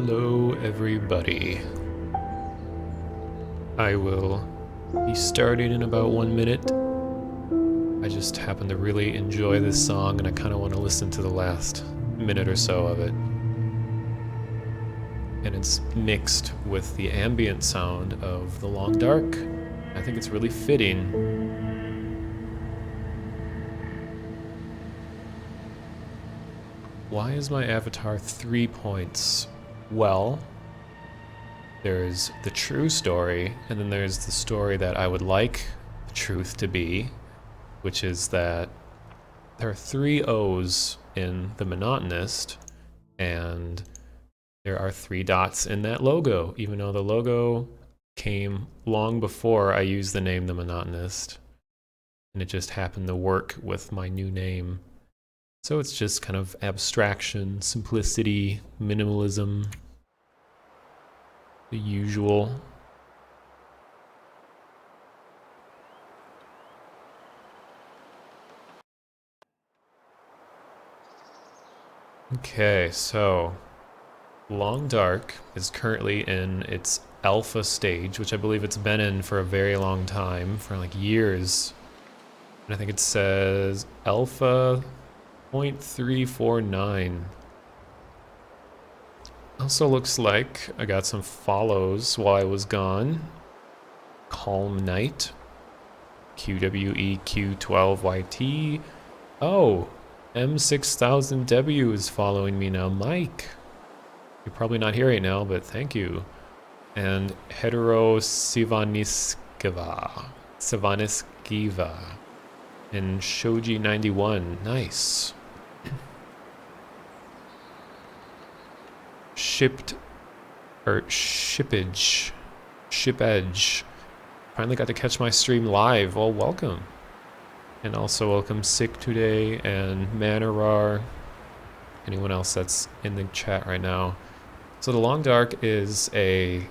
Hello, everybody. I will be starting in about 1 minute. I just happen to really enjoy this song and I kind of want to listen to the last minute or so of it. And it's mixed with the ambient sound of The Long Dark. I think it's really fitting. Why is my avatar 3 points? Well, there's the true story, and then there's the story that I would like the truth to be, which is that there are 3 O's in the Monotonist, and there are 3 dots in that logo, even though the logo came long before I used the name The Monotonist, and it just happened to work with my new name. So it's just kind of abstraction, simplicity, minimalism, the usual. Okay, so Long Dark is currently in its alpha stage, which I believe it's been in for a very long time, for like years. And I think it says alpha 0.349. Also looks like I got some follows while I was gone. Calm Night, QWEQ12YT. Oh, M6000W is following me now. Mike, you're probably not here right now, but thank you. And Hetero Sivaniskiva. And Shoji91. Nice. Shippage. Finally got to catch my stream live. Well, welcome. And also welcome Sick Today and Manarar. Anyone else that's in the chat right now. So The Long Dark is a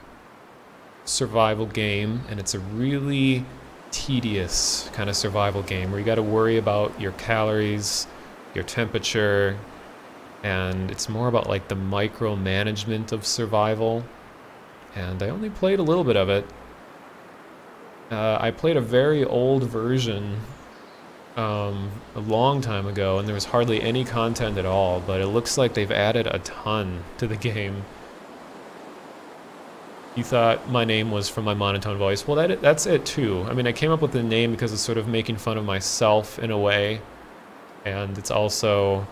survival game, and it's a really tedious kind of survival game where you got to worry about your calories, your temperature, and it's more about like the micromanagement of survival. And I only played a little bit of it. I played a very old version a long time ago, and there was hardly any content at all, but it looks like they've added a ton to the game. You thought my name was from my monotone voice. Well, that's it too. I mean, I came up with the name because it's sort of making fun of myself in a way, and it's also,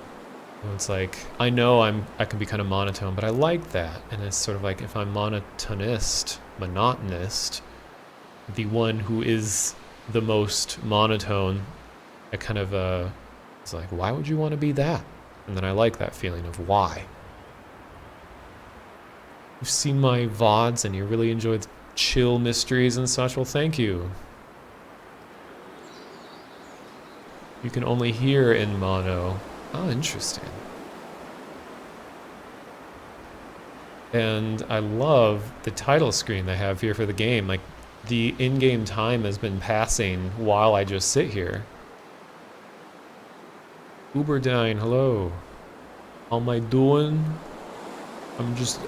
it's like, I know I can be kind of monotone, but I like that. And it's sort of like, if I'm monotonist, the one who is the most monotone, I kind of, it's like, why would you want to be that? And then I like that feeling of why. You've seen my VODs and you really enjoyed chill mysteries and such. Well, thank you. You can only hear in mono. Oh, interesting. And I love the title screen they have here for the game. Like, the in-game time has been passing while I just sit here. Uberdyne, hello. How am I doing? I'm just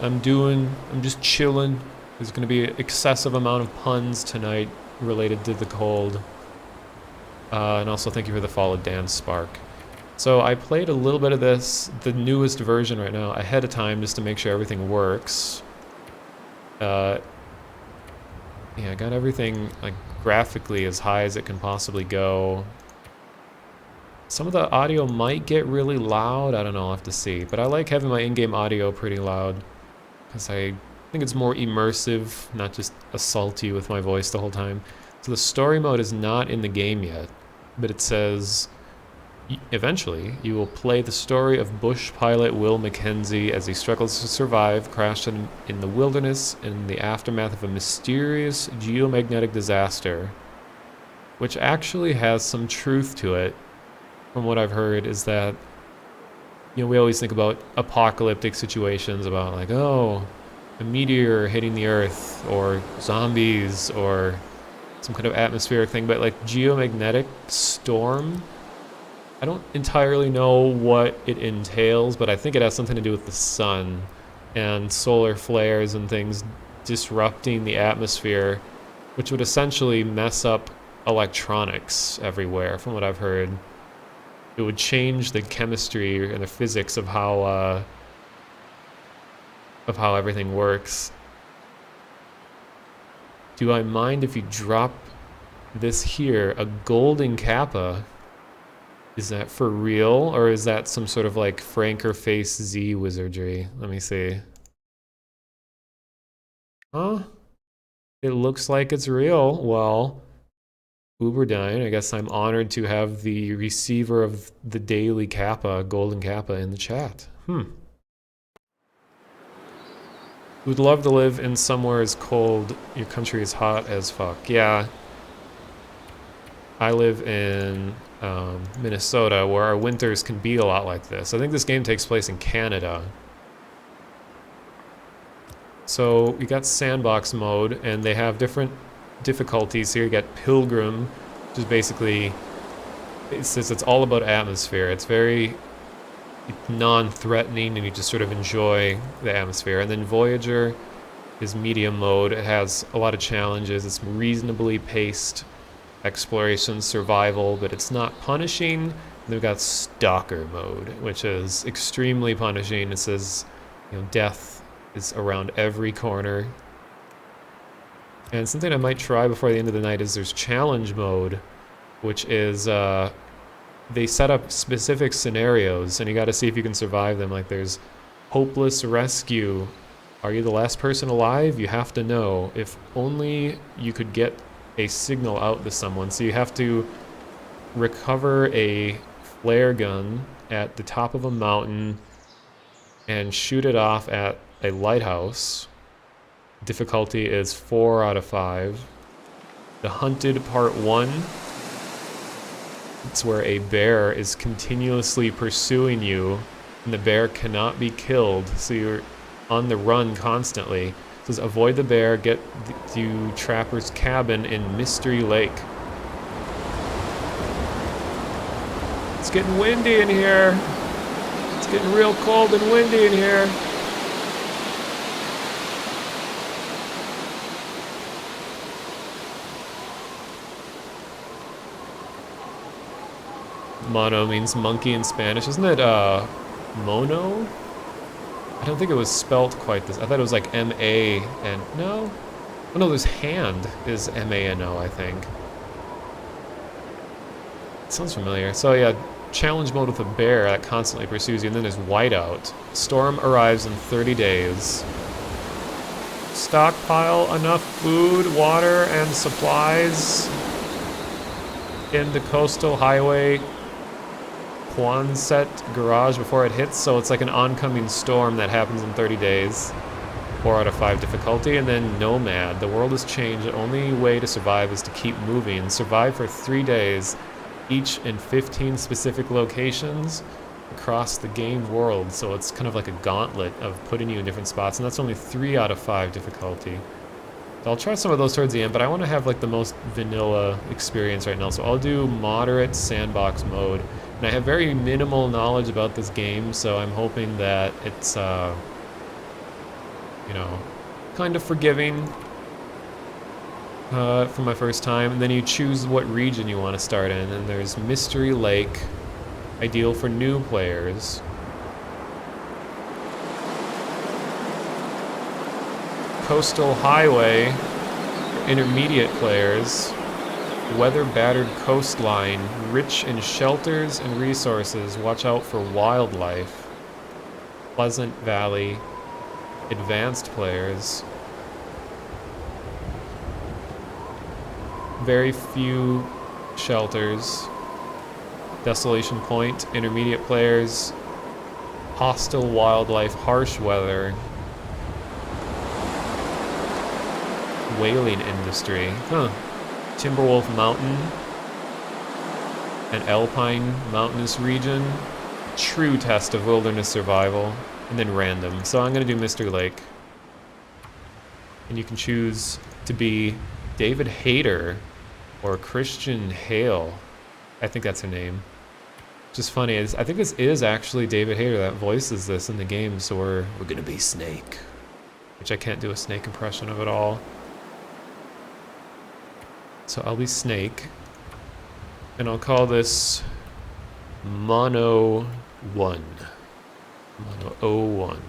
chilling. There's gonna be an excessive amount of puns tonight related to the cold. And also thank you for the follow, Dan Spark. So I played a little bit of this, the newest version right now, ahead of time just to make sure everything works. Yeah, I got everything like graphically as high as it can possibly go. Some of the audio might get really loud, I don't know, I'll have to see. But I like having my in-game audio pretty loud, because I think it's more immersive, not just assault you with my voice the whole time. So the story mode is not in the game yet, but it says, eventually, you will play the story of bush pilot Will Mackenzie as he struggles to survive, crashed in the wilderness in the aftermath of a mysterious geomagnetic disaster, which actually has some truth to it. From what I've heard is that, you know, we always think about apocalyptic situations about like, oh, a meteor hitting the earth or zombies or some kind of atmospheric thing, but like geomagnetic storm, I don't entirely know what it entails, but I think it has something to do with the sun. and solar flares and things disrupting the atmosphere, which would essentially mess up electronics everywhere, from what I've heard. It would change the chemistry and the physics of how everything works. Do I mind if you drop this here, a golden kappa? Is that for real, or is that some sort of like Franker Face Z wizardry? Let me see. Huh? It looks like it's real. Well, Uberdyne, I guess I'm honored to have the receiver of the daily kappa, golden kappa, in the chat. Would love to live in somewhere as cold. Your country is hot as fuck. Yeah. I live in Minnesota, where our winters can be a lot like this. I think this game takes place in Canada. So we got sandbox mode, and they have different difficulties here. You got Pilgrim, which is basically, it says it's all about atmosphere. It's very non-threatening, and you just sort of enjoy the atmosphere. And then Voyager is medium mode. It has a lot of challenges. It's reasonably paced exploration, survival, but it's not punishing. And they've got Stalker mode, which is extremely punishing. It says, you know, death is around every corner. And something I might try before the end of the night is there's challenge mode, which is they set up specific scenarios, and you got to see if you can survive them. Like there's hopeless rescue. Are you the last person alive? You have to know. If only you could get a signal out to someone. So you have to recover a flare gun at the top of a mountain and shoot it off at a lighthouse. Difficulty is 4 out of 5. The Hunted Part 1. It's where a bear is continuously pursuing you, and the bear cannot be killed, so you're on the run constantly. It says avoid the bear, get to Trapper's cabin in Mystery Lake. It's getting windy in here. It's getting real cold and windy in here. Mono means monkey in Spanish. Isn't it mono? I don't think it was spelt quite this. I thought it was like M-A and no? Oh no, there's hand is M-A-N-O, I think. It sounds familiar. So yeah, challenge mode with a bear that constantly pursues you, and then there's whiteout. Storm arrives in 30 days. Stockpile enough food, water, and supplies in the coastal highway Quonset garage before it hits, so it's like an oncoming storm that happens in 30 days. 4 out of 5 difficulty, and then Nomad. The world has changed. The only way to survive is to keep moving. Survive for 3 days, each in 15 specific locations across the game world. So it's kind of like a gauntlet of putting you in different spots, and that's only 3 out of 5 difficulty. So I'll try some of those towards the end, but I want to have like the most vanilla experience right now, so I'll do moderate sandbox mode. And I have very minimal knowledge about this game, so I'm hoping that it's, you know, kind of forgiving for my first time. And then you choose what region you want to start in, and there's Mystery Lake, ideal for new players. Coastal Highway for intermediate players. Weather-battered coastline, rich in shelters and resources. Watch out for wildlife. Pleasant Valley, advanced players. Very few shelters. Desolation Point, intermediate players. Hostile wildlife, harsh weather. Whaling industry, huh. Timberwolf Mountain, an alpine mountainous region, true test of wilderness survival, and then random. So I'm going to do Mystery Lake. And you can choose to be David Hayter or Christian Hale. I think that's her name. Just funny. I think this is actually David Hayter that voices this in the game, so we're gonna be Snake. Which I can't do a Snake impression of at all. So I'll be Snake. And I'll call this Mono 1. Mono 01.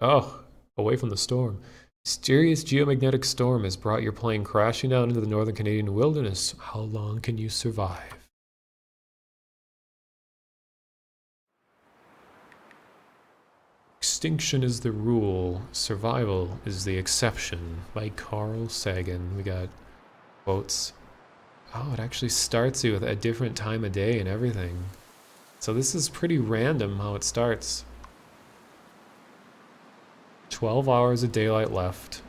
Oh, away from the storm. Mysterious geomagnetic storm has brought your plane crashing down into the northern Canadian wilderness. How long can you survive? Extinction is the rule, survival is the exception. By Carl Sagan. We got quotes. Oh, it actually starts you with a different time of day and everything. So this is pretty random how it starts. 12 hours of daylight left.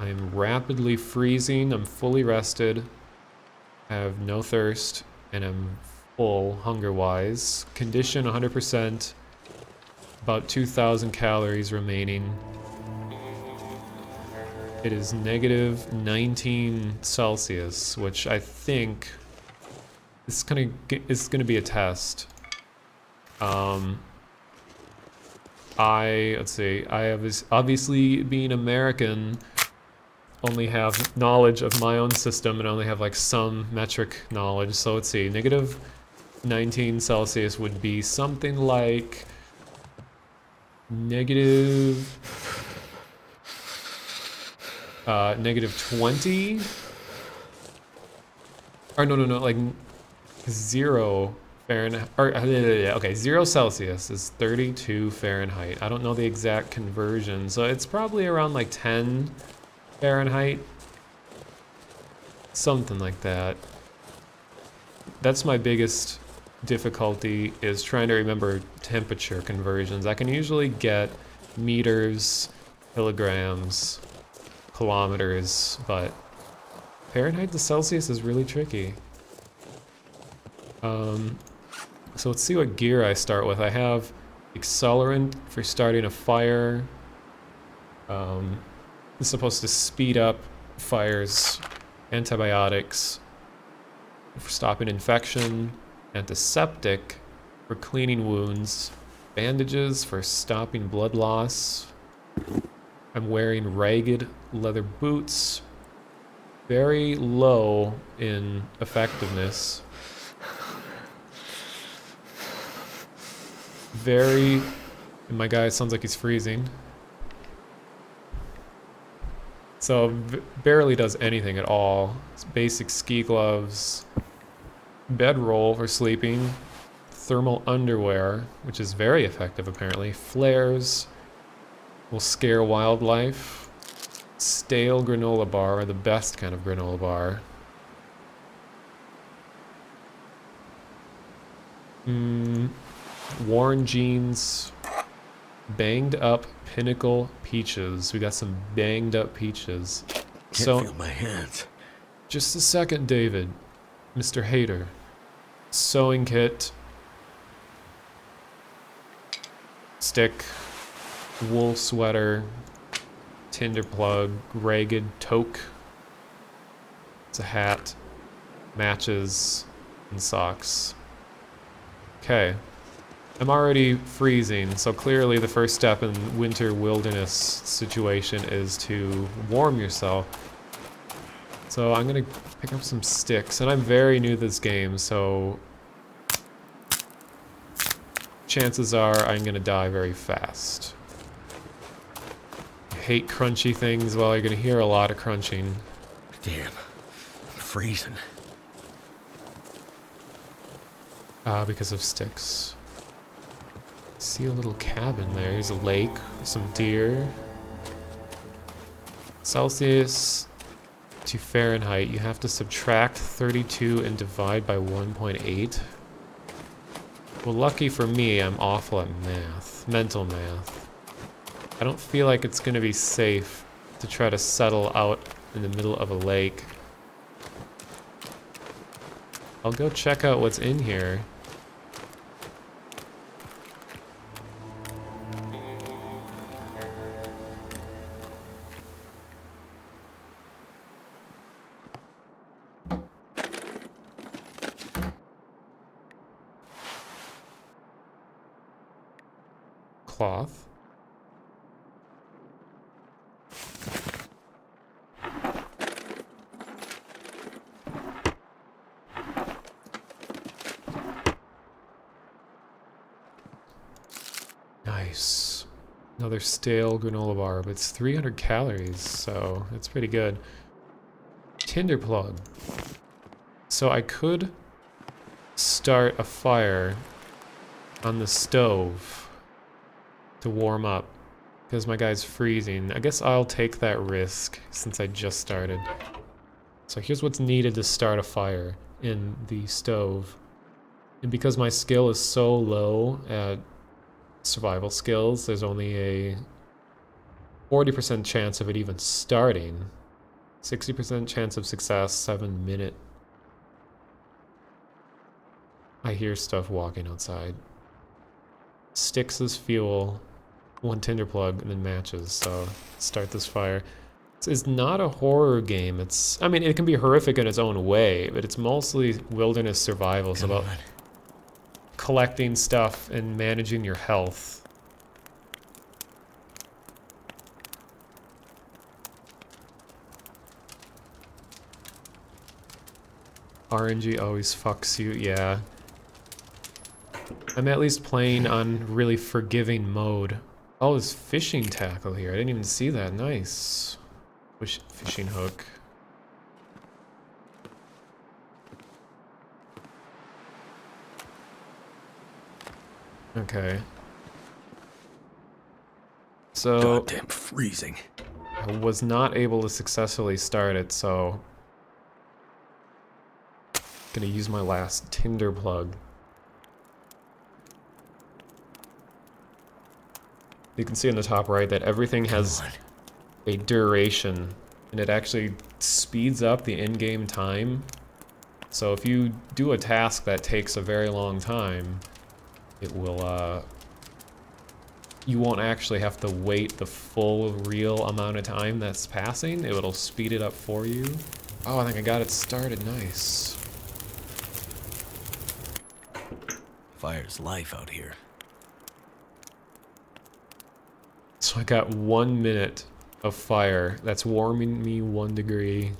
I am rapidly freezing. I'm fully rested. I have no thirst. And I'm full hunger-wise. Condition 100%. About 2,000 calories remaining. It is negative 19 Celsius, which I think is gonna be a test. Let's see, I have obviously being American, only have knowledge of my own system and only have like some metric knowledge. So let's see, negative 19 Celsius would be something like negative 20, or no, like 0 Fahrenheit, or okay, 0 Celsius is 32 Fahrenheit. I don't know the exact conversion, so it's probably around like 10 Fahrenheit, something like that. That's my biggest difficulty, is trying to remember temperature conversions. I can usually get meters, kilograms, kilometers, but Fahrenheit to Celsius is really tricky. So let's see what gear I start with. I have accelerant for starting a fire. It's supposed to speed up fires. Antibiotics for stopping infection. Antiseptic for cleaning wounds. Bandages for stopping blood loss. I'm wearing ragged leather boots. Very low in effectiveness. And my guy sounds like he's freezing. So barely does anything at all. It's basic ski gloves, bedroll for sleeping, thermal underwear, which is very effective apparently, flares, will scare wildlife, stale granola bar, the best kind of granola bar. Worn jeans, banged up Pinnacle peaches. We got some banged up peaches. Can't feel my hands. Just a second, David. Mr. Hayter. Sewing kit. Stick. Wool sweater. Tinder plug. Ragged toque. It's a hat. Matches. And socks. Okay. I'm already freezing, so clearly the first step in winter wilderness situation is to warm yourself. So I'm gonna pick up some sticks, and I'm very new to this game, so chances are I'm gonna die very fast. I hate crunchy things. Well, you're gonna hear a lot of crunching. Damn, I'm freezing. Because of sticks. See a little cabin there. There's a lake, some deer. Celsius to Fahrenheit, you have to subtract 32 and divide by 1.8. Well, lucky for me, I'm awful at math, mental math. I don't feel like it's gonna be safe to try to settle out in the middle of a lake. I'll go check out what's in here. cloth. Nice. Another stale granola bar, but it's 300 calories, so it's pretty good. Tinder plug. So I could start a fire on the stove to warm up because my guy's freezing. I guess I'll take that risk since I just started. So here's what's needed to start a fire in the stove. And because my skill is so low at survival skills, there's only a 40% chance of it even starting. 60% chance of success, 7-minute. I hear stuff walking outside. Sticks as fuel, 1 tinder plug, and then matches. So start this fire. It's not a horror game. I mean, it can be horrific in its own way, but it's mostly wilderness survival. It's about collecting stuff and managing your health. RNG always fucks you, yeah. I'm at least playing on really forgiving mode. Oh, there's fishing tackle here. I didn't even see that. Nice. Fishing hook. Okay. So Goddamn freezing. I was not able to successfully start it, so gonna use my last tinder plug. You can see in the top right that everything has a duration, and it actually speeds up the in-game time. So if you do a task that takes a very long time, it will, you won't actually have to wait the full real amount of time that's passing. It'll speed it up for you. Oh, I think I got it started. Nice. Fire's life out here. So I got 1 minute of fire. That's warming me 1 degree.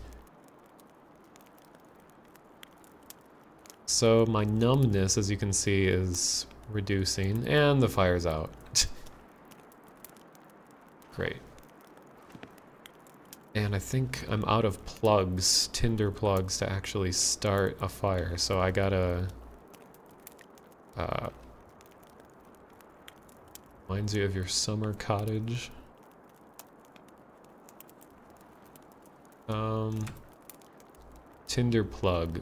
So my numbness, as you can see, is reducing, and the fire's out. Great. And I think I'm out of plugs, tinder plugs, to actually start a fire. So I gotta... reminds you of your summer cottage. Tinder plug.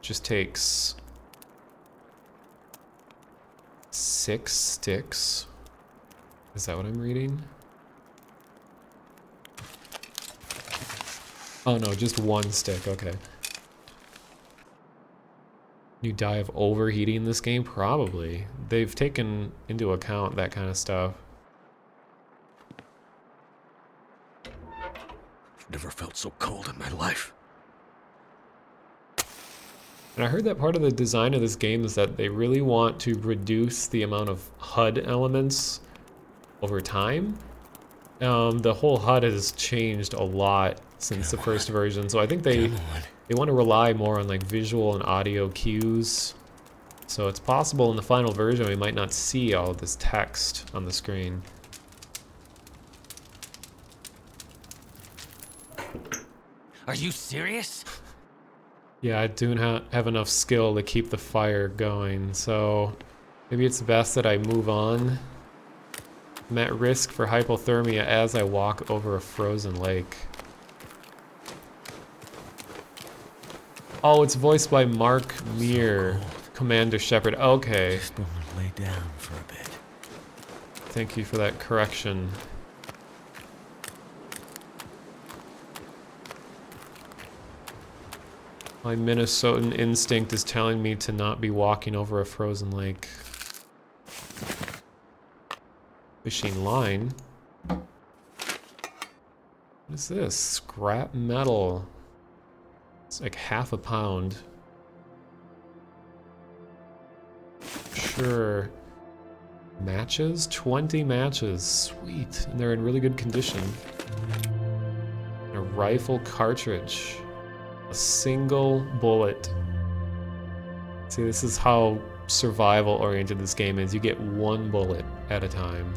Just takes 6 sticks. Is that what I'm reading? Oh no, just 1 stick, okay. You die of overheating this game? Probably. They've taken into account that kind of stuff. I've never felt so cold in my life. And I heard that part of the design of this game is that they really want to reduce the amount of HUD elements over time. The whole HUD has changed a lot since the first version, so I think they want to rely more on like visual and audio cues. So it's possible in the final version we might not see all of this text on the screen. Are you serious? Yeah, I do not have enough skill to keep the fire going, so maybe it's best that I move on. I'm at risk for hypothermia as I walk over a frozen lake. Oh, it's voiced by Mark Meir, Commander Shepard. Okay. Just want to lay down for a bit. Thank you for that correction. My Minnesotan instinct is telling me to not be walking over a frozen lake. Fishing line. What is this? Scrap metal. It's like half a pound. Matches? 20 matches. Sweet. And they're in really good condition. And a rifle cartridge. A single bullet. See, this is how survival oriented this game is. You get one bullet at a time.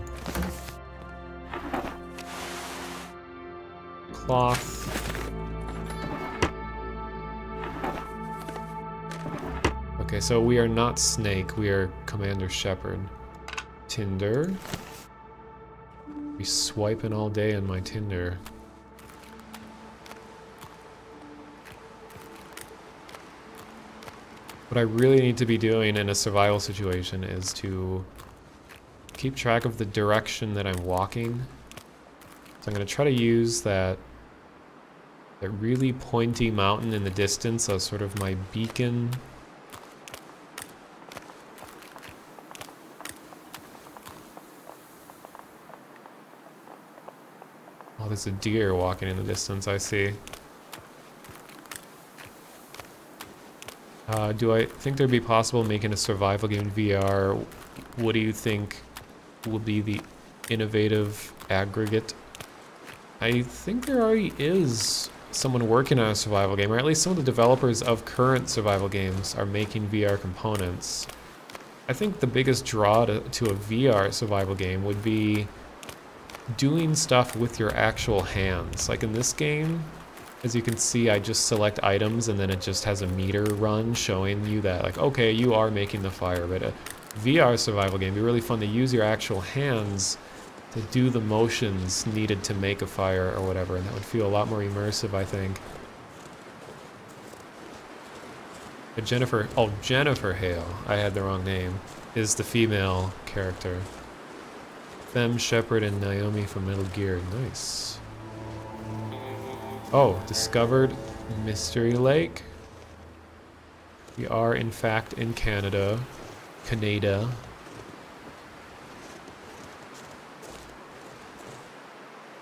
Cloth. Okay, so we are not Snake, we are Commander Shepard. Tinder. Be swiping all day on my Tinder. What I really need to be doing in a survival situation is to keep track of the direction that I'm walking. So I'm going to try to use that really pointy mountain in the distance as sort of my beacon. Oh, there's a deer walking in the distance, I see. Do I think there'd be possible making a survival game VR? What do you think will be the innovative aggregate? I think there already is someone working on a survival game, or at least some of the developers of current survival games are making VR components. I think the biggest draw to a VR survival game would be doing stuff with your actual hands. Like in this game, as you can see, I just select items and then it just has a meter run showing you that, like, okay, you are making the fire. But a VR survival game would be really fun to use your actual hands to do the motions needed to make a fire or whatever, and that would feel a lot more immersive, I think. But Jennifer Hale, I had the wrong name, is the female character. Femme Shepard and Naomi from Metal Gear. Nice. Oh, discovered Mystery Lake. We are, in fact, in Canada. Canada.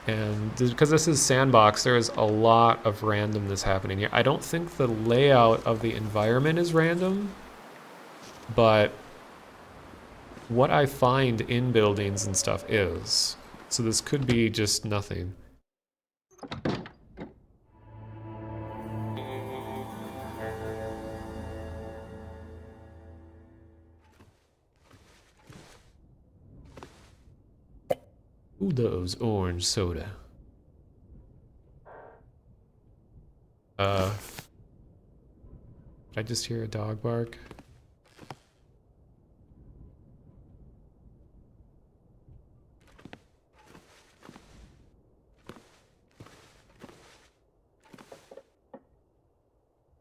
And because this is sandbox, there is a lot of randomness happening here. I don't think the layout of the environment is random, but what I find in buildings and stuff is. So this could be just nothing. Udo's orange soda. Did I just hear a dog bark?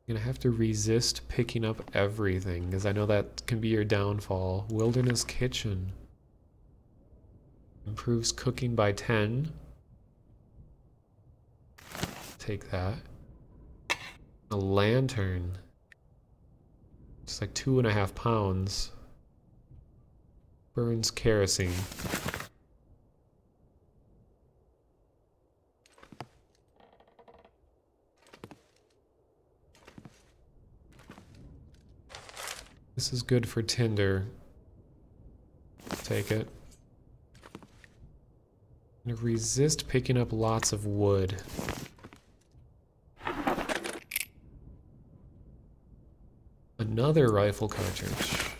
You're gonna have to resist picking up everything, because I know that can be your downfall. Wilderness Kitchen. Improves cooking by 10. Take that. A lantern. It's like 2.5 pounds. Burns kerosene. This is good for tinder. Take it. And resist picking up lots of wood. Another rifle cartridge.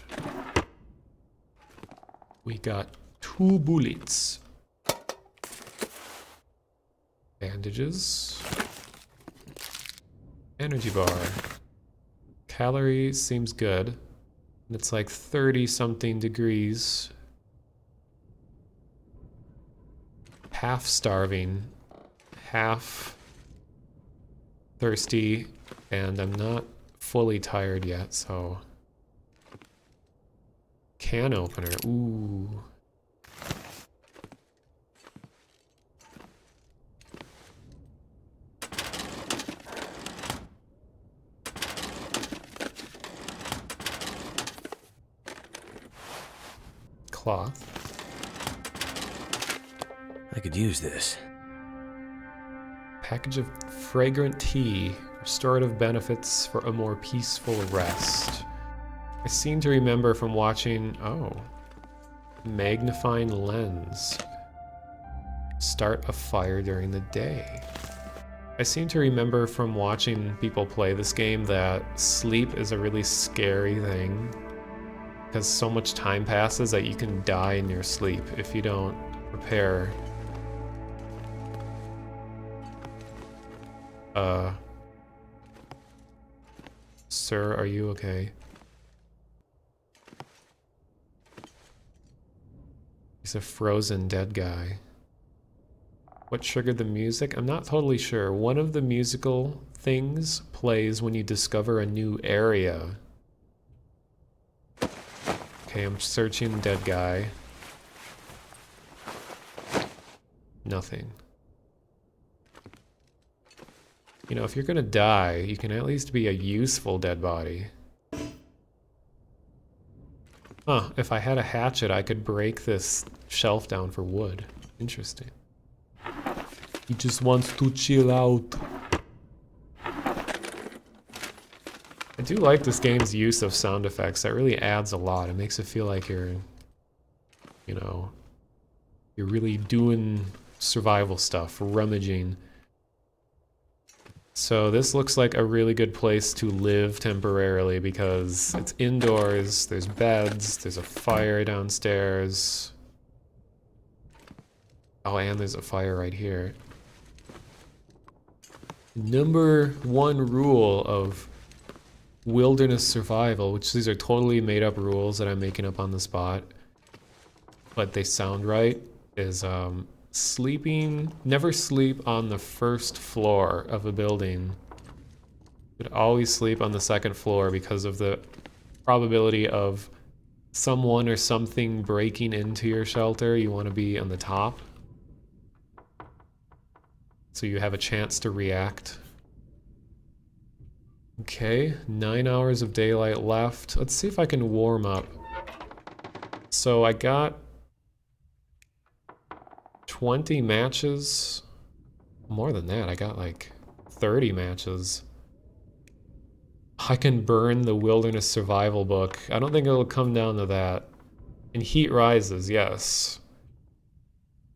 We got 2 bullets. Bandages. Energy bar. Calories seems good. And it's like 30 something degrees. Half starving, half thirsty, and I'm not fully tired yet, so. Can opener, ooh. Cloth. I could use this. Package of fragrant tea. Restorative benefits for a more peaceful rest. I seem to remember from watching... Oh. Magnifying lens. Start a fire during the day. I seem to remember from watching people play this game that sleep is a really scary thing because so much time passes that you can die in your sleep if you don't prepare. Sir, are you okay? He's a frozen dead guy. What triggered the music? I'm not totally sure. One of the musical things plays when you discover a new area. Okay, I'm searching dead guy. Nothing. You know, if you're gonna die, you can at least be a useful dead body. Huh, if I had a hatchet, I could break this shelf down for wood. Interesting. He just wants to chill out. I do like this game's use of sound effects. That really adds a lot. It makes it feel like you're, you know, you're really doing survival stuff, rummaging. So this looks like a really good place to live temporarily because it's indoors, there's beds, there's a fire downstairs. Oh, and there's a fire right here. Number one rule of wilderness survival, which these are totally made up rules that I'm making up on the spot, but they sound right, is never sleep on the first floor of a building. You should always sleep on the second floor because of the probability of someone or something breaking into your shelter. You want to be on the top, so you have a chance to react. Okay, 9 hours of daylight left. Let's see if I can warm up. So I got 20 matches. More than that, I got like 30 matches. I can burn the Wilderness Survival book. I don't think it'll come down to that. And heat rises, yes.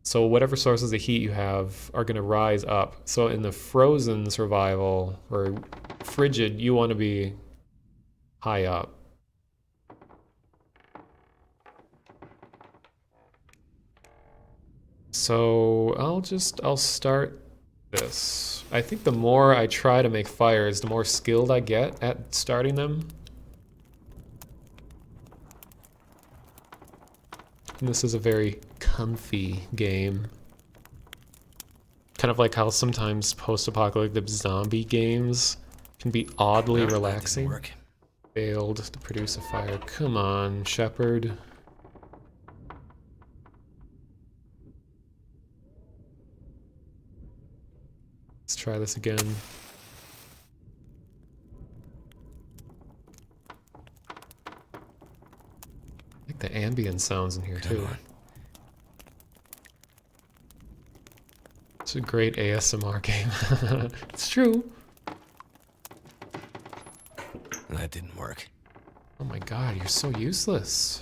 So whatever sources of heat you have are going to rise up. So in the frozen survival, or frigid, you want to be high up. So I'll start this. I think the more I try to make fires, the more skilled I get at starting them. And this is a very comfy game. Kind of like how sometimes post-apocalyptic zombie games can be oddly relaxing. That didn't work. Failed to produce a fire. Come on, Shepard. Let's try this again. I like the ambient sounds in here too. It's a great ASMR game. It's true. That didn't work. Oh my god, you're so useless.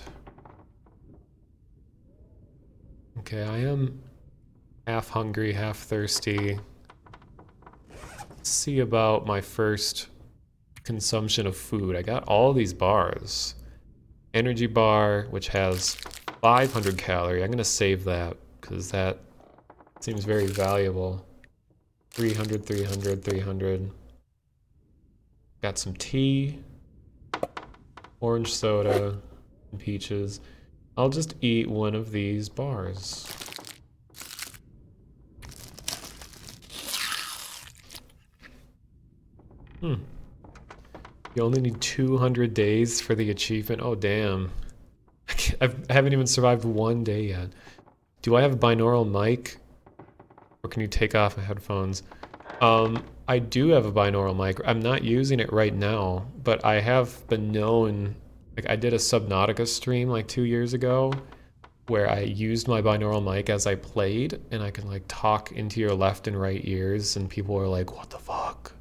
Okay, I am half hungry, half thirsty. Let's see about my first consumption of food. I got all these bars. Energy bar, which has 500 calorie. I'm gonna save that because that seems very valuable. 300, 300, 300. Got some tea, orange soda, and peaches. I'll just eat one of these bars. You only need 200 days for the achievement. Oh, damn. I haven't even survived 1 day yet. Do I have a binaural mic? Or can you take off my headphones? I do have a binaural mic. I'm not using it right now, but I have been known... Like, I did a Subnautica stream like 2 years ago where I used my binaural mic as I played, and I can like talk into your left and right ears, and people were like, what the fuck?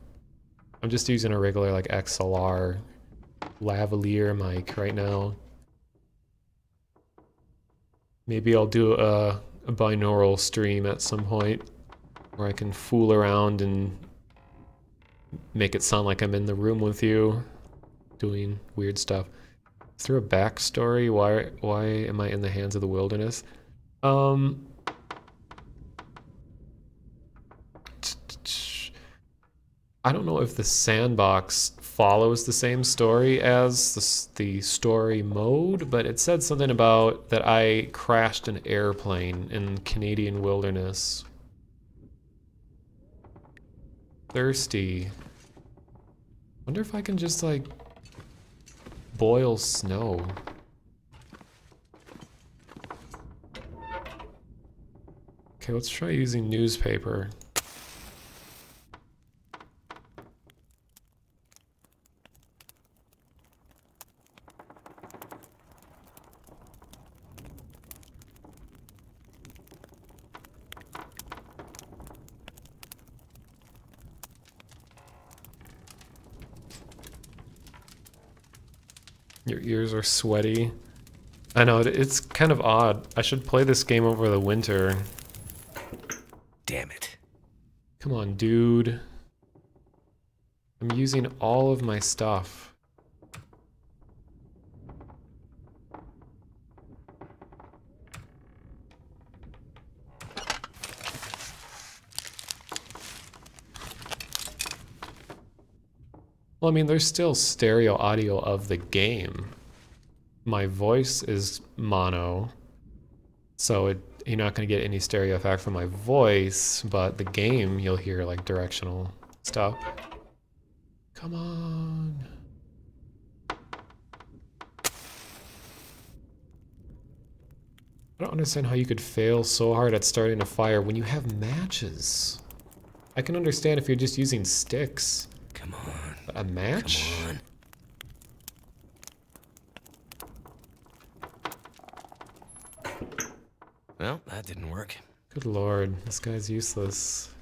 I'm just using a regular like XLR lavalier mic right now. Maybe I'll do a binaural stream at some point where I can fool around and make it sound like I'm in the room with you doing weird stuff. Is there a backstory? Why am I in the hands of the wilderness? I don't know if the sandbox follows the same story as the story mode, but it said something about that I crashed an airplane in Canadian wilderness. Thirsty. Wonder if I can just like boil snow. Okay, let's try using newspaper. Your ears are sweaty. I know, it's kind of odd. I should play this game over the winter. Damn it. Come on, dude. I'm using all of my stuff. Well, I mean, there's still stereo audio of the game. My voice is mono, so you're not going to get any stereo effect from my voice, but the game, you'll hear like directional stuff. Come on. I don't understand how you could fail so hard at starting a fire when you have matches. I can understand if you're just using sticks. Come on. But a match? Come on. Well, that didn't work. Good lord, this guy's useless.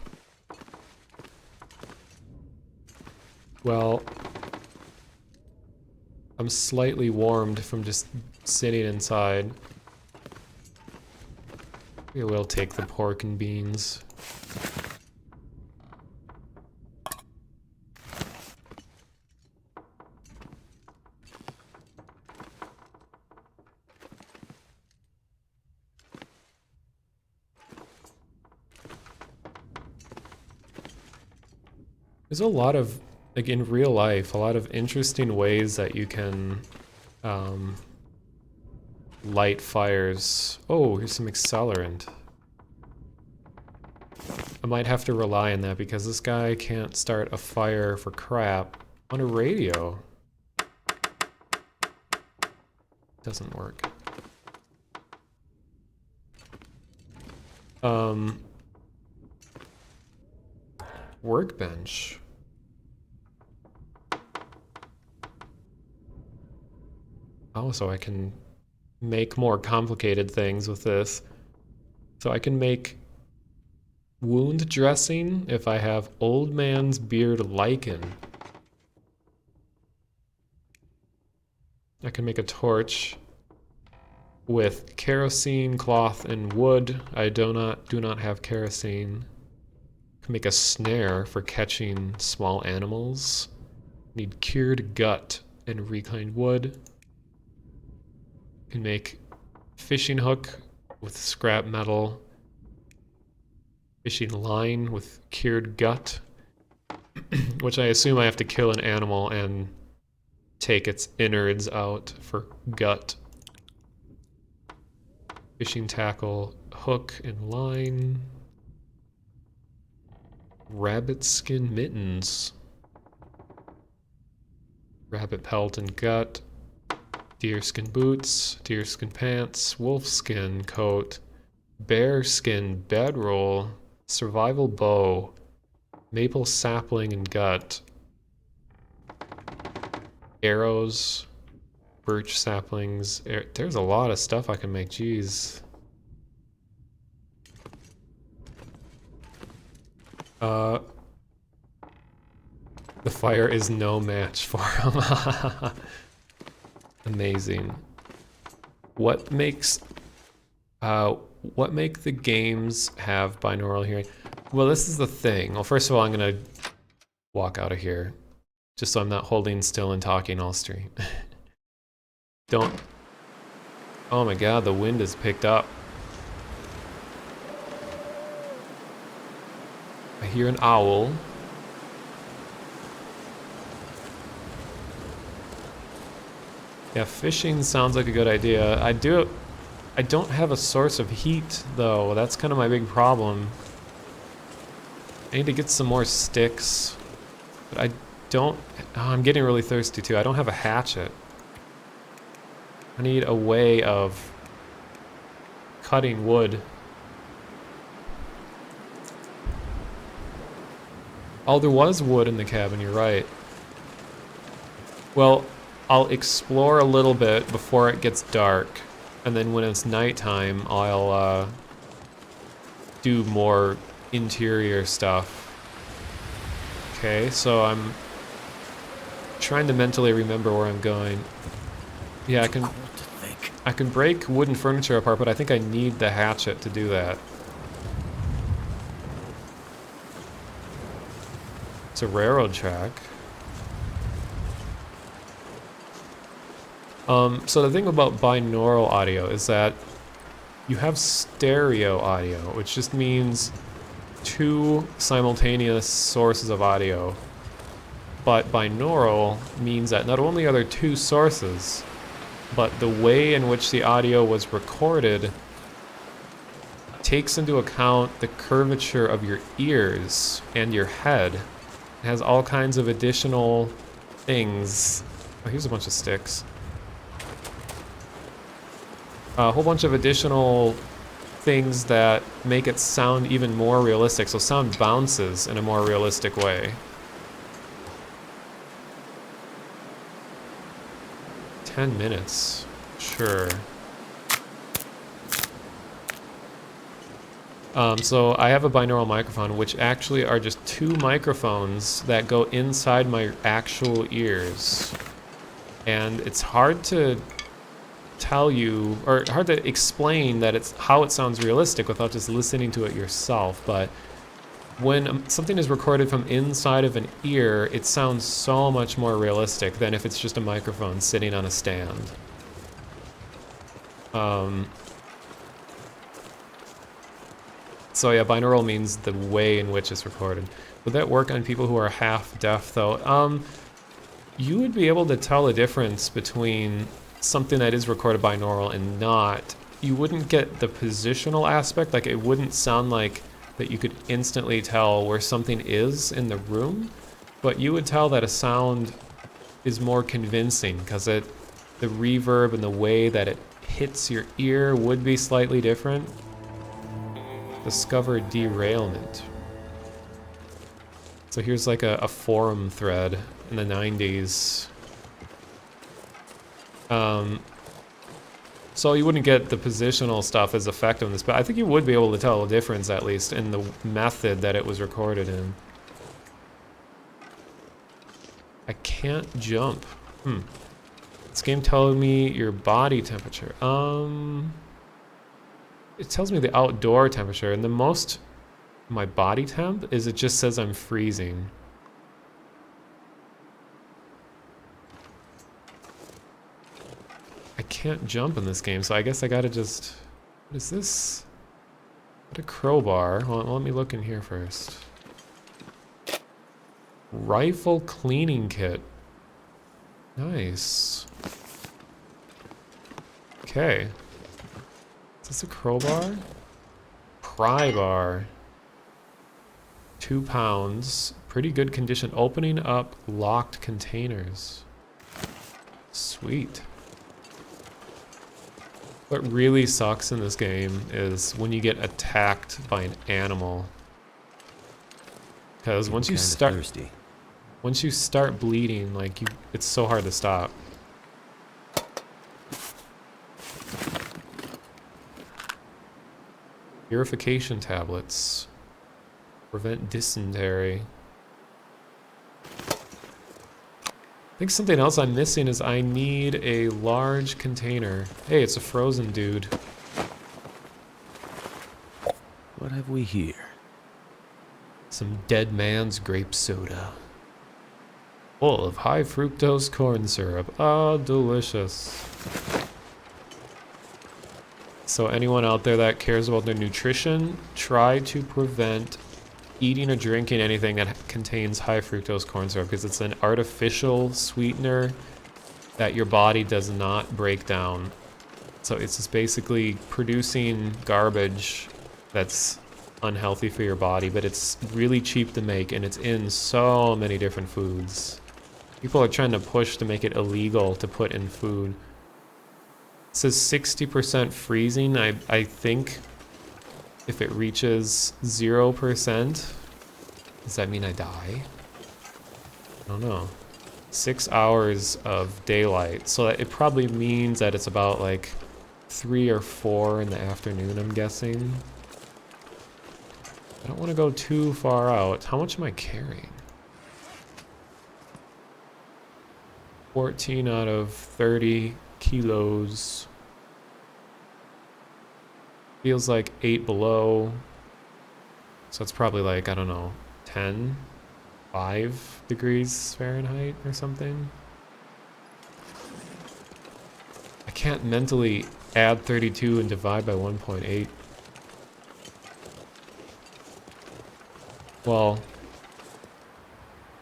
Well, I'm slightly warmed from just sitting inside. We will take the pork and beans. There's a lot of, like in real life, a lot of interesting ways that you can light fires. Oh, here's some accelerant. I might have to rely on that because this guy can't start a fire for crap on a radio. Doesn't work. Workbench. Oh, so I can make more complicated things with this. So I can make wound dressing if I have old man's beard lichen. I can make a torch with kerosene, cloth, and wood. I do not have kerosene. I can make a snare for catching small animals. Need cured gut and reclaimed wood. Can make fishing hook with scrap metal. Fishing line with cured gut, which I assume I have to kill an animal and take its innards out for gut. Fishing tackle, hook and line. Rabbit skin mittens. Rabbit pelt and gut. Deerskin boots, deerskin pants, wolfskin coat, bearskin bedroll, survival bow, maple sapling and gut, arrows, birch saplings. There's a lot of stuff I can make, jeez. The fire is no match for him. Amazing. What makes Uh, what make the games have binaural hearing? Well, this is the thing. Well, first of all, I'm gonna walk out of here, just so I'm not holding still and talking all stream. Don't. Oh my god, the wind has picked up. I hear an owl. Yeah, fishing sounds like a good idea. I don't have a source of heat, though. That's kind of my big problem. I need to get some more sticks. But I don't... Oh, I'm getting really thirsty, too. I don't have a hatchet. I need a way of cutting wood. Oh, there was wood in the cabin, you're right. Well, I'll explore a little bit before it gets dark. And then when it's nighttime, I'll do more interior stuff. Okay, so I'm trying to mentally remember where I'm going. Yeah, I can break wooden furniture apart, but I think I need the hatchet to do that. It's a railroad track. So the thing about binaural audio is that you have stereo audio, which just means two simultaneous sources of audio. But binaural means that not only are there two sources, but the way in which the audio was recorded takes into account the curvature of your ears and your head. It has all kinds of additional things. Oh, here's a bunch of sticks. A whole bunch of additional things that make it sound even more realistic. So sound bounces in a more realistic way. 10 minutes. Sure. So I have a binaural microphone, which actually are just two microphones that go inside my actual ears. And it's hard to tell you, or hard to explain that it's how it sounds realistic without just listening to it yourself. But when something is recorded from inside of an ear, it sounds so much more realistic than if it's just a microphone sitting on a stand. So yeah, binaural means the way in which it's recorded. Would that work on people who are half deaf though? You would be able to tell the difference between something that is recorded binaural and not. You wouldn't get the positional aspect, like it wouldn't sound like that you could instantly tell where something is in the room, but you would tell that a sound is more convincing because the reverb and the way that it hits your ear would be slightly different. Discover derailment. So here's like a forum thread in the 90s. So you wouldn't get the positional stuff as effective in this, but I think you would be able to tell a difference, at least, in the method that it was recorded in. I can't jump. This game tells me your body temperature. It tells me the outdoor temperature, and the most my body temp is it just says I'm freezing. I can't jump in this game, so I guess I gotta just... What is this? What a crowbar. Well, let me look in here first. Rifle cleaning kit. Nice. Okay. Is this a crowbar? Pry bar. 2 pounds. Pretty good condition. Opening up locked containers. Sweet. What really sucks in this game is when you get attacked by an animal. Because once you start bleeding, like it's so hard to stop. Purification tablets. Prevent dysentery. I think something else I'm missing is I need a large container. Hey, it's a frozen dude. What have we here? Some dead man's grape soda. Full of high fructose corn syrup. Oh, delicious. So anyone out there that cares about their nutrition, try to prevent eating or drinking anything that contains high fructose corn syrup, because it's an artificial sweetener that your body does not break down. So it's just basically producing garbage that's unhealthy for your body, but it's really cheap to make, and it's in so many different foods. People are trying to push to make it illegal to put in food. It says 60% freezing. I think if it reaches 0%, does that mean I die? I don't know. 6 hours of daylight. So it probably means that it's about like 3 or 4 in the afternoon, I'm guessing. I don't want to go too far out. How much am I carrying? 14 out of 30 kilos. Feels like 8 below. So it's probably like, I don't know, 5 degrees Fahrenheit or something. I can't mentally add 32 and divide by 1.8. Well,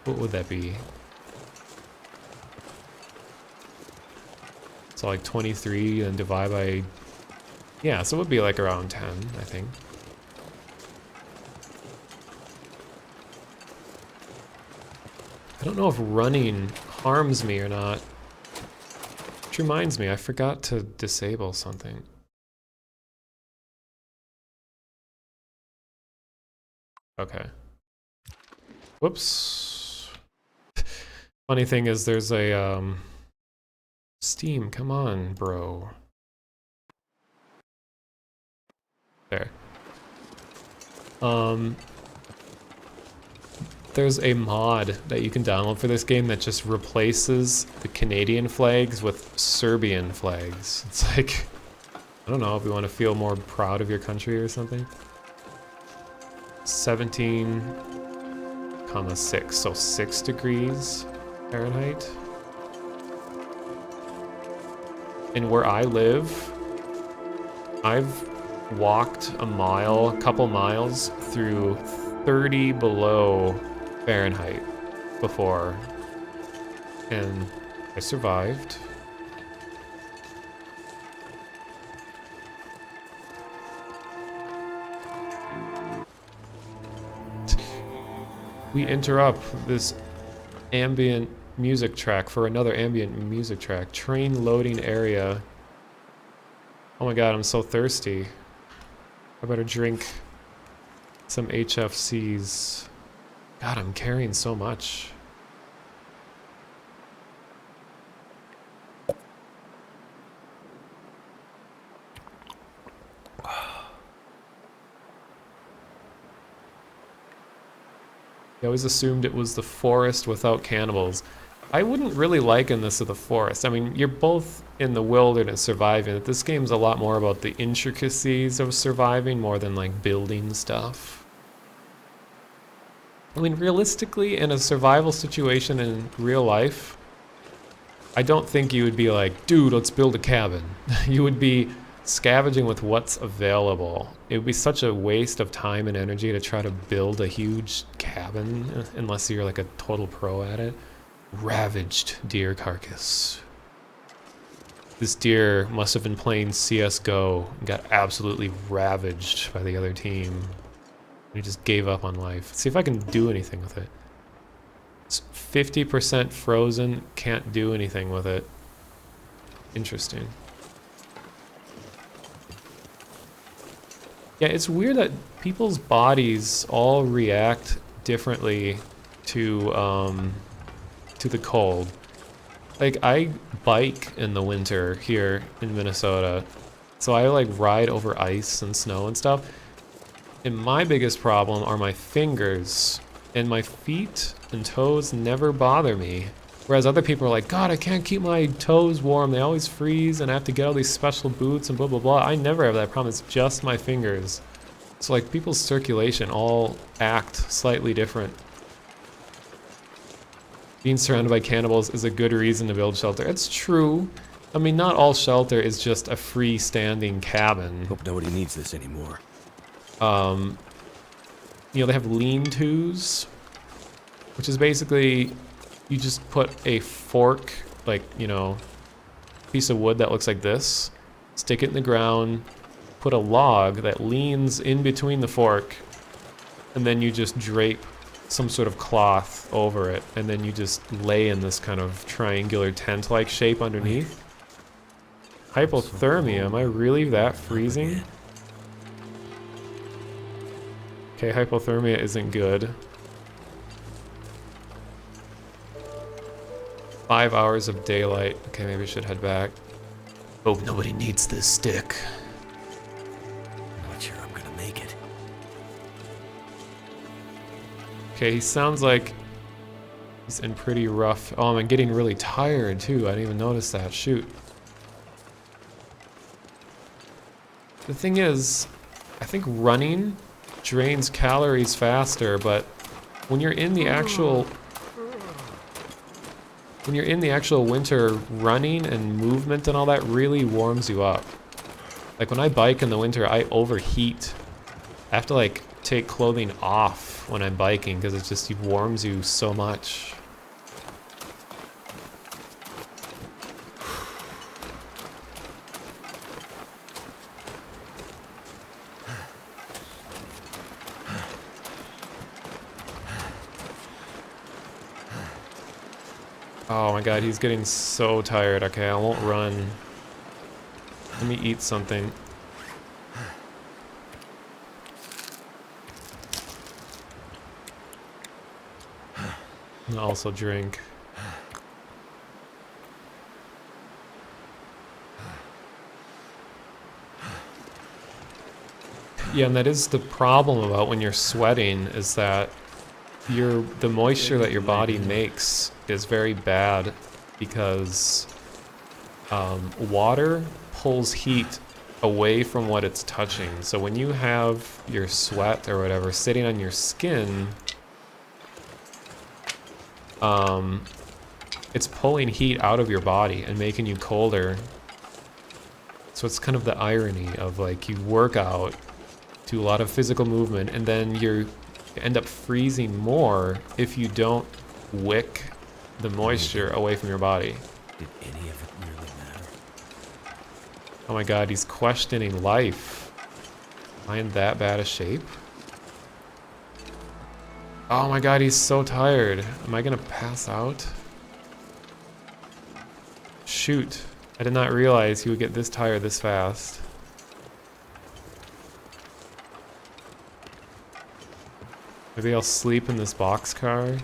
what would that be? So like 23 and divide by, yeah, so it would be like around 10, I think. I don't know if running harms me or not. Which reminds me, I forgot to disable something. Okay. Whoops. Funny thing is there's a, Steam, come on, bro. There. There's a mod that you can download for this game that just replaces the Canadian flags with Serbian flags. It's like, I don't know if you want to feel more proud of your country or something. 17,6, so 6 degrees Fahrenheit. And where I live, I've walked a couple miles through 30 below Fahrenheit before, and I survived. We interrupt this ambient music track for another ambient music track. Train loading area. Oh my god, I'm so thirsty. I better drink some HFCs. God, I'm carrying so much. I always assumed it was the forest without cannibals. I wouldn't really liken this to the forest. I mean, you're both in the wilderness surviving. This game's a lot more about the intricacies of surviving more than like building stuff. I mean, realistically, in a survival situation in real life, I don't think you would be like, dude, let's build a cabin. You would be scavenging with what's available. It would be such a waste of time and energy to try to build a huge cabin, unless you're like a total pro at it. Ravaged deer carcass. This deer must have been playing CSGO and got absolutely ravaged by the other team. He just gave up on life. See if I can do anything with it. It's 50% frozen, can't do anything with it. Interesting. Yeah, it's weird that people's bodies all react differently to the cold. Like, I bike in the winter here in Minnesota, so I like ride over ice and snow and stuff. And my biggest problem are my fingers, and my feet and toes never bother me. Whereas other people are like, God, I can't keep my toes warm. They always freeze and I have to get all these special boots and blah, blah, blah. I never have that problem. It's just my fingers. So like people's circulation all act slightly different. Being surrounded by cannibals is a good reason to build shelter. It's true. I mean, not all shelter is just a freestanding cabin. Hope nobody needs this anymore. You know, they have lean-tos, which is basically you just put a fork, like, you know, piece of wood that looks like this, stick it in the ground, put a log that leans in between the fork, and then you just drape some sort of cloth over it, and then you just lay in this kind of triangular tent-like shape underneath. Hypothermia, am I really that freezing? Okay, hypothermia isn't good. 5 hours of daylight. Okay, maybe I should head back. Hope nobody needs this stick. I'm not sure I'm gonna make it. Okay, he sounds like he's in pretty rough. Oh, I'm getting really tired too. I didn't even notice that. Shoot. The thing is, I think running drains calories faster, but when you're in the actual winter, running and movement and all that really warms you up. Like when I bike in the winter, I overheat. I have to like take clothing off when I'm biking because it just warms you so much. Oh my god, he's getting so tired. Okay, I won't run. Let me eat something. And also drink. Yeah, and that is the problem about when you're sweating, is that the moisture that your body makes is very bad because water pulls heat away from what it's touching. So when you have your sweat or whatever sitting on your skin, it's pulling heat out of your body and making you colder. So it's kind of the irony of like you work out, do a lot of physical movement, and then you end up freezing more if you don't wick the moisture away from your body. Did any of it really matter? Oh my god, he's questioning life. Am I in that bad a shape? Oh my god, he's so tired. Am I gonna pass out? Shoot. I did not realize he would get this tired this fast. Maybe I'll sleep in this boxcar.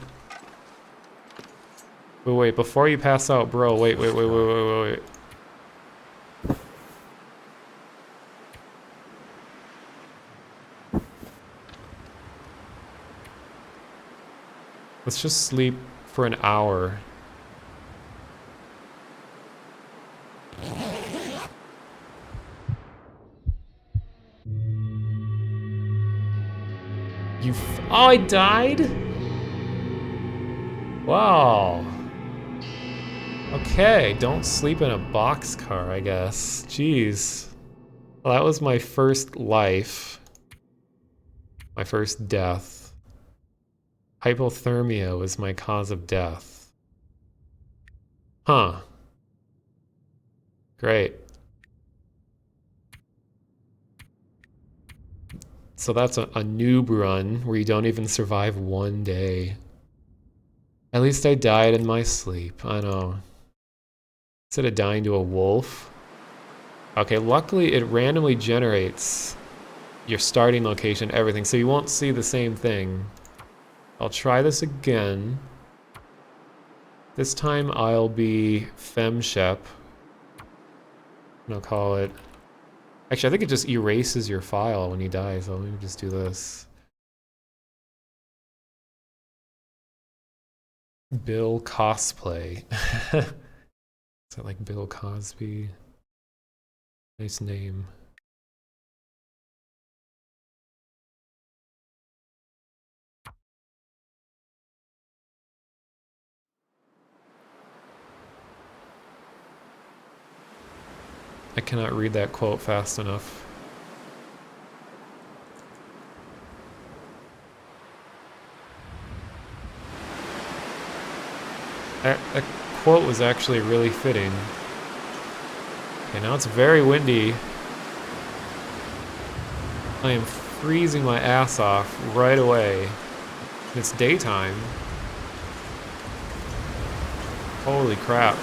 Wait, before you pass out, bro, wait. Let's just sleep for an hour. Oh, I died? Wow. Okay, don't sleep in a boxcar, I guess. Jeez. Well, that was my first life. My first death. Hypothermia was my cause of death. Huh. Great. So that's a noob run where you don't even survive one day. At least I died in my sleep. I know. Instead of dying to a wolf. Okay, luckily it randomly generates your starting location, everything, so you won't see the same thing. I'll try this again. This time I'll be Femshep. And I'll call it... Actually, I think it just erases your file when you die, so let me just do this. Bill Cosplay. Is that like Bill Cosby? Nice name. I cannot read that quote fast enough. That quote was actually really fitting. Okay, now it's very windy. I am freezing my ass off right away. It's daytime. Holy crap.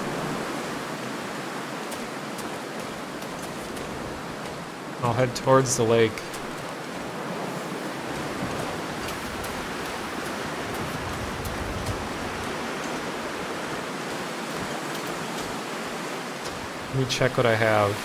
I'll head towards the lake. Let me check what I have.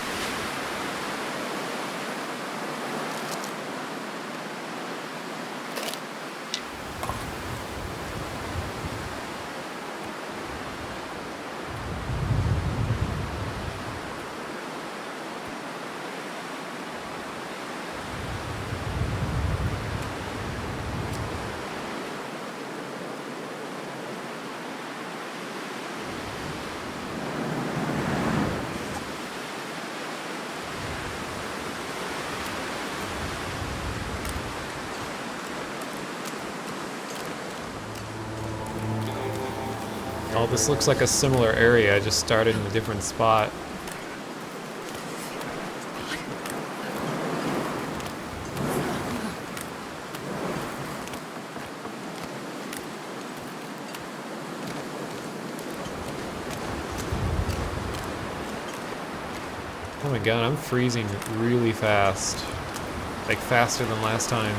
Oh, this looks like a similar area. I just started in a different spot. Oh my god, I'm freezing really fast. Like faster than last time.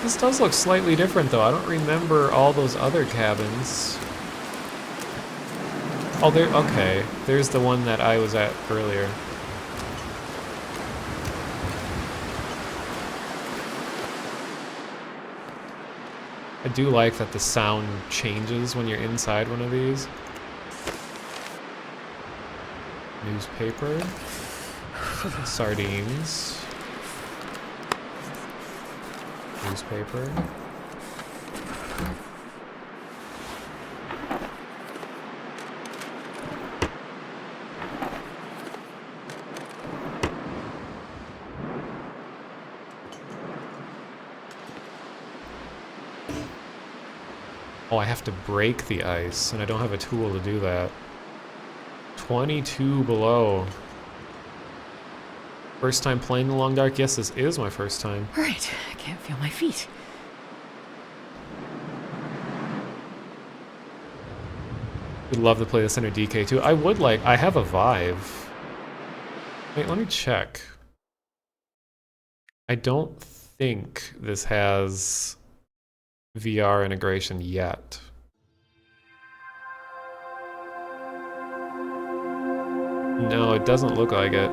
This does look slightly different though. I don't remember all those other cabins. Oh, there, okay. There's the one that I was at earlier. I do like that the sound changes when you're inside one of these. Newspaper. Sardines. Newspaper. Oh, I have to break the ice, and I don't have a tool to do that. 22 below. First time playing the Long Dark? Yes, this is my first time. Right, I can't feel my feet. Would love to play this under DK too. I would like, I have a Vive. Wait, let me check. I don't think this has VR integration yet. No, it doesn't look like it.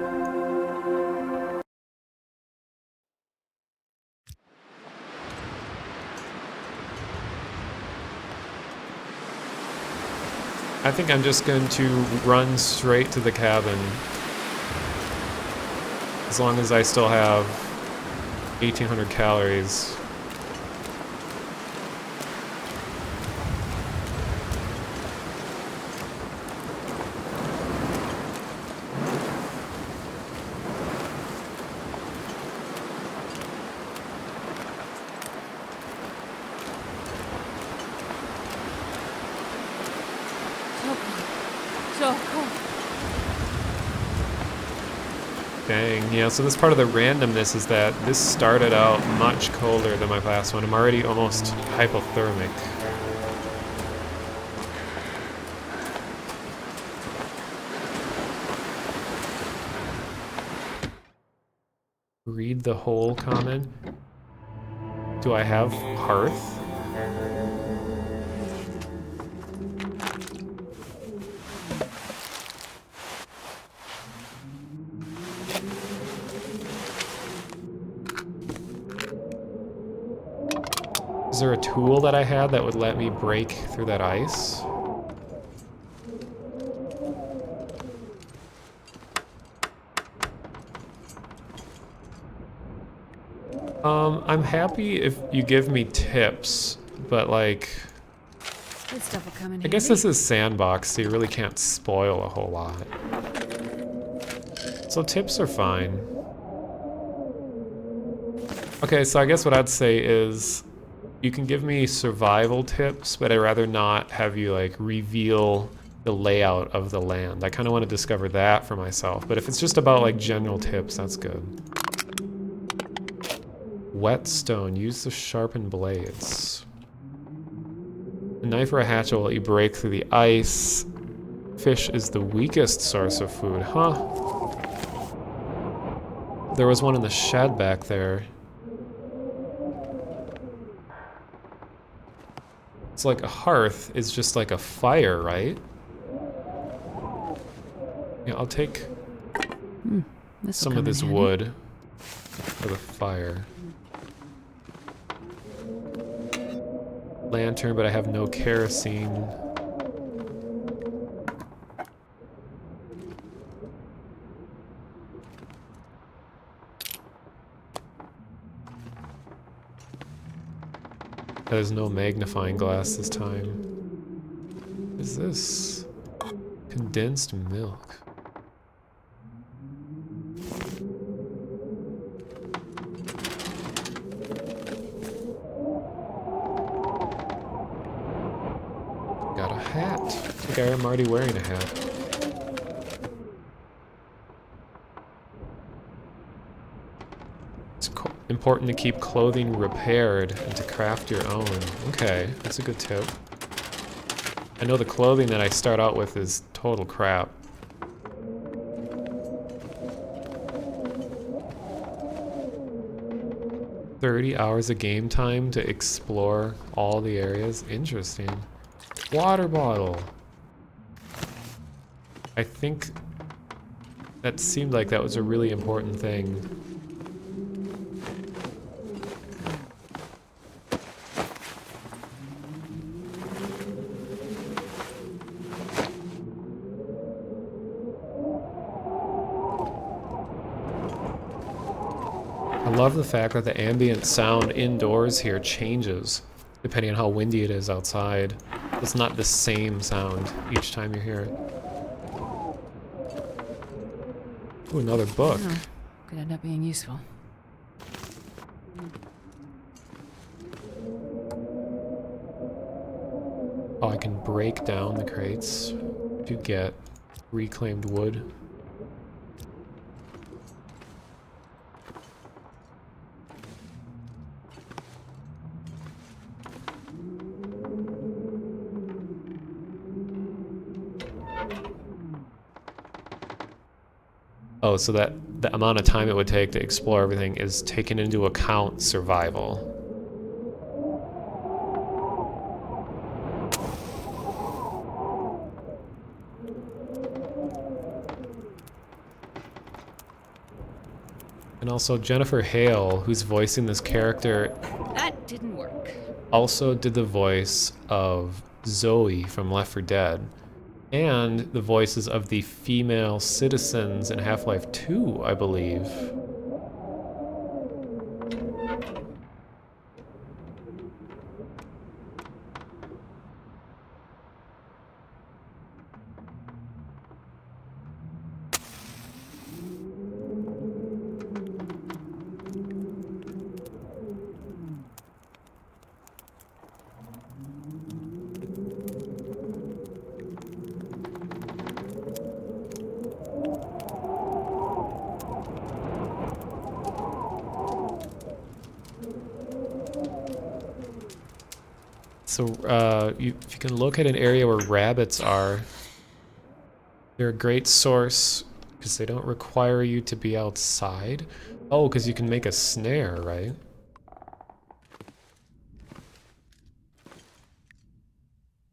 I think I'm just going to run straight to the cabin. As long as I still have 1,800 calories. So cold. Dang, yeah, so this part of the randomness is that this started out much colder than my last one. I'm already almost hypothermic. Read the whole comment. Do I have hearth? Is there a tool that I had that would let me break through that ice? I'm happy if you give me tips, but like, Good stuff will come in I guess handy. this is sandbox, so you really can't spoil a whole lot. So tips are fine. Okay, so I guess what I'd say is you can give me survival tips, but I'd rather not have you like reveal the layout of the land. I kind of want to discover that for myself, but if it's just about like general tips, that's good. Whetstone, use the sharpened blades. A knife or a hatchet will let you break through the ice. Fish is the weakest source of food, huh? There was one in the shed back there. It's like a hearth is just like a fire, right? Yeah, I'll take some of this wood for the fire. Lantern, but I have no kerosene. There's no magnifying glass this time. What is this? Condensed milk. Got a hat. I think I'm already wearing a hat. It's important to keep clothing repaired and to craft your own. Okay, that's a good tip. I know the clothing that I start out with is total crap. $30 of game time to explore all the areas. Interesting. Water bottle. I think that seemed like that was a really important thing. I love the fact that the ambient sound indoors here changes depending on how windy it is outside. It's not the same sound each time you hear it. Ooh, another book. Oh, could end up being useful. Oh, I can break down the crates to get reclaimed wood. Oh, so that the amount of time it would take to explore everything is taken into account survival. And also Jennifer Hale, who's voicing this character, That didn't work. also did the voice of Zoe from Left 4 Dead. And the voices of the female citizens in Half-Life 2, I believe. So, if you can locate an area where rabbits are, they're a great source because they don't require you to be outside. Oh, because you can make a snare, right?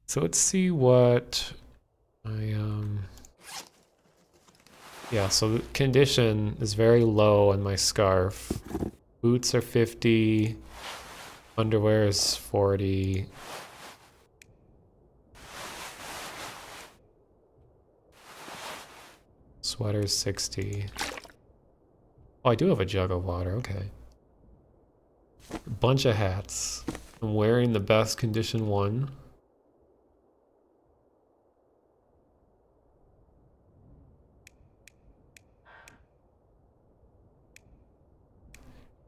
So let's see what I, yeah, so the condition is very low on my scarf. Boots are 50, underwear is 40. Sweater 60. Oh, I do have a jug of water, okay. A bunch of hats. I'm wearing the best condition one.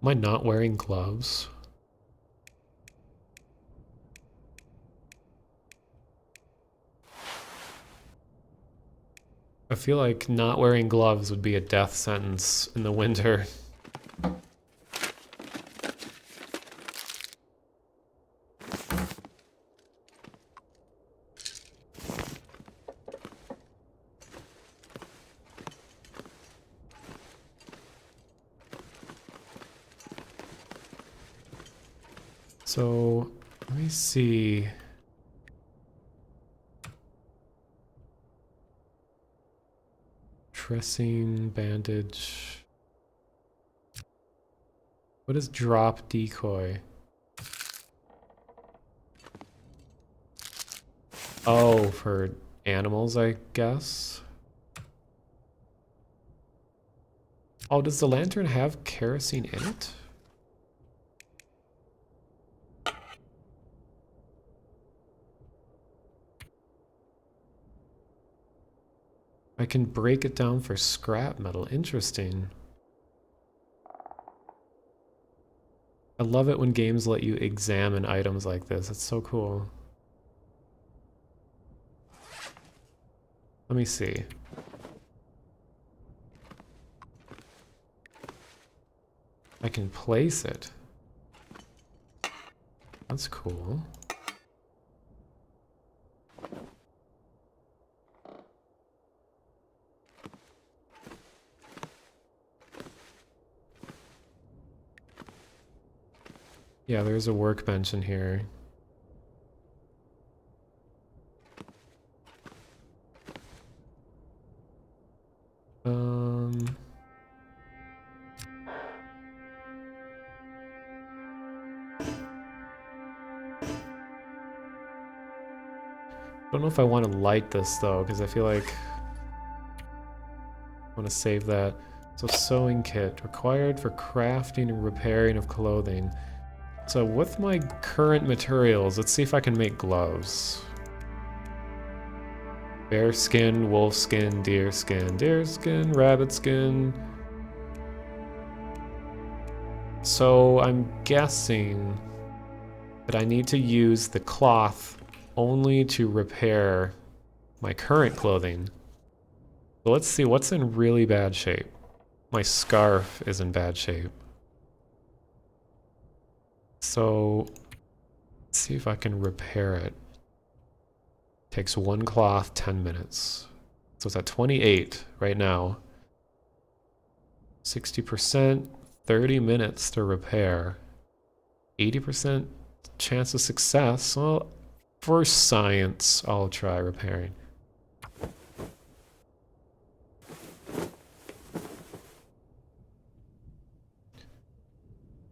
Am I not wearing gloves? I feel like not wearing gloves would be a death sentence in the winter. So, let me see. Dressing, bandage. What is drop decoy? Oh, for animals, I guess. Oh, does the lantern have kerosene in it? I can break it down for scrap metal. Interesting. I love it when games let you examine items like this. It's so cool. Let me see. I can place it. That's cool. Yeah, there's a workbench in here. I don't know if I want to light this though, because I feel like I want to save that. So sewing kit required for crafting and repairing of clothing. So with my current materials, let's see if I can make gloves. Bear skin, wolf skin, deer skin, rabbit skin. So I'm guessing that I need to use the cloth only to repair my current clothing. So let's see what's in really bad shape. My scarf is in bad shape. So let's see if I can repair it. Takes one cloth, 10 minutes. So it's at 28 right now. 60%, 30 minutes to repair. 80% chance of success. Well, for science, I'll try repairing.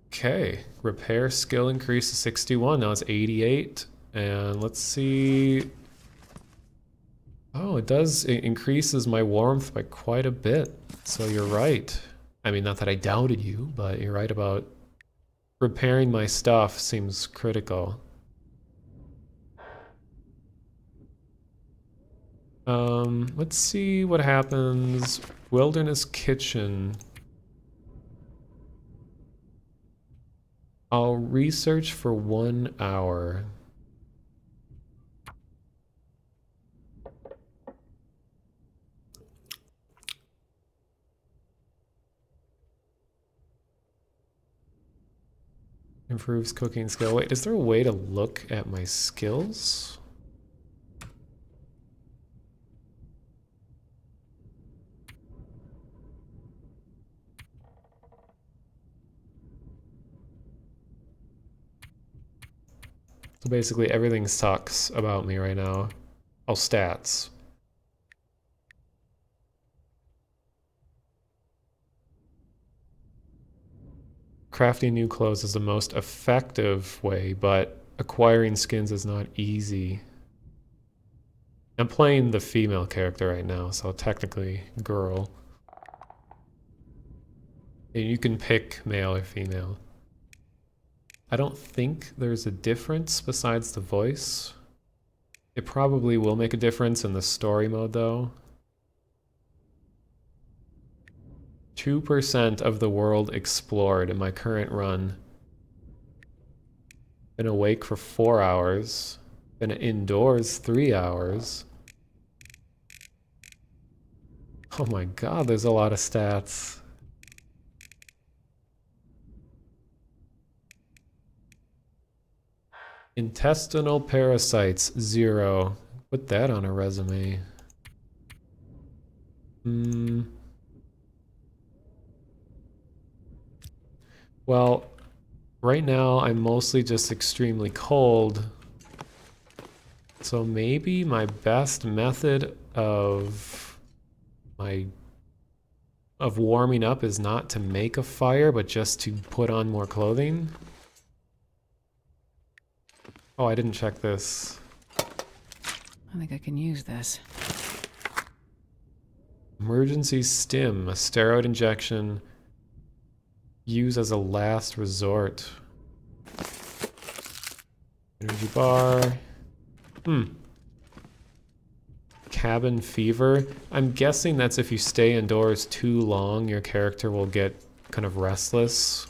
Okay, repair skill increase to 61. Now it's 88. And let's see. Oh, it does. It increases my warmth by quite a bit. So you're right. I mean, not that I doubted you, but you're right about repairing my stuff seems critical. Let's see what happens. Wilderness kitchen. I'll research for 1 hour. Improves cooking skill. Wait, is there a way to look at my skills? So basically everything sucks about me right now. Oh, stats. Crafting new clothes is the most effective way, but acquiring skins is not easy. I'm playing the female character right now, so technically girl. And you can pick male or female. I don't think there's a difference besides the voice. It probably will make a difference in the story mode though. 2% of the world explored in my current run. Been awake for 4 hours. Been indoors 3 hours. Oh my god, there's a lot of stats. Intestinal parasites, 0. Put that on a resume. Well, right now I'm mostly just extremely cold. So maybe my best method of warming up is not to make a fire, but just to put on more clothing. Oh, I didn't check this. I think I can use this. Emergency stim, a steroid injection. Use as a last resort. Energy bar. Cabin fever. I'm guessing that's if you stay indoors too long, your character will get kind of restless.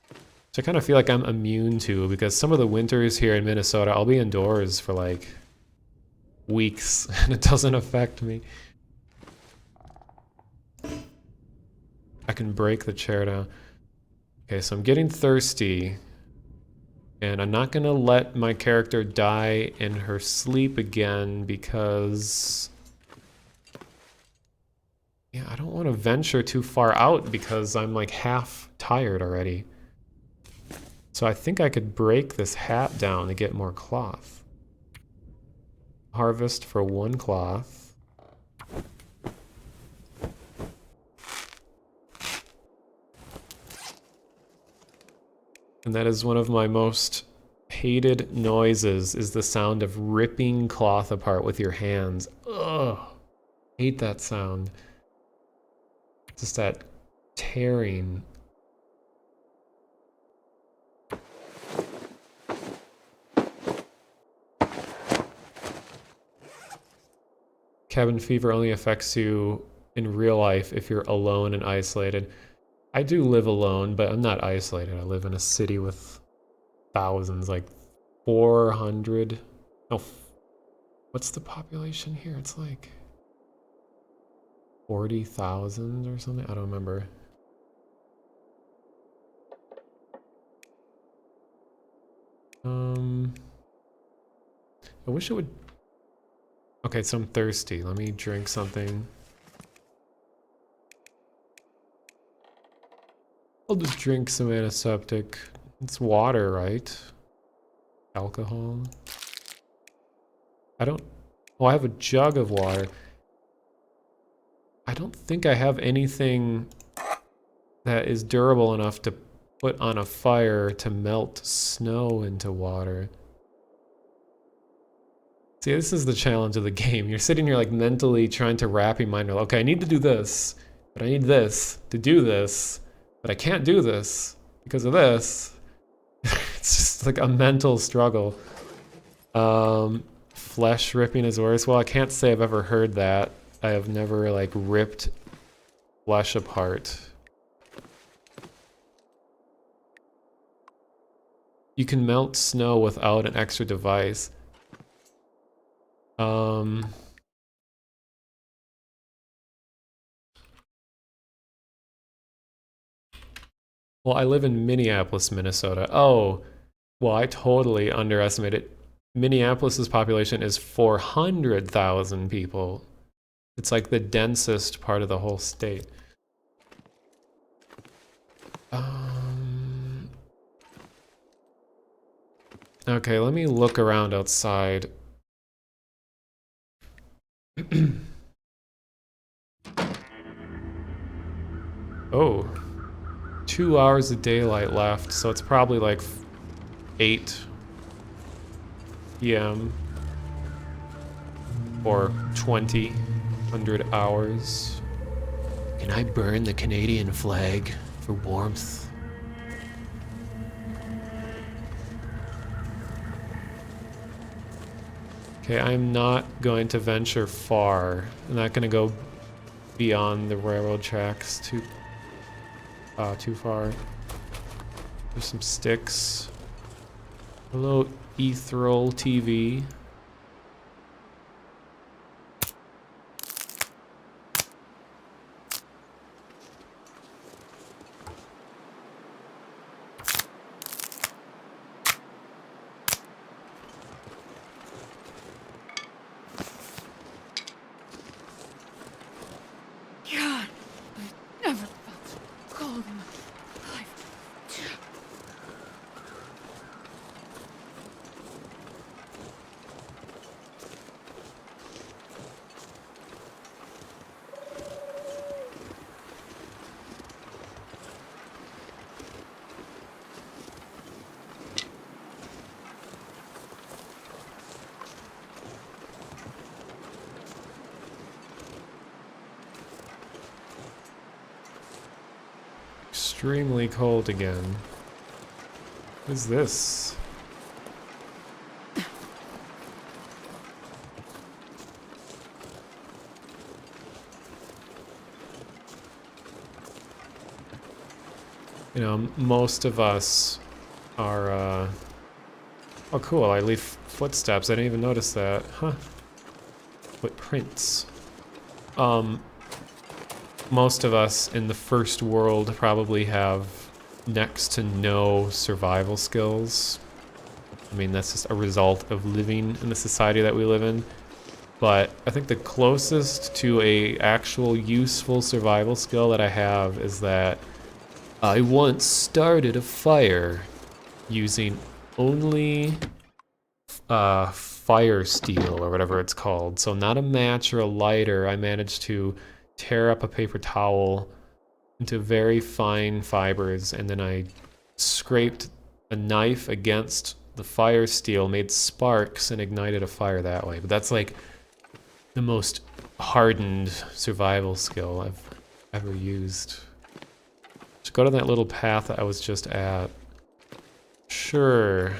Which I kind of feel like I'm immune to, because some of the winters here in Minnesota, I'll be indoors for like weeks and it doesn't affect me. I can break the chair down. Okay, so I'm getting thirsty. And I'm not gonna let my character die in her sleep again because... yeah, I don't want to venture too far out because I'm like half tired already. So I think I could break this hat down to get more cloth. Harvest for 1 cloth. And that is one of my most hated noises, is the sound of ripping cloth apart with your hands. Ugh. Hate that sound. Just that tearing. Cabin fever only affects you in real life if you're alone and isolated. I do live alone, but I'm not isolated. I live in a city with thousands, like 400. No, what's the population here? It's like 40,000 or something. I don't remember. I wish it would... okay, so I'm thirsty. Let me drink something. I'll just drink some antiseptic. It's water, right? Alcohol. I don't... oh, I have a jug of water. I don't think I have anything that is durable enough to put on a fire to melt snow into water. See, this is the challenge of the game. You're sitting here like mentally trying to wrap your mind around, okay, I need to do this, but I need this to do this, but I can't do this because of this. It's just like a mental struggle. Flesh ripping is worse. Well, I can't say I've ever heard that. I have never like ripped flesh apart. You can melt snow without an extra device. Well, I live in Minneapolis, Minnesota. Oh, well, I totally underestimated. Minneapolis's population is 400,000 people. It's like the densest part of the whole state. Okay, let me look around outside. Oh, 2 hours of daylight left, so it's probably like 8 p.m. or 2,000 hours. Can I burn the Canadian flag for warmth? Okay, I'm not going to venture far. I'm not going to go beyond the railroad tracks too far. There's some sticks. Hello, Ethereal TV. God, I've never felt so cold in my life. Extremely cold again. What is this? You know, most of us are, oh cool, I leave footsteps. I didn't even notice that. Huh. Footprints. Most of us in the first world probably have next to no survival skills. I mean, that's just a result of living in the society that we live in. But I think the closest to a actual useful survival skill that I have is that I once started a fire using only fire steel or whatever it's called. So not a match or a lighter. I managed to tear up a paper towel into very fine fibers, and then I scraped a knife against the fire steel, made sparks, and ignited a fire that way. But that's like the most hardened survival skill I've ever used. Just go to that little path that I was just at. Sure.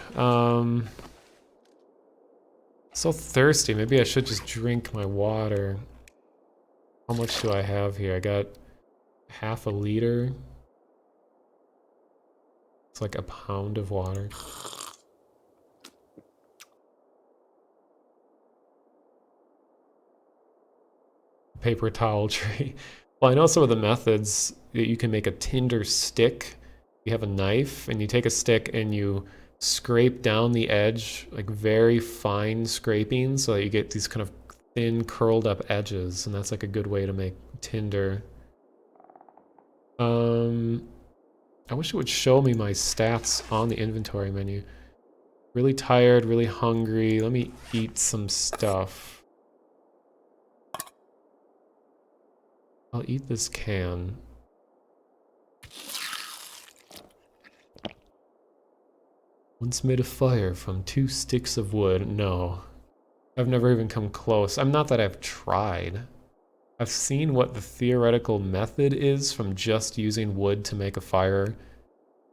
So thirsty. Maybe I should just drink my water. How much do I have here? I got half a liter. It's like a pound of water. Paper towel tray. Well, I know some of the methods. You can make a tinder stick. You have a knife and you take a stick and you scrape down the edge, like very fine scraping, so that you get these kind of thin curled up edges, and that's like a good way to make tinder. I wish it would show me my stats on the inventory menu. Really tired, really hungry. Let me eat some stuff. I'll eat this can. Once made a fire from 2 sticks of wood. No. I've never even come close. I'm not that I've tried. I've seen what the theoretical method is from just using wood to make a fire.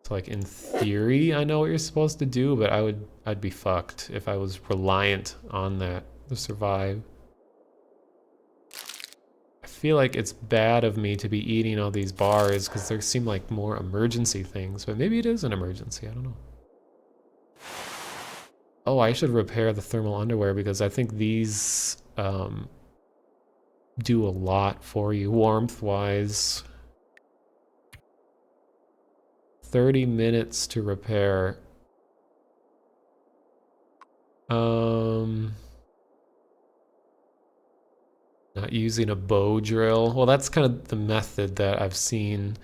So like in theory, I know what you're supposed to do, but I'd be fucked if I was reliant on that to survive. I feel like it's bad of me to be eating all these bars because they seem like more emergency things, but maybe it is an emergency, I don't know. Oh, I should repair the thermal underwear because I think these do a lot for you warmth-wise. 30 minutes to repair. Not using a bow drill. Well, that's kind of the method that I've seen.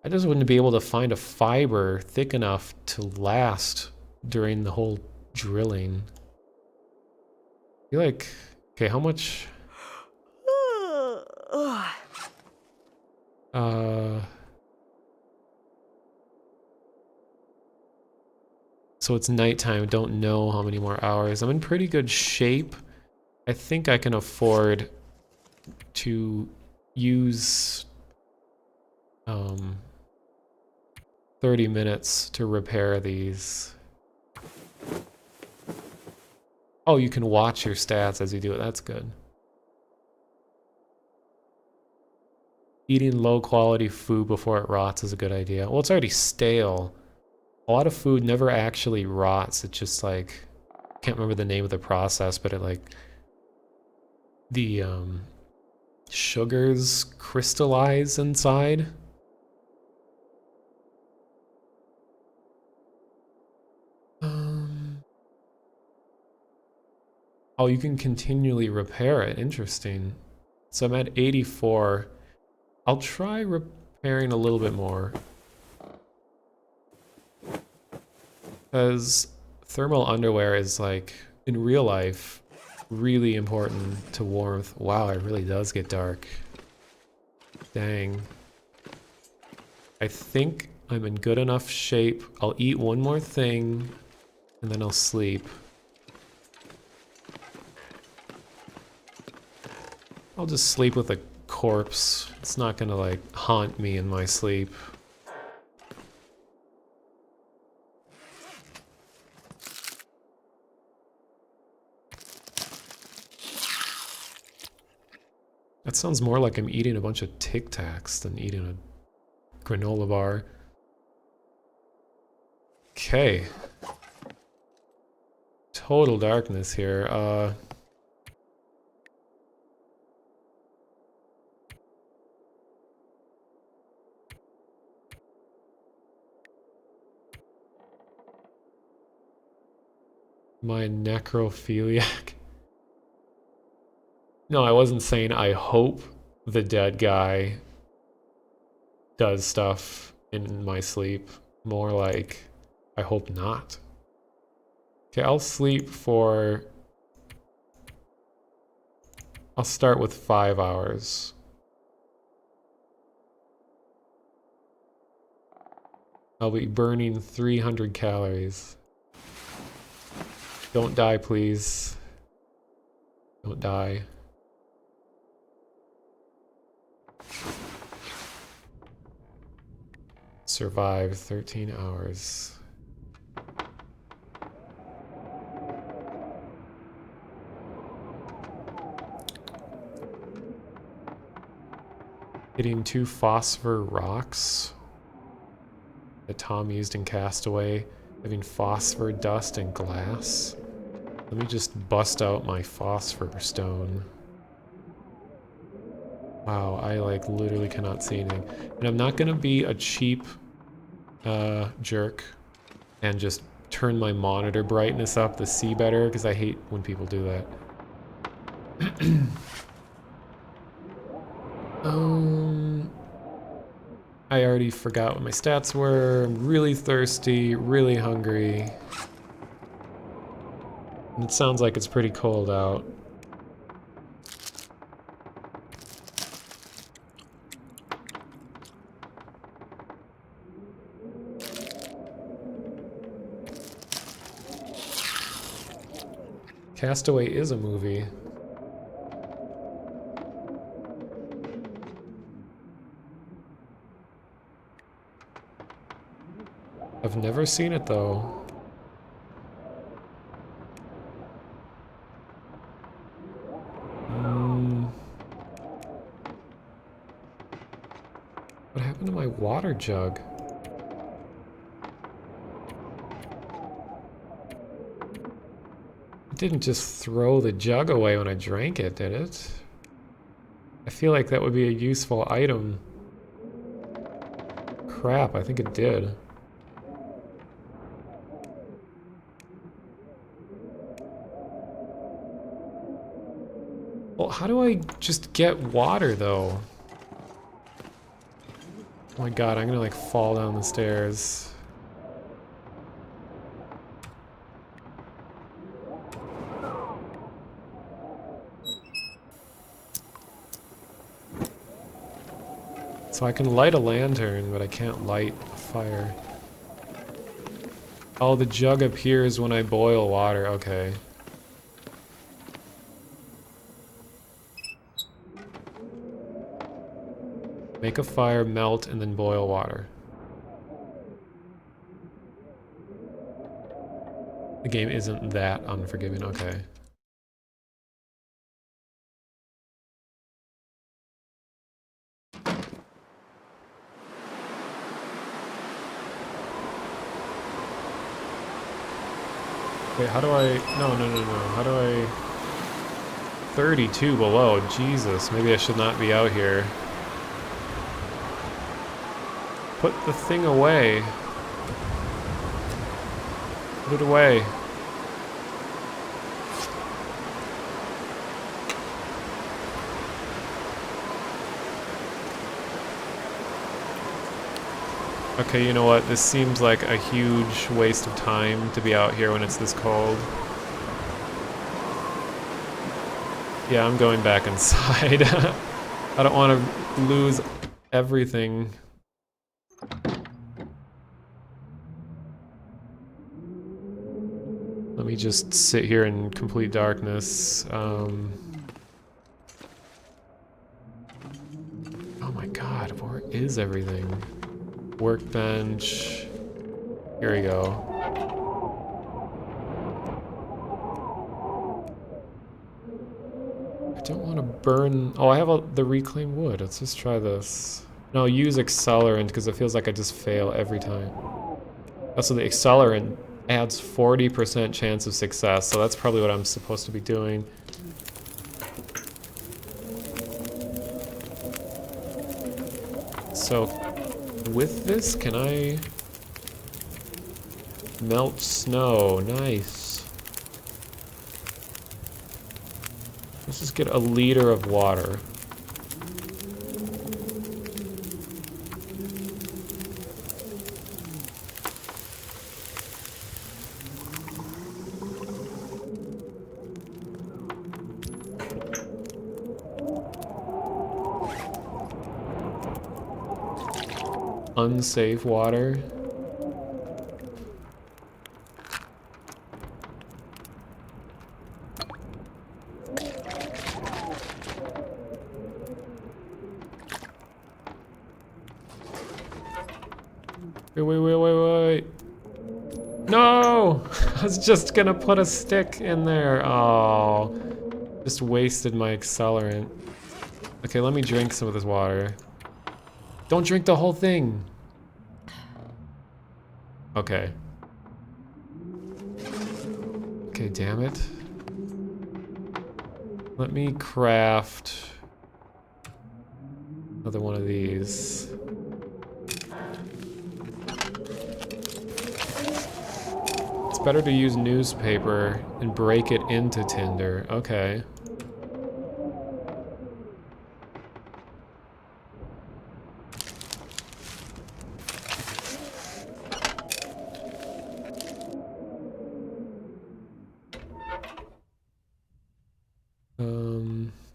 I just wouldn't be able to find a fiber thick enough to last during the whole drilling. I feel like, okay, how much? So it's nighttime, don't know how many more hours. I'm in pretty good shape. I think I can afford to use 30 minutes to repair these. Oh, you can watch your stats as you do it. That's good. Eating low quality food before it rots is a good idea. Well, it's already stale. A lot of food never actually rots. It just like, can't remember the name of the process, but it like, the sugars crystallize inside. Oh, you can continually repair it. Interesting. So I'm at 84. I'll try repairing a little bit more. Because thermal underwear is like, in real life, really important to warmth. Wow, it really does get dark. Dang. I think I'm in good enough shape. I'll eat one more thing, and then I'll sleep. I'll just sleep with a corpse. It's not gonna like haunt me in my sleep. That sounds more like I'm eating a bunch of Tic Tacs than eating a granola bar. Okay. Total darkness here. My necrophiliac. No, I wasn't saying I hope the dead guy does stuff in my sleep. More like, I hope not. Okay, I'll sleep for... I'll start with 5 hours. I'll be burning 300 calories. Don't die, please. Don't die. Survive 13 hours. Hitting 2 phosphor rocks that Tom used in Castaway. Having phosphor dust and glass. Let me just bust out my phosphor stone. Wow, I like literally cannot see anything. And I'm not gonna be a cheap jerk and just turn my monitor brightness up to see better, because I hate when people do that. I already forgot what my stats were. I'm really thirsty, really hungry. And it sounds like it's pretty cold out. Castaway is a movie. I've never seen it though. What happened to my water jug? It didn't just throw the jug away when I drank it, did it? I feel like that would be a useful item. Crap, I think it did. Well, how do I just get water, though? Oh my god, I'm gonna like fall down the stairs. So I can light a lantern, but I can't light a fire. Oh, the jug appears when I boil water, okay. Make a fire, melt, and then boil water. The game isn't that unforgiving, okay. Wait, how do I... No, no, no, no. How do I... 32 below. Jesus, maybe I should not be out here. Put the thing away. Put it away. Okay, you know what? This seems like a huge waste of time to be out here when it's this cold. Yeah, I'm going back inside. I don't want to lose everything. Let me just sit here in complete darkness. Oh my god, where is everything? Workbench. Here we go. I don't want to burn... Oh, I have the reclaimed wood. Let's just try this. No, use accelerant because it feels like I just fail every time. Also, the accelerant adds 40% chance of success, so that's probably what I'm supposed to be doing. So, with this, can I melt snow? Nice. Let's just get a liter of water. Unsafe water. Wait. No! I was just gonna put a stick in there. Oh. Just wasted my accelerant. Okay, let me drink some of this water. Don't drink the whole thing. Okay. Okay, damn it. Let me craft another one of these. It's better to use newspaper and break it into tinder. Okay.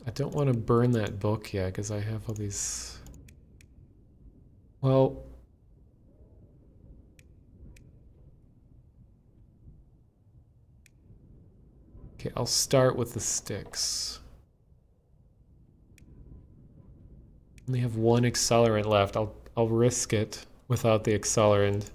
I don't want to burn that book yet because I have all these... Well... Okay, I'll start with the sticks. Only have one accelerant left. I'll risk it without the accelerant.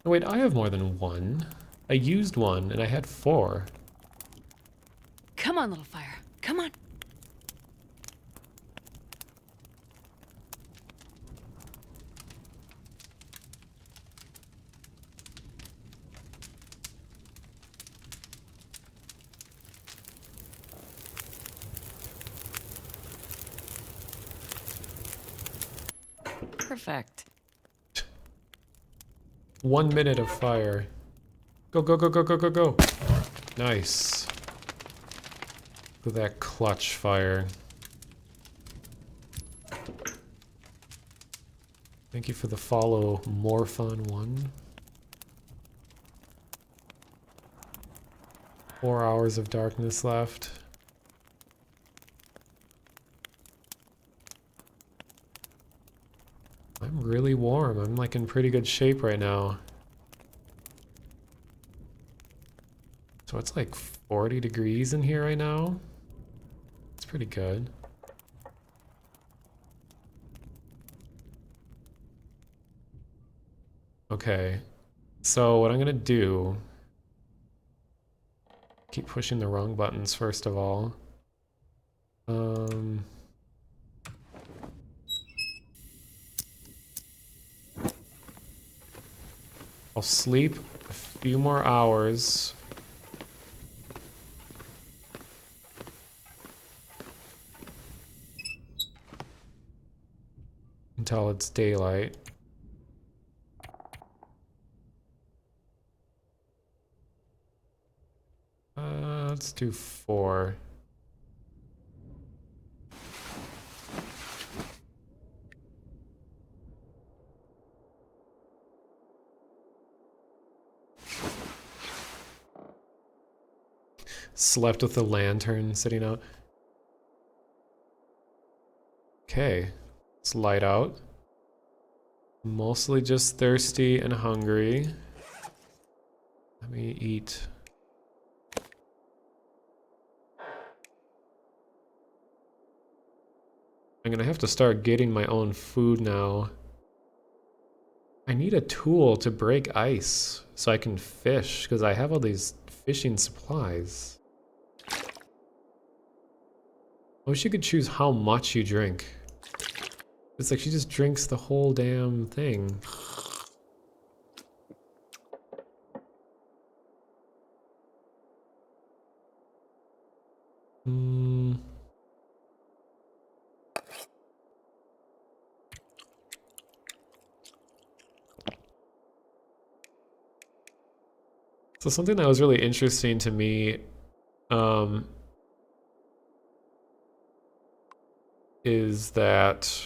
Oh, wait, I have more than one. I used one and I had 4. Come on, little fire. Come on. Perfect. 1 minute of fire. Go, go, go, go, go, go, go. Nice. Look at that clutch fire. Thank you for the follow, Morphon1. 4 hours of darkness left. I'm really warm. I'm like in pretty good shape right now. So it's like 40 degrees in here right now. It's pretty good. Okay. So what I'm gonna do... Keep pushing the wrong buttons first of all. I'll sleep a few more hours. Until it's daylight. Let's do 4. Slept with the lantern sitting out. Okay, it's light out. Mostly just thirsty and hungry. Let me eat. I'm gonna have to start getting my own food now. I need a tool to break ice so I can fish, because I have all these fishing supplies. I wish you could choose how much you drink. It's like she just drinks the whole damn thing. So something that was really interesting to me is that,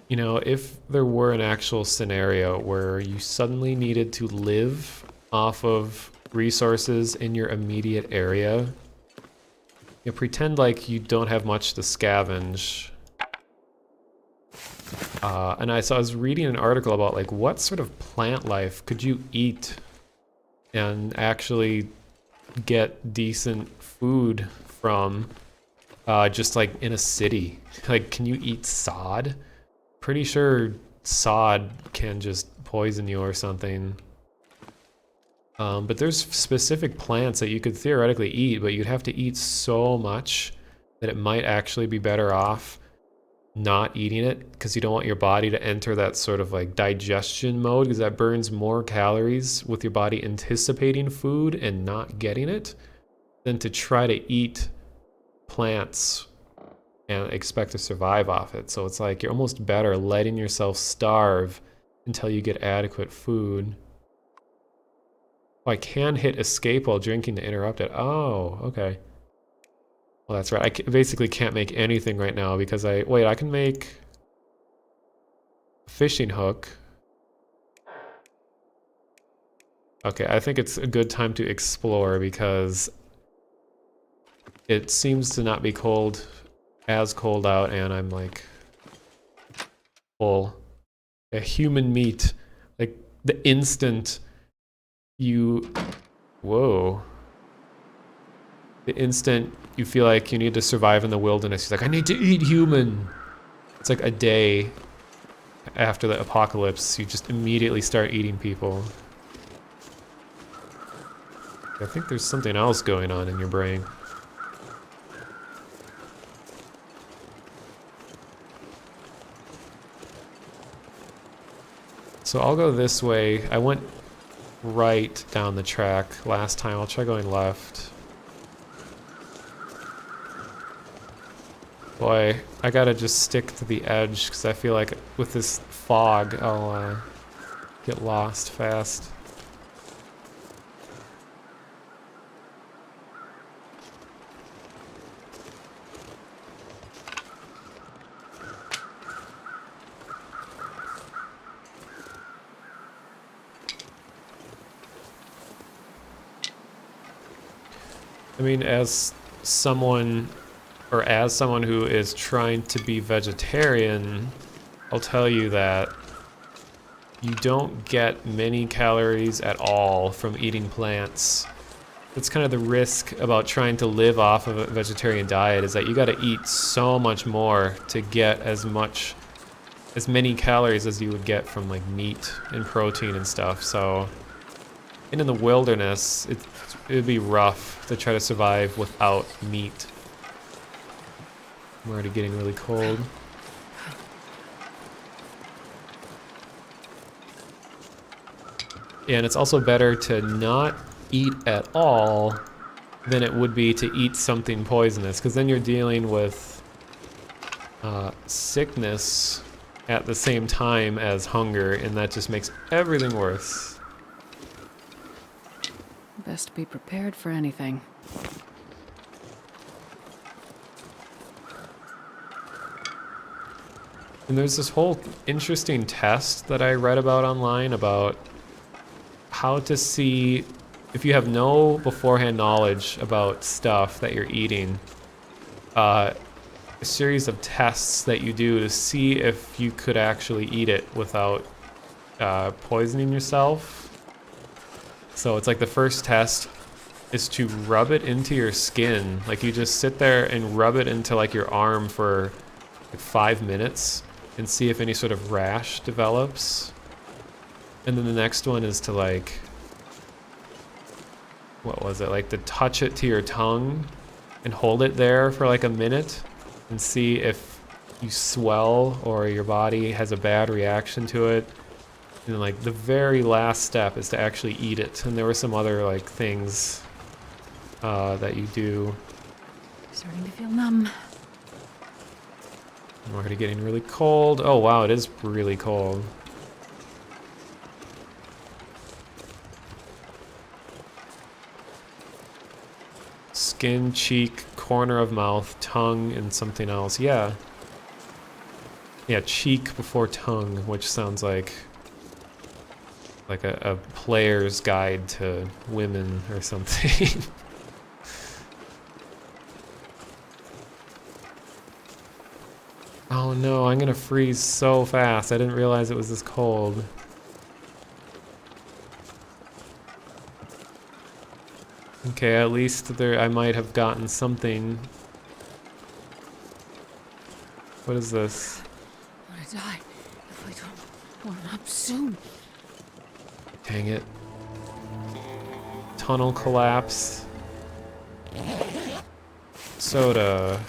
you know, if there were an actual scenario where you suddenly needed to live off of resources in your immediate area, you know, pretend like you don't have much to scavenge. And I was reading an article about like what sort of plant life could you eat and actually get decent food from, just like in a city. Like, can you eat sod? Pretty sure sod can just poison you or something. But there's specific plants that you could theoretically eat, but you'd have to eat so much that it might actually be better off not eating it, because you don't want your body to enter that sort of like digestion mode, because that burns more calories with your body anticipating food and not getting it than to try to eat plants and expect to survive off it. So it's like you're almost better letting yourself starve until you get adequate food. Oh, I can hit escape while drinking to interrupt it. Oh, okay. Well, that's right. I basically can't make anything right now because I can make a fishing hook. Okay, I think it's a good time to explore because it seems to not be as cold out, and I'm like full. A human meat, like the instant you, whoa. The instant you feel like you need to survive in the wilderness, he's like, I need to eat human. It's like a day after the apocalypse, you just immediately start eating people. I think there's something else going on in your brain. So I'll go this way. I went right down the track last time. I'll try going left. Boy, I gotta just stick to the edge because I feel like with this fog, I'll get lost fast. I mean, as someone who is trying to be vegetarian, I'll tell you that you don't get many calories at all from eating plants. That's kind of the risk about trying to live off of a vegetarian diet, is that you gotta eat so much more to get as many calories as you would get from like meat and protein and stuff. So, and in the wilderness, it'd be rough to try to survive without meat. I'm already getting really cold. Yeah, and it's also better to not eat at all than it would be to eat something poisonous, because then you're dealing with sickness at the same time as hunger, and that just makes everything worse. Best be prepared for anything. And there's this whole interesting test that I read about online about how to see if you have no beforehand knowledge about stuff that you're eating. A series of tests that you do to see if you could actually eat it without poisoning yourself. So it's like the first test is to rub it into your skin. Like you just sit there and rub it into like your arm for like 5 minutes and see if any sort of rash develops. And then the next one is to like, what was it? Like to touch it to your tongue and hold it there for like a minute and see if you swell or your body has a bad reaction to it. And then like the very last step is to actually eat it. And there were some other like things that you do. Starting to feel numb. I'm already getting really cold. Oh wow, it is really cold. Skin, cheek, corner of mouth, tongue, and something else. Yeah. Yeah, cheek before tongue, which sounds like a player's guide to women or something. Oh no, I'm gonna freeze so fast. I didn't realize it was this cold. Okay, at least there I might have gotten something. What is this? I'm gonna die if I don't warm up soon. Dang it. Tunnel collapse. Soda.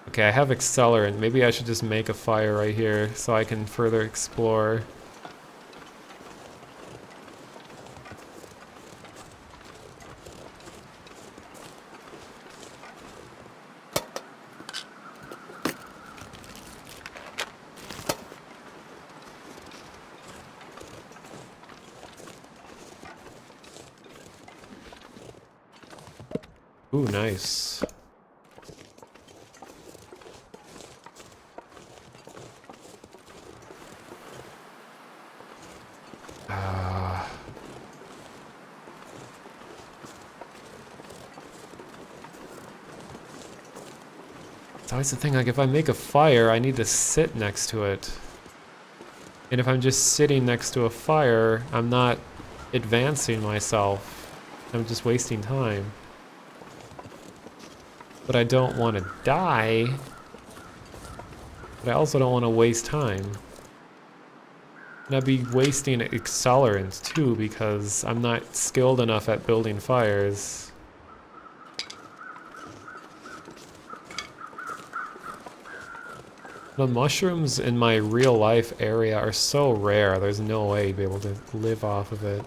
Okay, I have accelerant. Maybe I should just make a fire right here so I can further explore. Ooh, nice. It's always the thing, like if I make a fire, I need to sit next to it. And if I'm just sitting next to a fire, I'm not advancing myself. I'm just wasting time. But I don't want to die. But I also don't want to waste time. And I'd be wasting accelerants too because I'm not skilled enough at building fires. The mushrooms in my real life area are so rare, there's no way you'd be able to live off of it.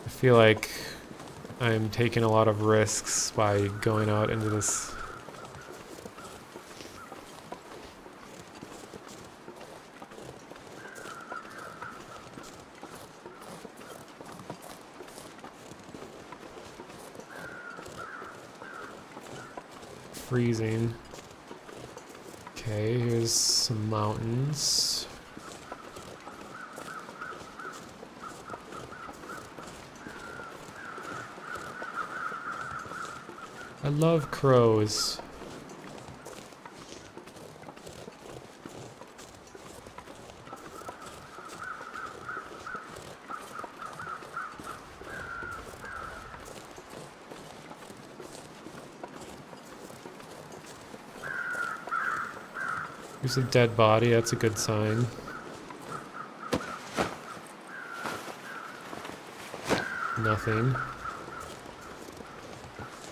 I feel like I'm taking a lot of risks by going out into this. Freezing. Okay, here's some mountains. I love crows. There's a dead body, that's a good sign. Nothing.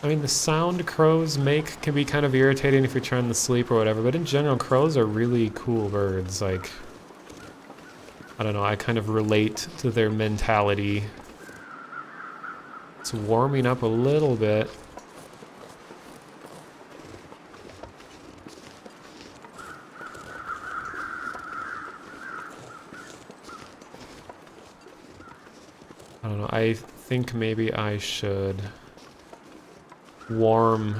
I mean, the sound crows make can be kind of irritating if you're trying to sleep or whatever, but in general, crows are really cool birds. Like, I don't know, I kind of relate to their mentality. It's warming up a little bit. I don't know, I think maybe I should warm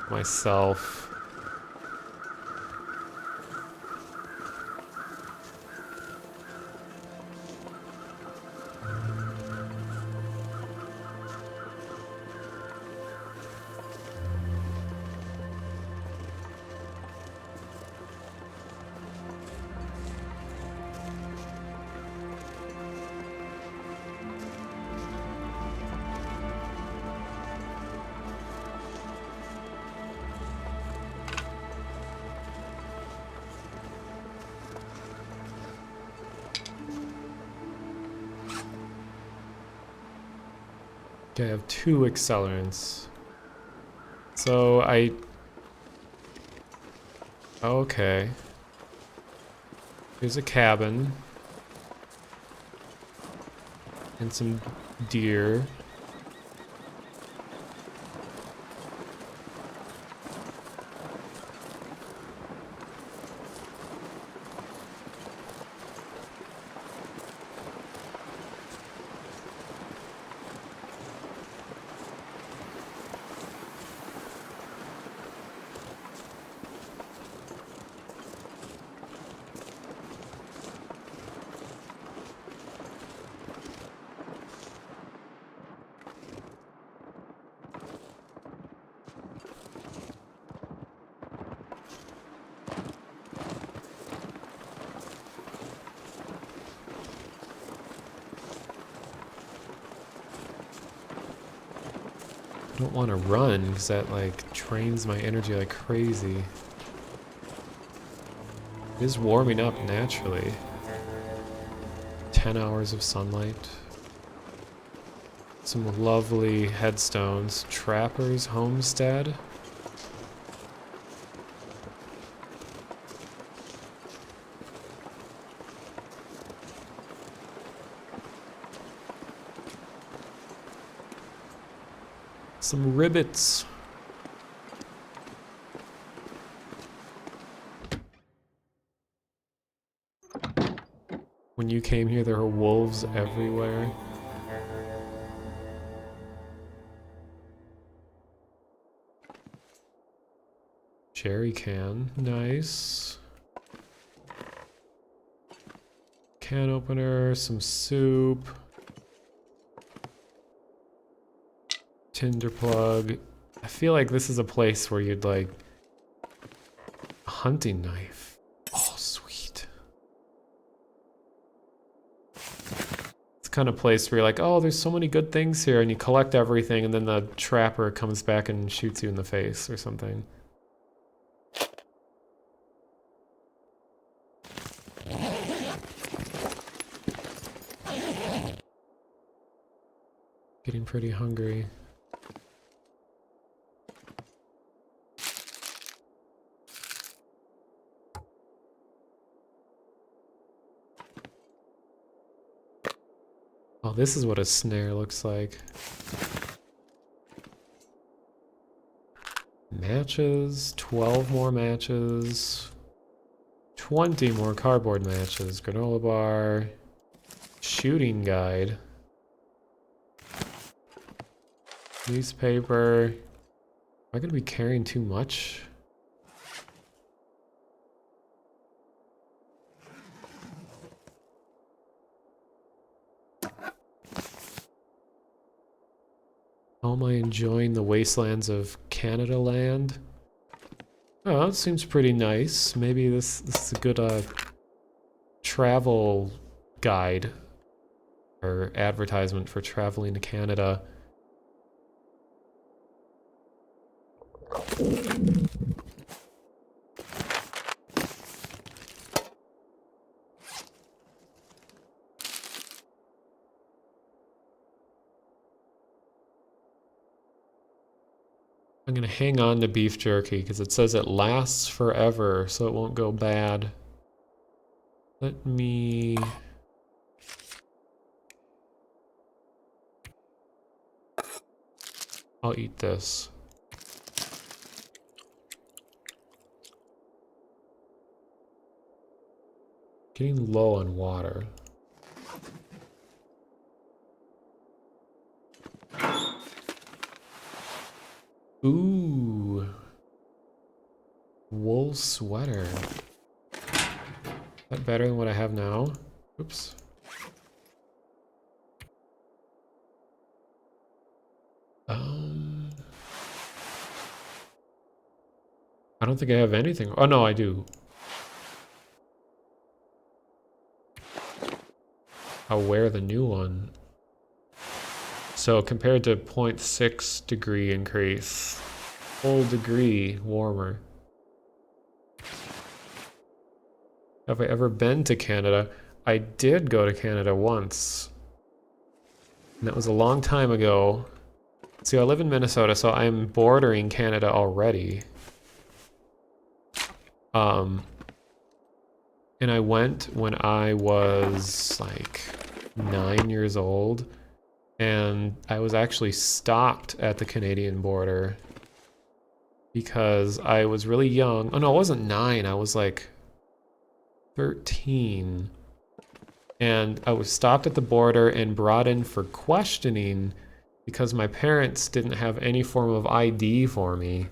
myself. Okay, I have 2 accelerants. So okay. Here's a cabin. And some deer. I don't want to run because that like drains my energy like crazy. It is warming up naturally. 10 hours of sunlight. Some lovely headstones. Trapper's Homestead. Some rivets. When you came here, there were wolves everywhere. Jerry can, nice. Can opener, some soup. Tinder plug. I feel like this is a place where you'd like a hunting knife. Oh, sweet. It's the kind of place where you're like, oh, there's so many good things here, and you collect everything, and then the trapper comes back and shoots you in the face or something. Getting pretty hungry. Oh, this is what a snare looks like. Matches, 12 more matches, 20 more cardboard matches, granola bar, shooting guide, newspaper. Am I gonna be carrying too much? How am I enjoying the wastelands of Canada land? Oh, that seems pretty nice. Maybe this is a good travel guide or advertisement for traveling to Canada. I'm gonna hang on to beef jerky because it says it lasts forever, so it won't go bad. Let me... I'll eat this. Getting low on water. Ooh. Wool sweater. Is that better than what I have now? Oops. I don't think I have anything. Oh no, I do. I'll wear the new one. So compared to 0.6 degree increase, full degree warmer. Have I ever been to Canada? I did go to Canada once. And that was a long time ago. See, I live in Minnesota, so I'm bordering Canada already. And I went when I was like 9 years old, and I was actually stopped at the Canadian border because I was really young. Oh no, I wasn't 9, I was like 13. And I was stopped at the border and brought in for questioning because my parents didn't have any form of ID for me.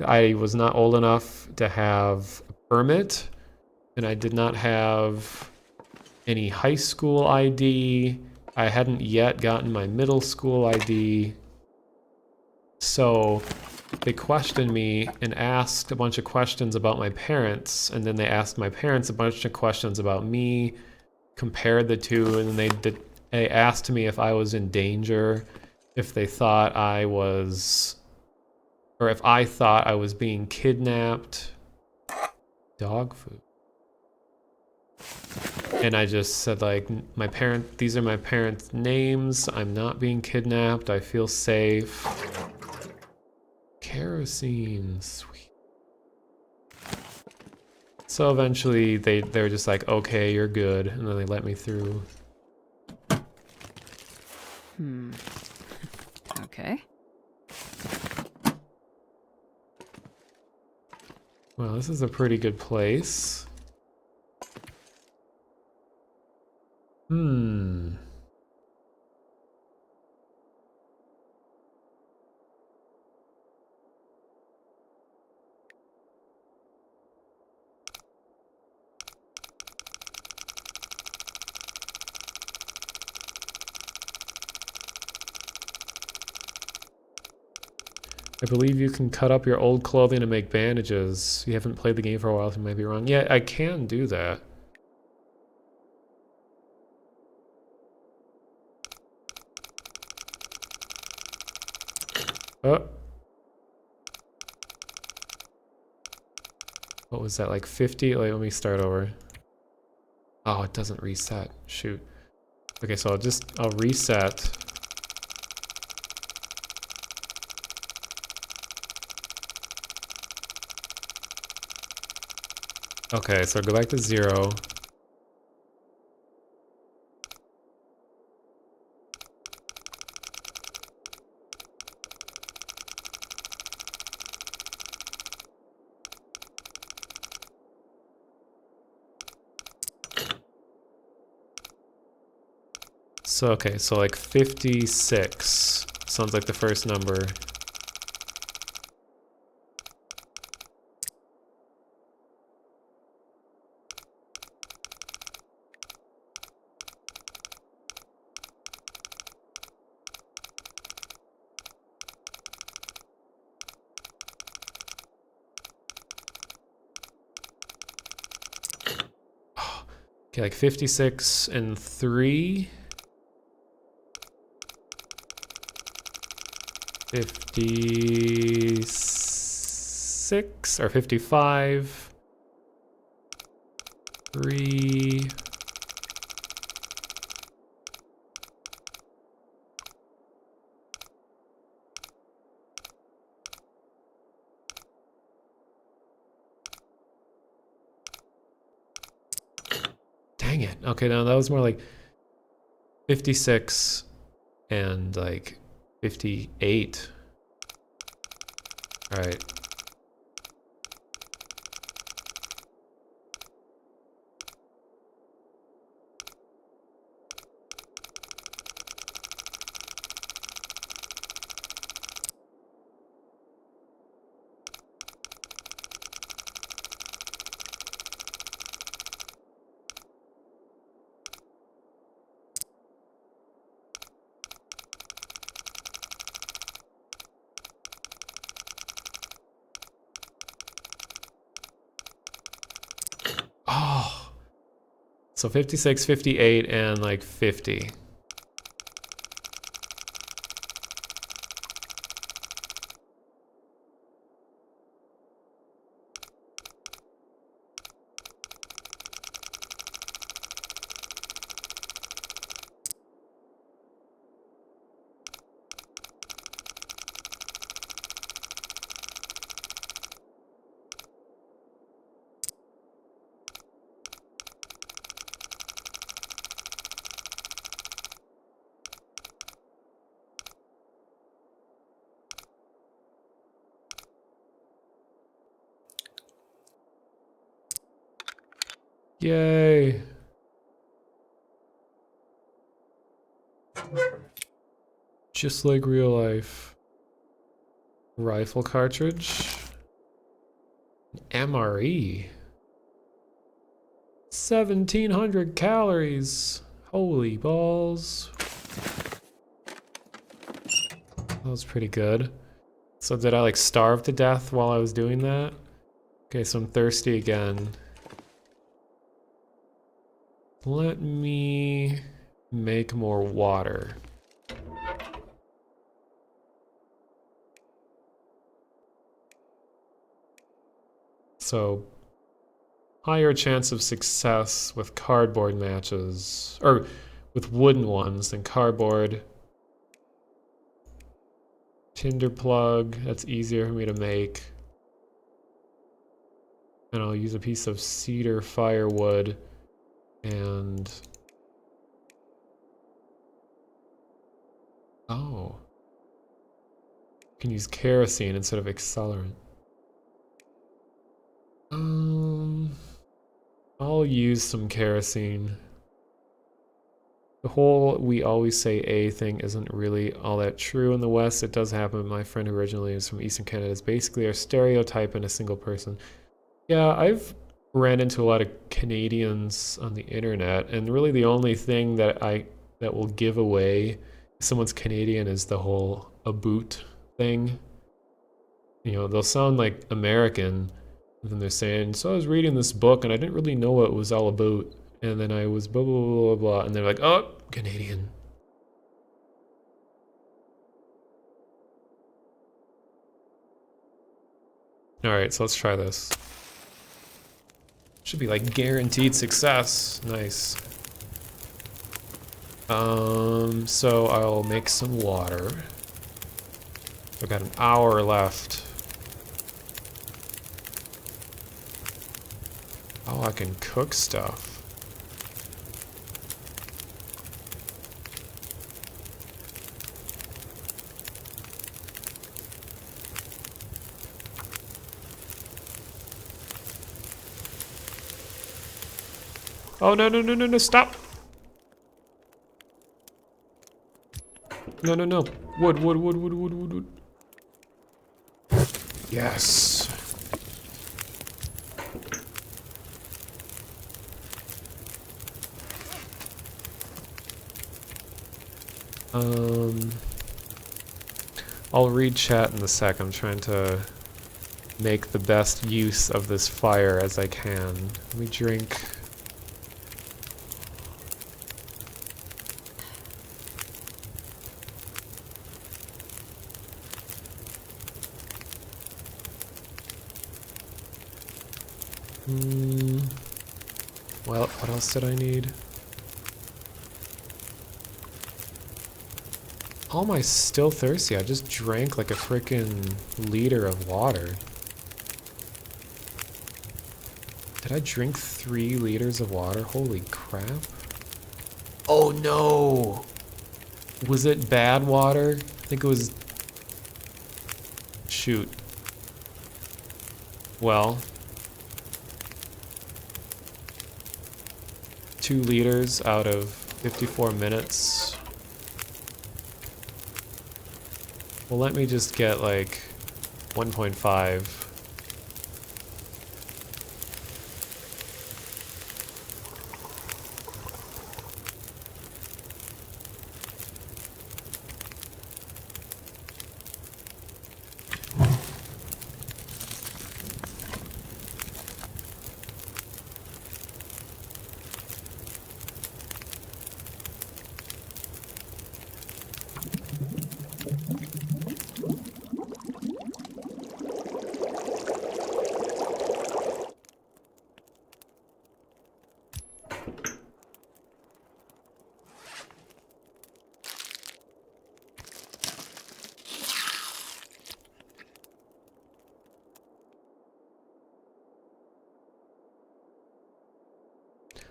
I was not old enough to have a permit, and I did not have any high school ID. I hadn't yet gotten my middle school ID. So they questioned me and asked a bunch of questions about my parents, and then they asked my parents a bunch of questions about me, compared the two, and then they asked me if I was in danger, if they thought I was, or if I thought I was being kidnapped. Dog food. And I just said, like, these are my parents' names. I'm not being kidnapped. I feel safe. Kerosene, sweet. So eventually they were just like, okay, you're good. And then they let me through. Okay. Well, this is a pretty good place. I believe you can cut up your old clothing to make bandages. You haven't played the game for a while, so you might be wrong. Yeah, I can do that. Oh. What was that, like 50? Like, let me start over. Oh, it doesn't reset. Shoot. Okay, so I'll reset. Okay, so go back to 0. So, okay, so like 56 sounds like the first number. Okay, like 56 and 3. 56 or 55. 3. Dang it. Okay, now that was more like 56 and like 58. All right. Oh, so 56, 58, and like 50. Yay. Just like real life. Rifle cartridge. MRE. 1700 calories. Holy balls. That was pretty good. So did I like starve to death while I was doing that? Okay, so I'm thirsty again. Let me make more water. So, higher chance of success with cardboard matches, or with wooden ones than cardboard. Tinder plug, that's easier for me to make. And I'll use a piece of cedar firewood and... Oh. You can use kerosene instead of accelerant. I'll use some kerosene. The whole "we always say A" thing isn't really all that true in the West. It does happen. My friend who originally is from Eastern Canada is basically our stereotype in a single person. Yeah, I've ran into a lot of Canadians on the internet, and really the only thing that will give away if someone's Canadian is the whole "a boot" thing. You know, they'll sound like American. And then they're saying, so I was reading this book and I didn't really know what it was all about. And then I was blah, blah, blah, blah, blah. And they're like, oh, Canadian. All right, so let's try this. Should be like guaranteed success. Nice. So I'll make some water. I've got an hour left. Oh, I can cook stuff. Oh, no, no, no, no, no, stop! No, no, no. Wood, wood, wood, wood, wood, wood, wood. Yes. I'll read chat in a sec. I'm trying to make the best use of this fire as I can. Let me drink. Well, what else did I need? How am I still thirsty? I just drank like a freaking liter of water. Did I drink 3 liters of water? Holy crap. Oh no! Was it bad water? I think it was... Shoot. Well. 2 liters out of 54 minutes. Well, let me just get like 1.5.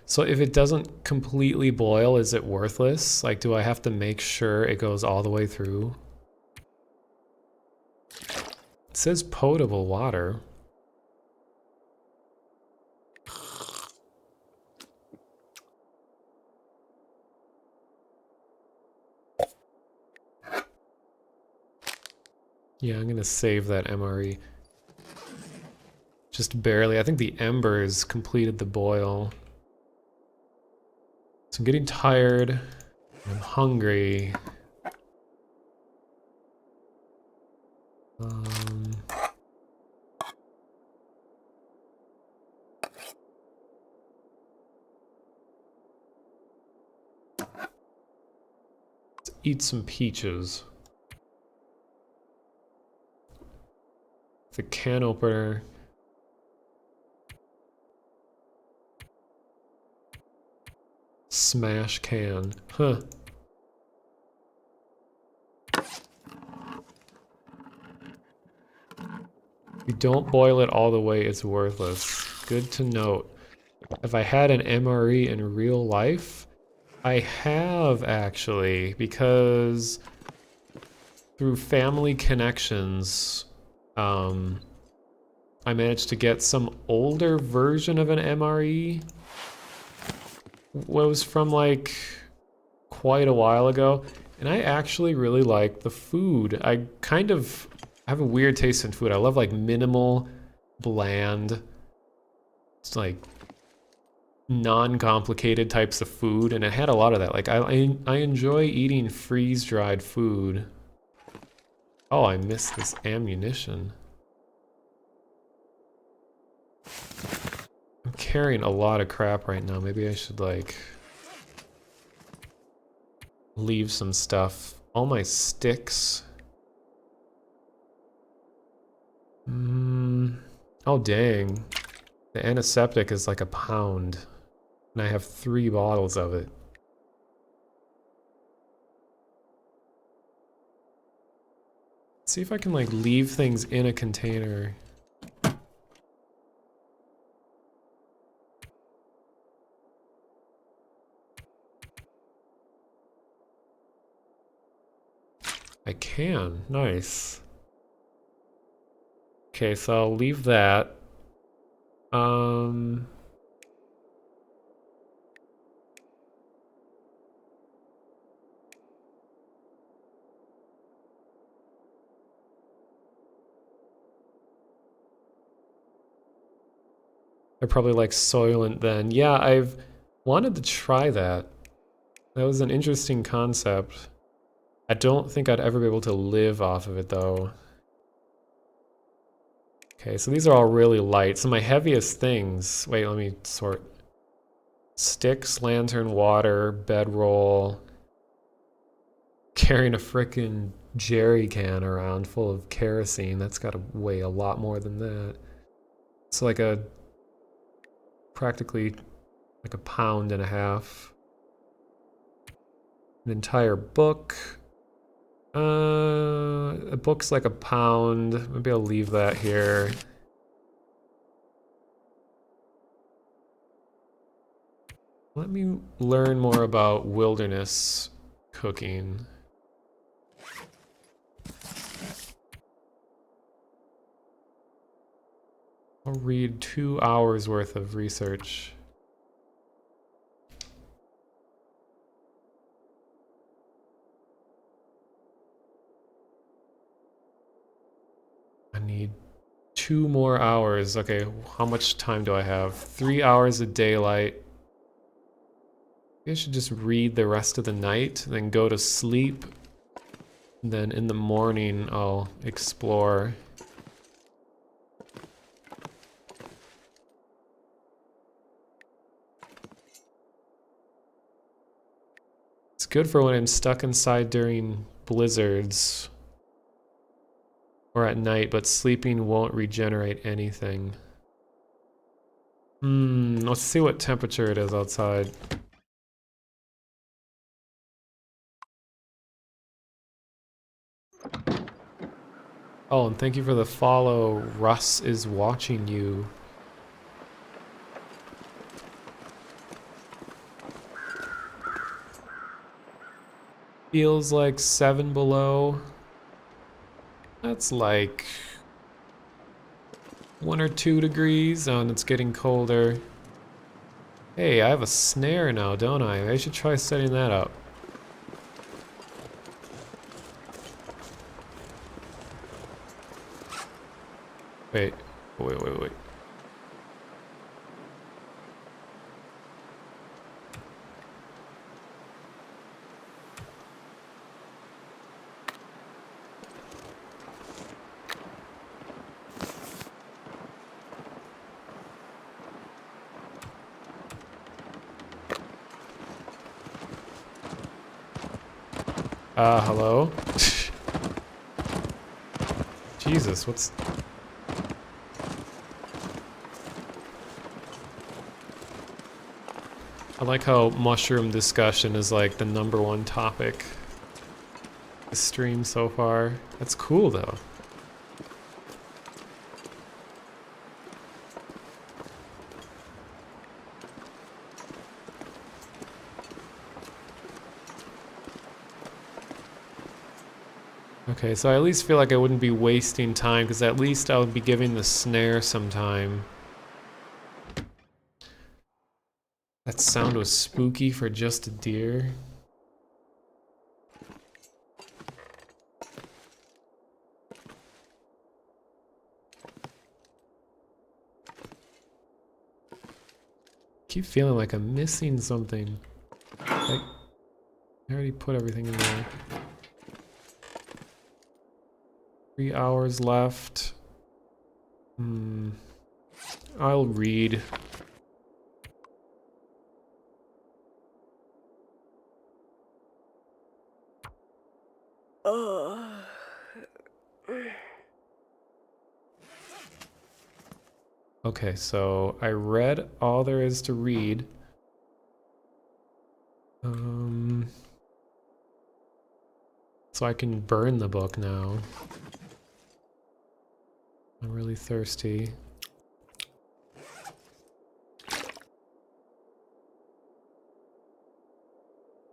So if it doesn't completely boil, is it worthless? Like, do I have to make sure it goes all the way through? It says potable water. Yeah, I'm gonna save that MRE. Just barely. I think the embers completed the boil. So I'm getting tired. I'm hungry. Let's eat some peaches. The can opener. Smash can. Huh. If you don't boil it all the way, it's worthless. Good to note. Have I had an MRE in real life? I have, actually, because through family connections, I managed to get some older version of an MRE. Was from like quite a while ago, and I actually really like the food. I have a weird taste in food. I love like minimal, bland, it's like non-complicated types of food, and it had a lot of that. Like I enjoy eating freeze-dried food. Oh, I missed this ammunition. I'm carrying a lot of crap right now. Maybe I should like leave some stuff. All my sticks. Oh dang. The antiseptic is like a pound. And I have 3 bottles of it. Let's see if I can like leave things in a container. I can. Nice. Okay, so I'll leave that. I probably like Soylent then. Yeah, I've wanted to try that. That was an interesting concept. I don't think I'd ever be able to live off of it though. Okay, so these are all really light. So my heaviest things, wait, let me sort. Sticks, lantern, water, bedroll. Carrying a frickin' jerry can around full of kerosene. That's gotta weigh a lot more than that. It's like practically like a pound and a half. An entire book. A book's like a pound. Maybe I'll leave that here. Let me learn more about wilderness cooking. I'll read 2 hours worth of research. I need 2 more hours. Okay, how much time do I have? 3 hours of daylight. Maybe I should just read the rest of the night, then go to sleep. Then in the morning, I'll explore. It's good for when I'm stuck inside during blizzards or at night, but sleeping won't regenerate anything. Let's see what temperature it is outside. Oh, and thank you for the follow. Russ is watching you. Feels like 7 below. That's like 1 or 2 degrees, and it's getting colder. Hey, I have a snare now, don't I? I should try setting that up. Wait. Wait. Hello? Jesus, what's... I like how mushroom discussion is like the #1 topic this stream so far. That's cool though. Okay, so I at least feel like I wouldn't be wasting time, because at least I would be giving the snare some time. That sound was spooky for just a deer. Keep feeling like I'm missing something. Like, I already put everything in there. 3 hours left. I'll read. Okay, so I read all there is to read. So I can burn the book now. I'm really thirsty.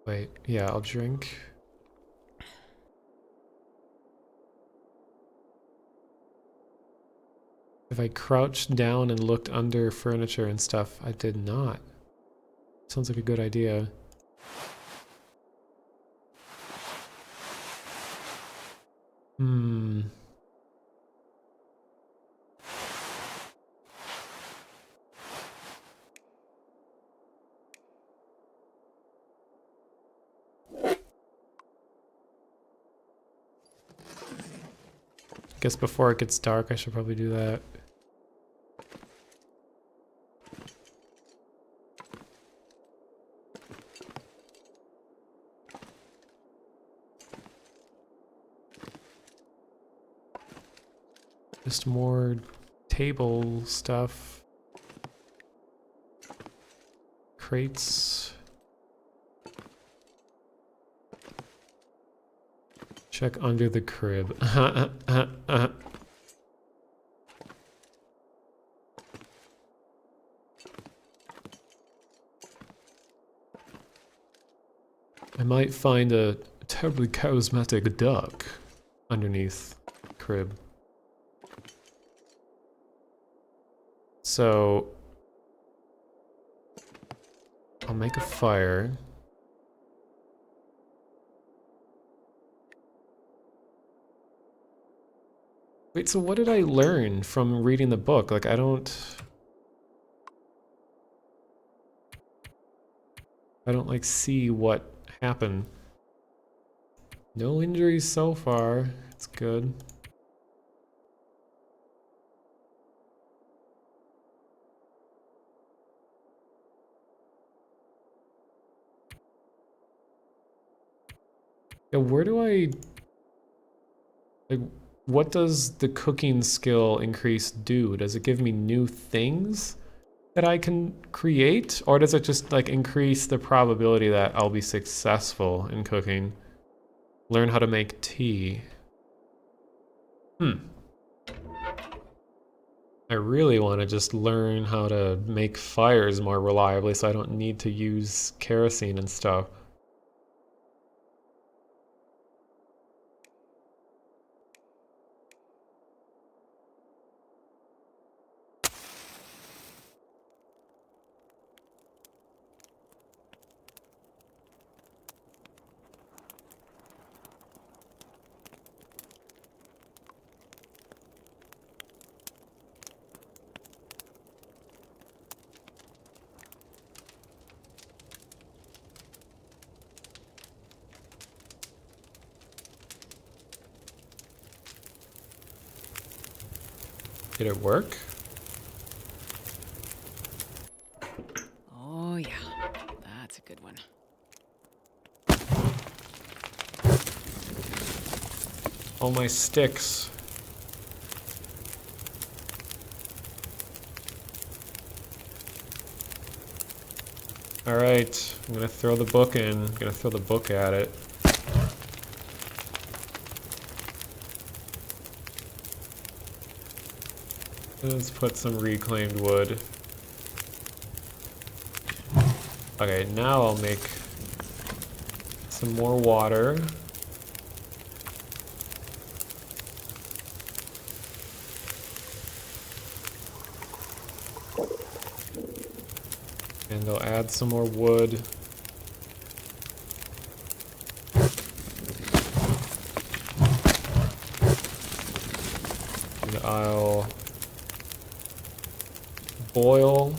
Wait, yeah, I'll drink. If I crouched down and looked under furniture and stuff, I did not. Sounds like a good idea. Guess before it gets dark, I should probably do that. Just more table stuff. Crates. Check under the crib. I might find a terribly charismatic duck underneath the crib. So I'll make a fire. Wait, so what did I learn from reading the book? Like, I don't like see what happened. No injuries so far. It's good. Yeah, where do I... Like, what does the cooking skill increase do? Does it give me new things that I can create? Or does it just, like, increase the probability that I'll be successful in cooking? Learn how to make tea. I really want to just learn how to make fires more reliably so I don't need to use kerosene and stuff. Did it work? Oh, yeah. That's a good one. All my sticks. Alright, I'm gonna throw the book in. I'm gonna throw the book at it. Let's put some reclaimed wood. Okay, now I'll make some more water. And I'll add some more wood. And I'll boil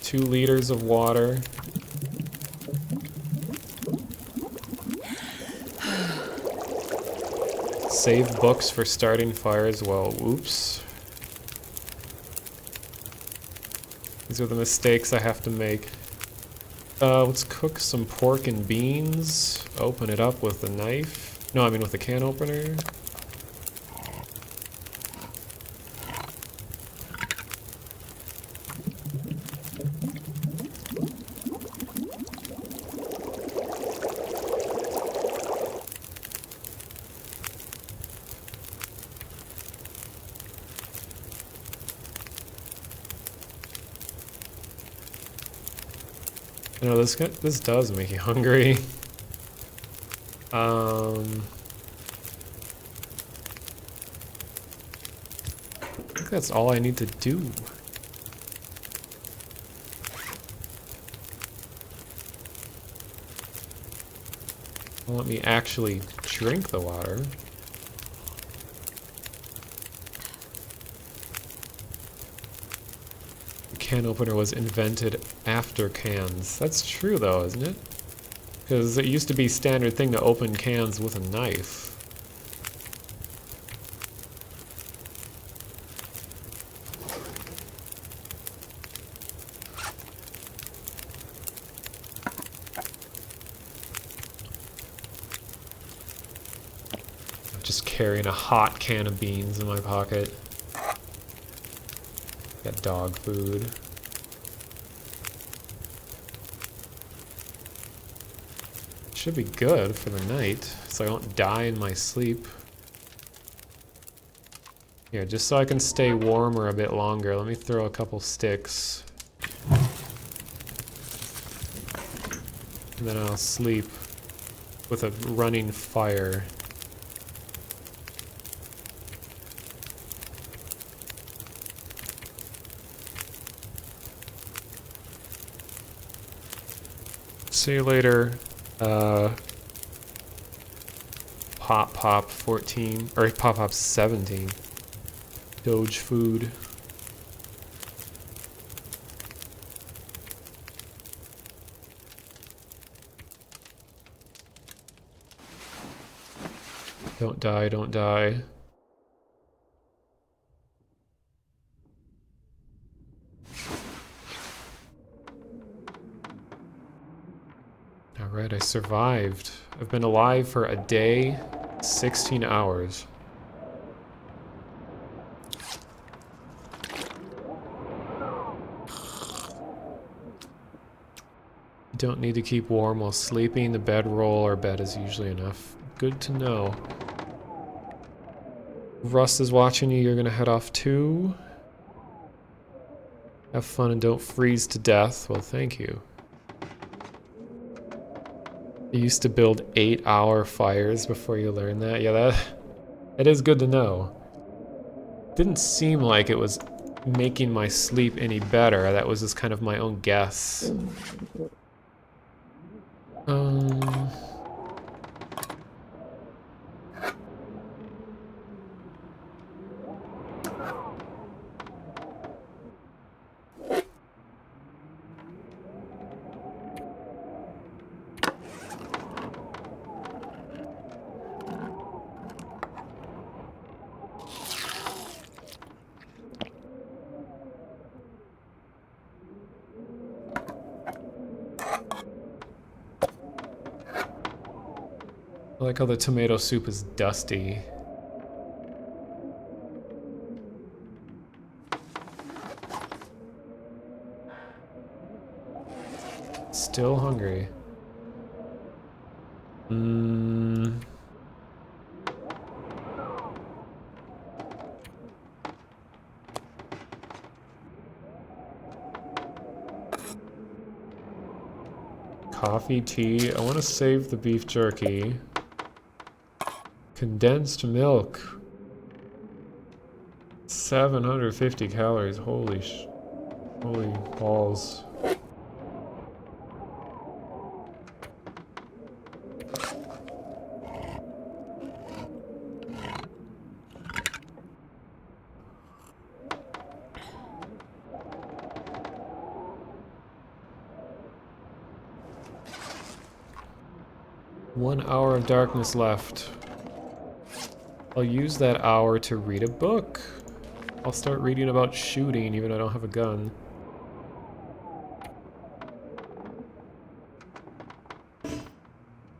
2 liters of water. Save books for starting fires. Well, oops. These are the mistakes I have to make. Let's cook some pork and beans. Open it up with a knife. No, I mean with a can opener. No, this does make you hungry. I think that's all I need to do. Let me actually drink the water. The can opener was invented after cans. That's true though, isn't it? Because it used to be standard thing to open cans with a knife. I'm just carrying a hot can of beans in my pocket. Got dog food. Should be good for the night, so I won't die in my sleep. Here, just so I can stay warmer a bit longer, let me throw a couple sticks. And then I'll sleep. with a running fire. See you later, Pop 14, or Pop 17. Doge food. Don't die, don't die. Alright, I survived. I've been alive for a day, 16 hours. You don't need to keep warm while sleeping. The bedroll or bed is usually enough. Good to know. Rust is watching you. You're gonna head off too. Have fun and don't freeze to death. Well, thank you. You used to build 8-hour fires before you learned that. Yeah, that is good to know. Didn't seem like it was making my sleep any better. That was just kind of my own guess. I like how the tomato soup is dusty. Still hungry. Coffee, tea. I want to save the beef jerky. Condensed milk. 750 calories. Holy balls. One hour of darkness left. I'll use that hour to read a book. I'll start reading about shooting, even though I don't have a gun.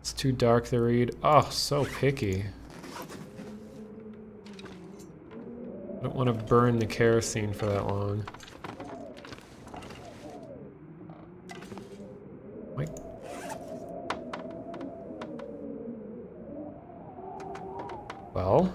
It's too dark to read. Oh, so picky. I don't want to burn the kerosene for that long. Well.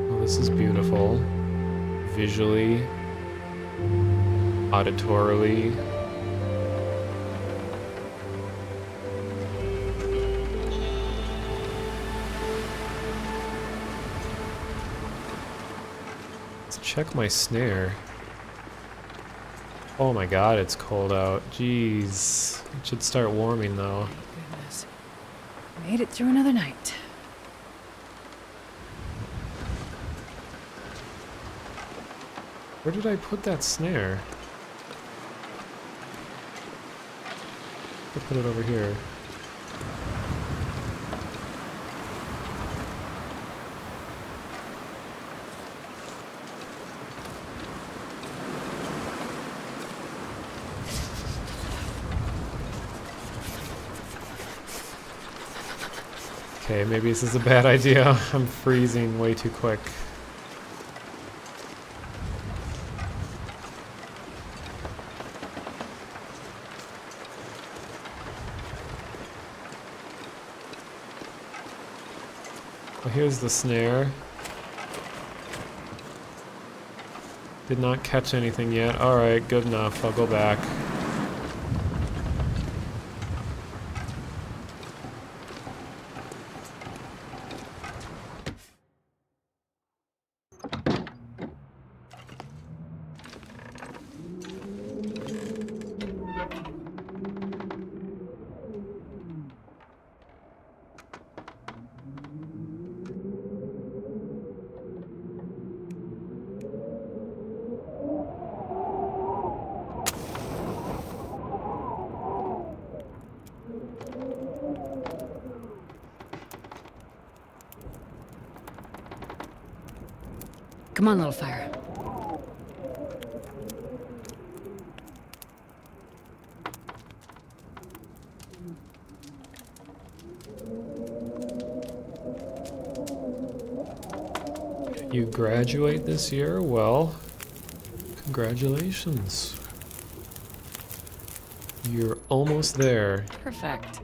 Well, this is beautiful. Visually, auditorily. Check my snare. Oh my god, it's cold out. Jeez. It should start warming though. Goodness. Made it through another night. Where did I put that snare? I put it over here. Okay, maybe this is a bad idea. I'm freezing way too quick. here's the snare. Did not catch anything yet. Alright, good enough. I'll go back. Come on, little fire. You graduate this year? Well, congratulations. You're almost there. Perfect.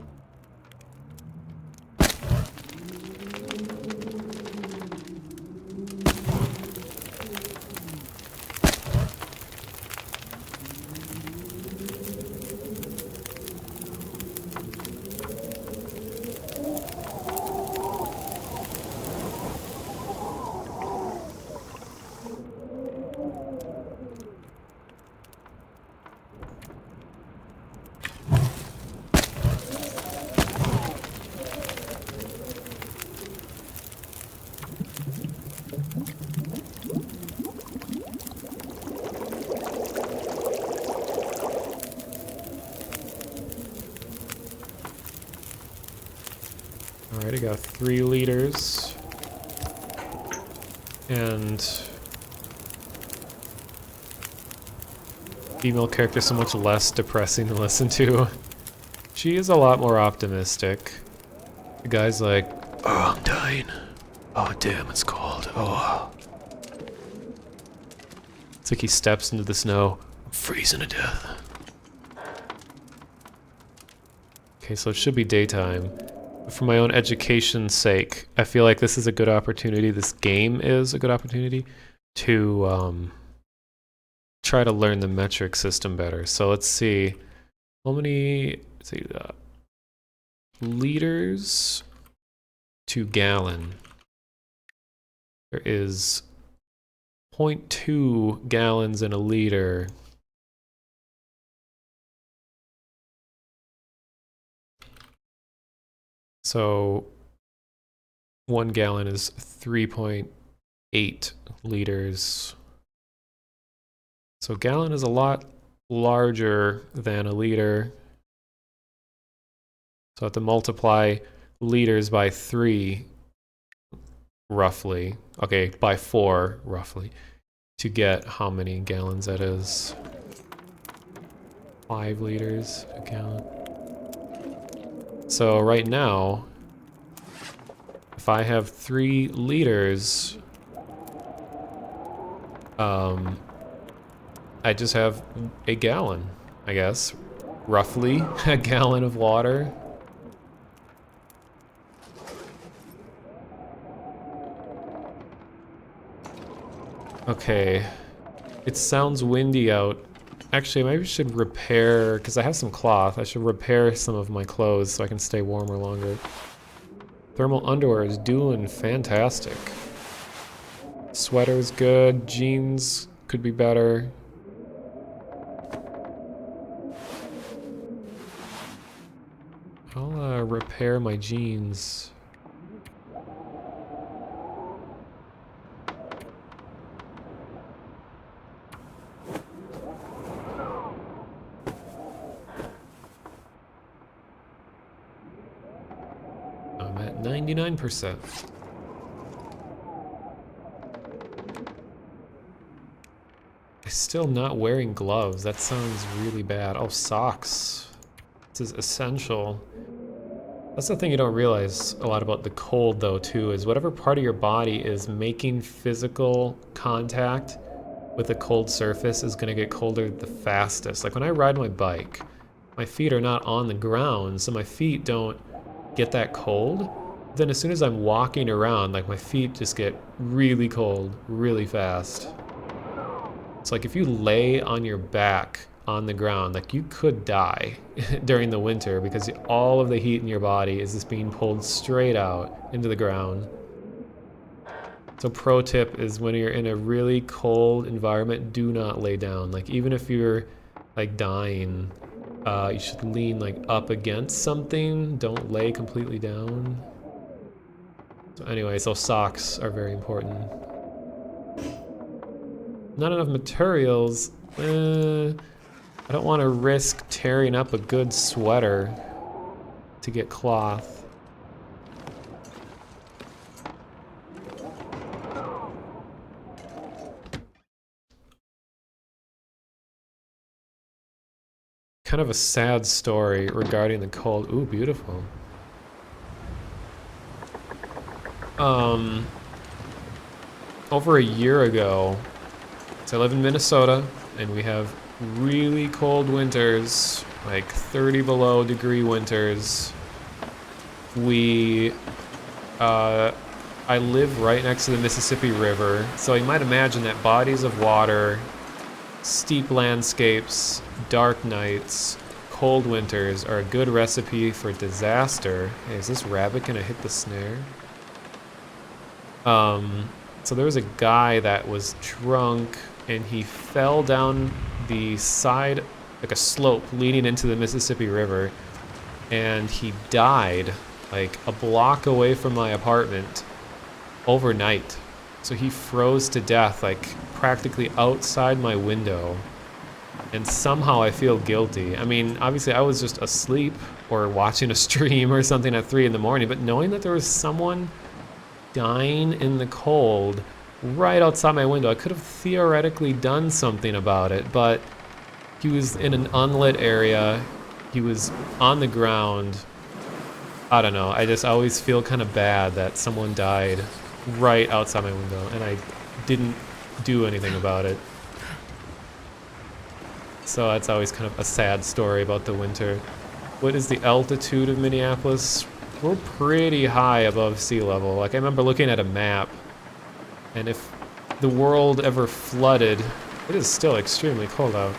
Alright, I got 3 liters. And female character so much less depressing to listen to. She is a lot more optimistic. The guy's like, Oh, I'm dying. Oh, damn, it's cold. Oh, it's like he steps into the snow. I'm freezing to death. Okay, so it should be daytime. But for my own education's sake, I feel like this is a good opportunity, this game is a good opportunity to try to learn the metric system better. So let's see, how many, let's see, liters to gallon. There is 0.2 gallons in a liter. So 1 gallon is 3.8 liters. So a gallon is a lot larger than a liter. So I have to multiply liters by 3, roughly. Okay, by 4, roughly, to get how many gallons that is. 5 liters a gallon. So right now, if I have 3 liters, I just have a gallon, I guess. Roughly a gallon of water. Okay, it sounds windy out. Actually, maybe I should repair, because I have some cloth, I should repair some of my clothes so I can stay warmer longer. Thermal underwear is doing fantastic. Sweater's good, jeans could be better. I'll repair my jeans. I'm at 99%. I'm still not wearing gloves. That sounds really bad. Oh, socks. This is essential. That's the thing you don't realize a lot about the cold, though, too, is whatever part of your body is making physical contact with a cold surface is going to get colder the fastest. Like when I ride my bike, my feet are not on the ground, so my feet don't get that cold. Then as soon as I'm walking around, like my feet just get really cold really fast. It's like if you lay on your back on the ground, like you could die during the winter because all of the heat in your body is just being pulled straight out into the ground. So pro tip is when you're in a really cold environment, do not lay down. Like even if you're like dying, you should lean like up against something. Don't lay completely down. So anyway, so socks are very important. Not enough materials. I don't want to risk tearing up a good sweater to get cloth. Kind of a sad story regarding the cold. Ooh, beautiful. Over a year ago, so I live in Minnesota, and we have really cold winters, like 30 below degree winters. I live right next to the Mississippi River, so you might imagine that bodies of water, steep landscapes, dark nights, cold winters are a good recipe for disaster. Hey, is this rabbit gonna hit the snare? So there was a guy that was drunk and he fell down the side, like a slope leading into the Mississippi River, and he died like a block away from my apartment overnight. So he froze to death like practically outside my window, and somehow I feel guilty. I mean, obviously I was just asleep or watching a stream or something at 3 in the morning, but knowing that there was someone dying in the cold right outside my window, I could have theoretically done something about it, but he was in an unlit area, he was on the ground. I don't know, I just always feel kind of bad that someone died right outside my window and I didn't do anything about it. So that's always kind of a sad story about the winter. What is the altitude of Minneapolis? We're pretty high above sea level. Like I remember looking at a map, and if the world ever flooded, it is still extremely cold out.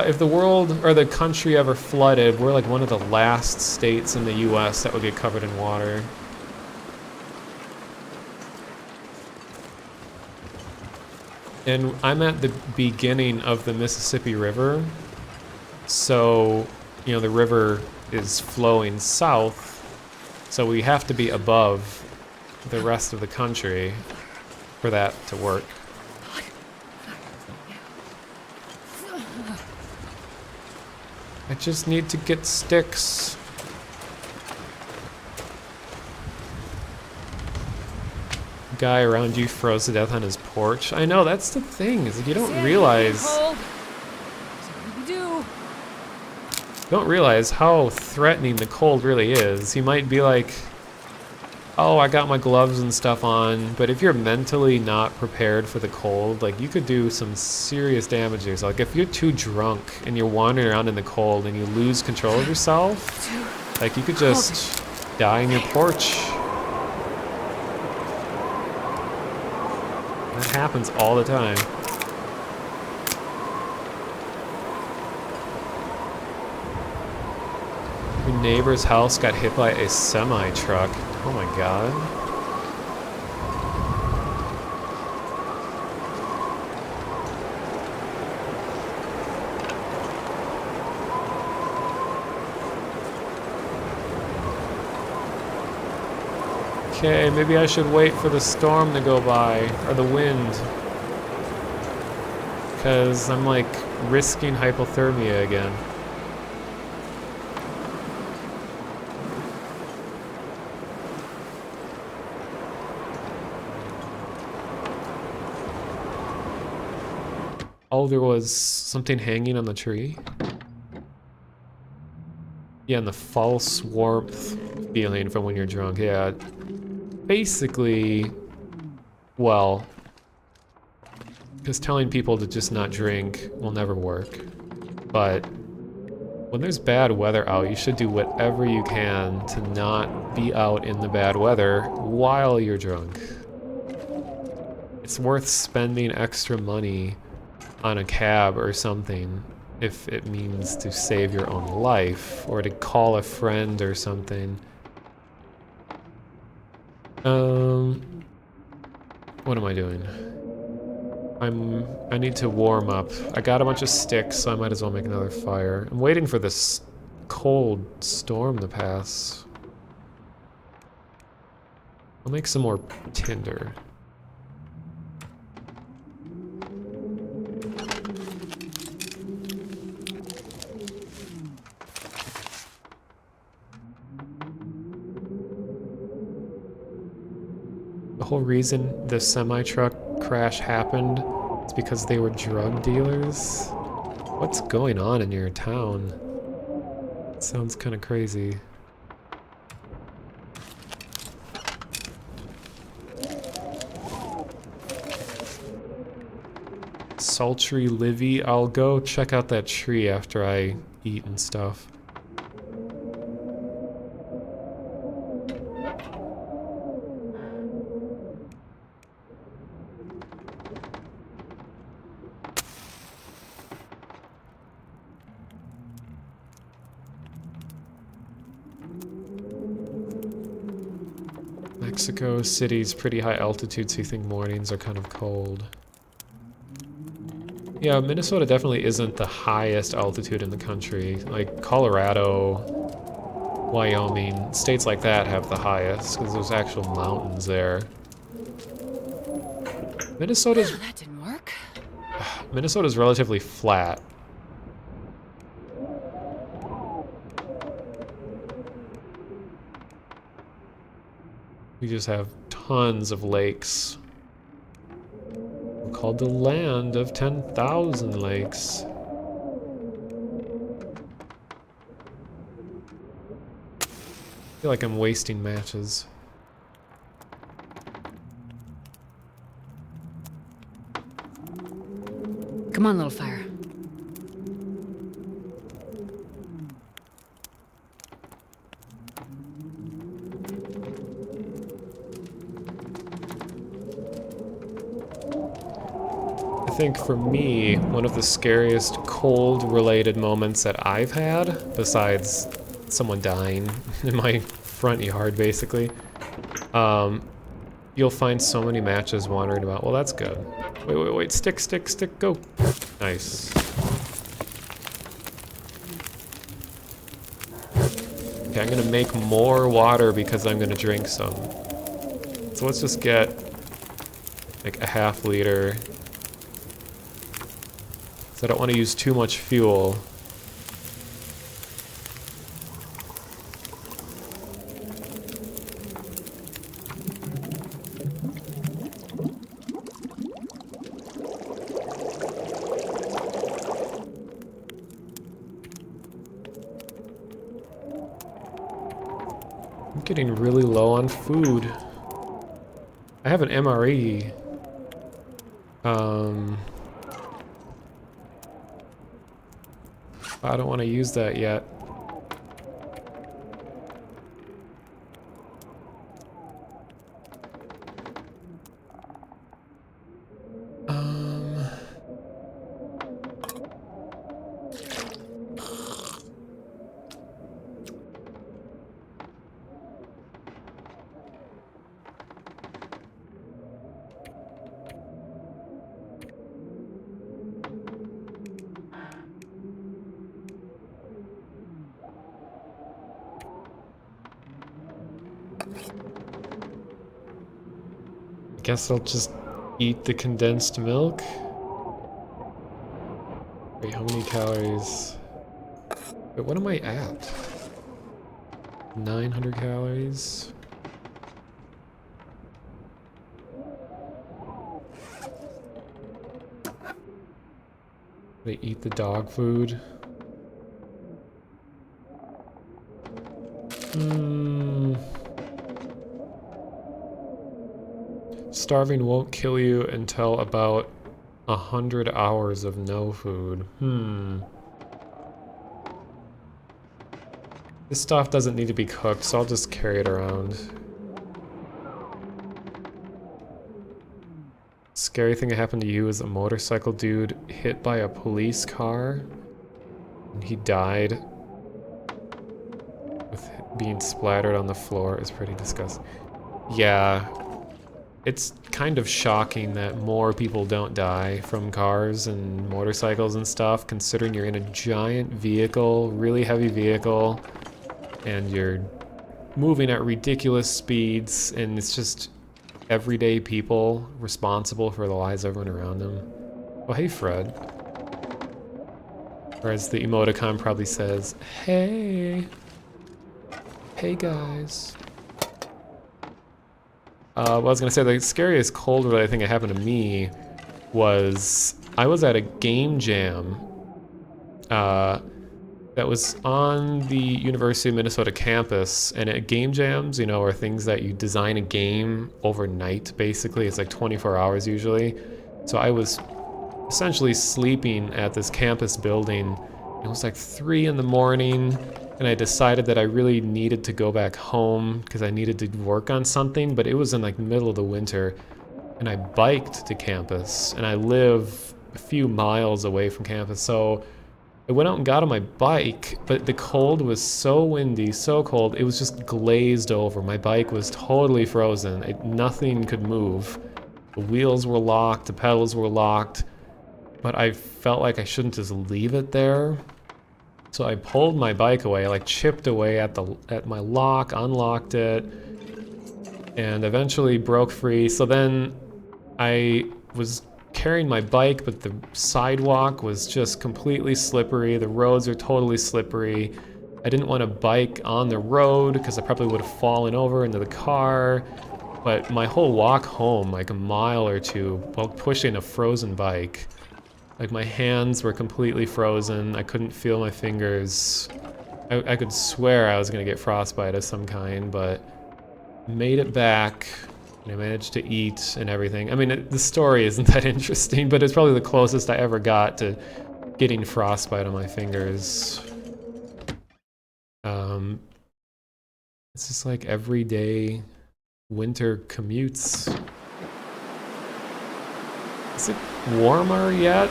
If the world or the country ever flooded, we're like one of the last states in the US that would get covered in water. And I'm at the beginning of the Mississippi River, so, you know, the river is flowing south, so we have to be above the rest of the country for that to work. I just need to get sticks. Guy around you froze to death on his porch. I know, that's the thing, is that you don't realize how threatening the cold really is. You might be like, oh, I got my gloves and stuff on, but if you're mentally not prepared for the cold, like you could do some serious damage to yourself. Like if you're too drunk and you're wandering around in the cold and you lose control of yourself, like you could just die in your porch. That happens all the time. Your neighbor's house got hit by a semi-truck. Oh my god. Okay, maybe I should wait for the storm to go by, or the wind. Because I'm like risking hypothermia again. Oh, there was something hanging on the tree? Yeah, and the false warmth feeling from when you're drunk, yeah. Basically, well, because telling people to just not drink will never work. But When there's bad weather out, you should do whatever you can to not be out in the bad weather while you're drunk. It's worth spending extra money on a cab or something if it means to save your own life or to call a friend or something. What am I doing? I need to warm up. I got a bunch of sticks, so I might as well make another fire. I'm waiting for this cold storm to pass. I'll make some more tinder. The whole reason the semi-truck crash happened is because they were drug dealers. What's going on in your town? Sounds kind of crazy. Sultry Livy, I'll go check out that tree after I eat and stuff. Mexico City's pretty high altitude, so you think mornings are kind of cold. Yeah, Minnesota definitely isn't the highest altitude in the country. Like Colorado, Wyoming, states like that have the highest because there's actual mountains there. Minnesota's That didn't work. Minnesota's relatively flat. We just have tons of lakes. We're called the land of 10,000 lakes. I feel like I'm wasting matches. Come on, little fire. I think for me, one of the scariest cold-related moments that I've had, besides someone dying in my front yard, basically, you'll find so many matches wandering about. Well, that's good. Wait, stick, go. Nice. Okay, I'm gonna make more water because I'm gonna drink some. So let's just get like a half liter. So I don't want to use too much fuel. I'm getting really low on food. I have an MRE. I don't want to use that yet. Guess I'll just eat the condensed milk. Wait, how many calories? Wait, what am I at? 900 calories? They eat the dog food. Starving won't kill you until about 100 hours of no food. This stuff doesn't need to be cooked, so I'll just carry it around. Scary thing that happened to you is a motorcycle dude hit by a police car. And he died with being splattered on the floor. It's pretty disgusting. Yeah. It's kind of shocking that more people don't die from cars and motorcycles and stuff, considering you're in a giant vehicle, really heavy vehicle, and you're moving at ridiculous speeds, and it's just everyday people responsible for the lives of everyone around them. Oh, hey, Fred. Or as the emoticon probably says, hey. Hey, guys. What I was gonna say, the scariest cold related thing that happened to me was I was at a game jam that was on the University of Minnesota campus, and at game jams, you know, are things that you design a game overnight, basically. It's like 24 hours usually. So I was essentially sleeping at this campus building. It was like 3 in the morning. And I decided that I really needed to go back home because I needed to work on something, but it was in like the middle of the winter. And I biked to campus, and I live a few miles away from campus. So I went out and got on my bike, but the cold was so windy, so cold, it was just glazed over. My bike was totally frozen. Nothing could move. The wheels were locked, the pedals were locked, but I felt like I shouldn't just leave it there. So I pulled my bike away, like chipped away at my lock, unlocked it, and eventually broke free. So then I was carrying my bike, but the sidewalk was just completely slippery. The roads are totally slippery. I didn't want to bike on the road because I probably would have fallen over into the car. But my whole walk home, like a mile or two, while pushing a frozen bike, like my hands were completely frozen. I couldn't feel my fingers. I could swear I was gonna get frostbite of some kind, but made it back. And I managed to eat and everything. I mean, the story isn't that interesting, but it's probably the closest I ever got to getting frostbite on my fingers. It's just like everyday winter commutes. Is it warmer yet?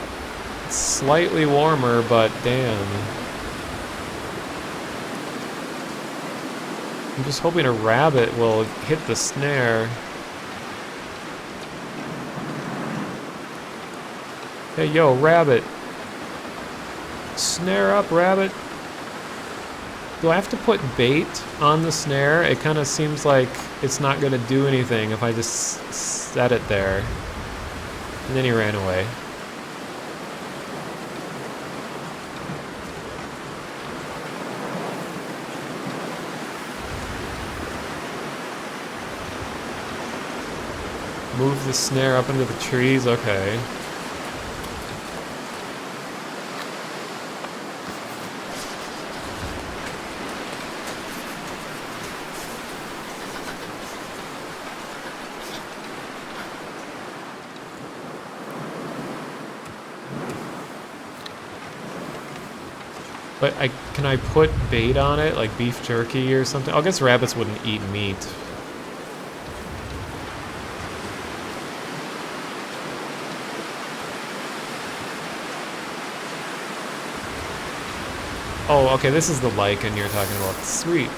It's slightly warmer, but damn. I'm just hoping a rabbit will hit the snare. Hey, yo, rabbit. Snare up, rabbit. Do I have to put bait on the snare? It kind of seems like it's not going to do anything if I just set it there. And then he ran away. Move the snare up into the trees, okay. But can I put bait on it, like beef jerky or something? I guess rabbits wouldn't eat meat. Oh, okay, this is the lichen you're talking about. Sweet.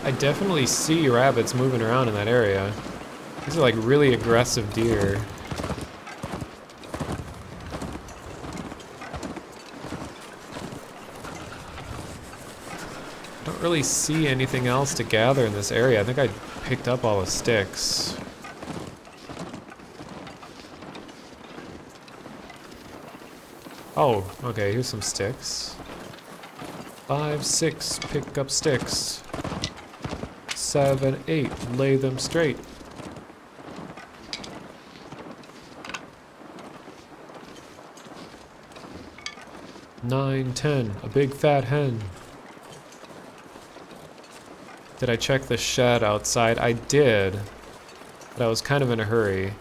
I definitely see rabbits moving around in that area. These are like really aggressive deer. I don't really see anything else to gather in this area. I think I picked up all the sticks. Oh, okay, here's some sticks. 5, 6, pick up sticks. 7, 8, lay them straight. 9, 10. A big fat hen. Did I check the shed outside? I did. But I was kind of in a hurry.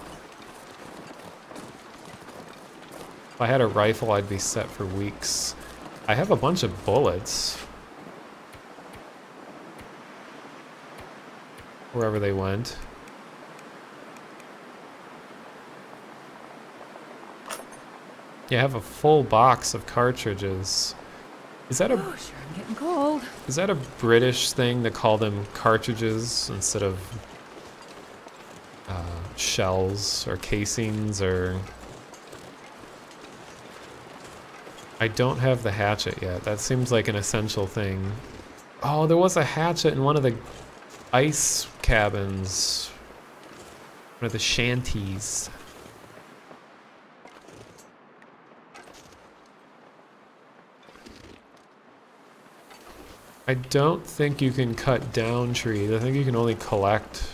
If I had a rifle, I'd be set for weeks. I have a bunch of bullets. Wherever they went. Yeah, I have a full box of cartridges. Is that a Oh, sure, I'm getting cold. is that a British thing to call them cartridges instead of shells or casings or? I don't have the hatchet yet. That seems like an essential thing. Oh, there was a hatchet in one of the ice cabins. One of the shanties. I don't think you can cut down trees. I think you can only collect.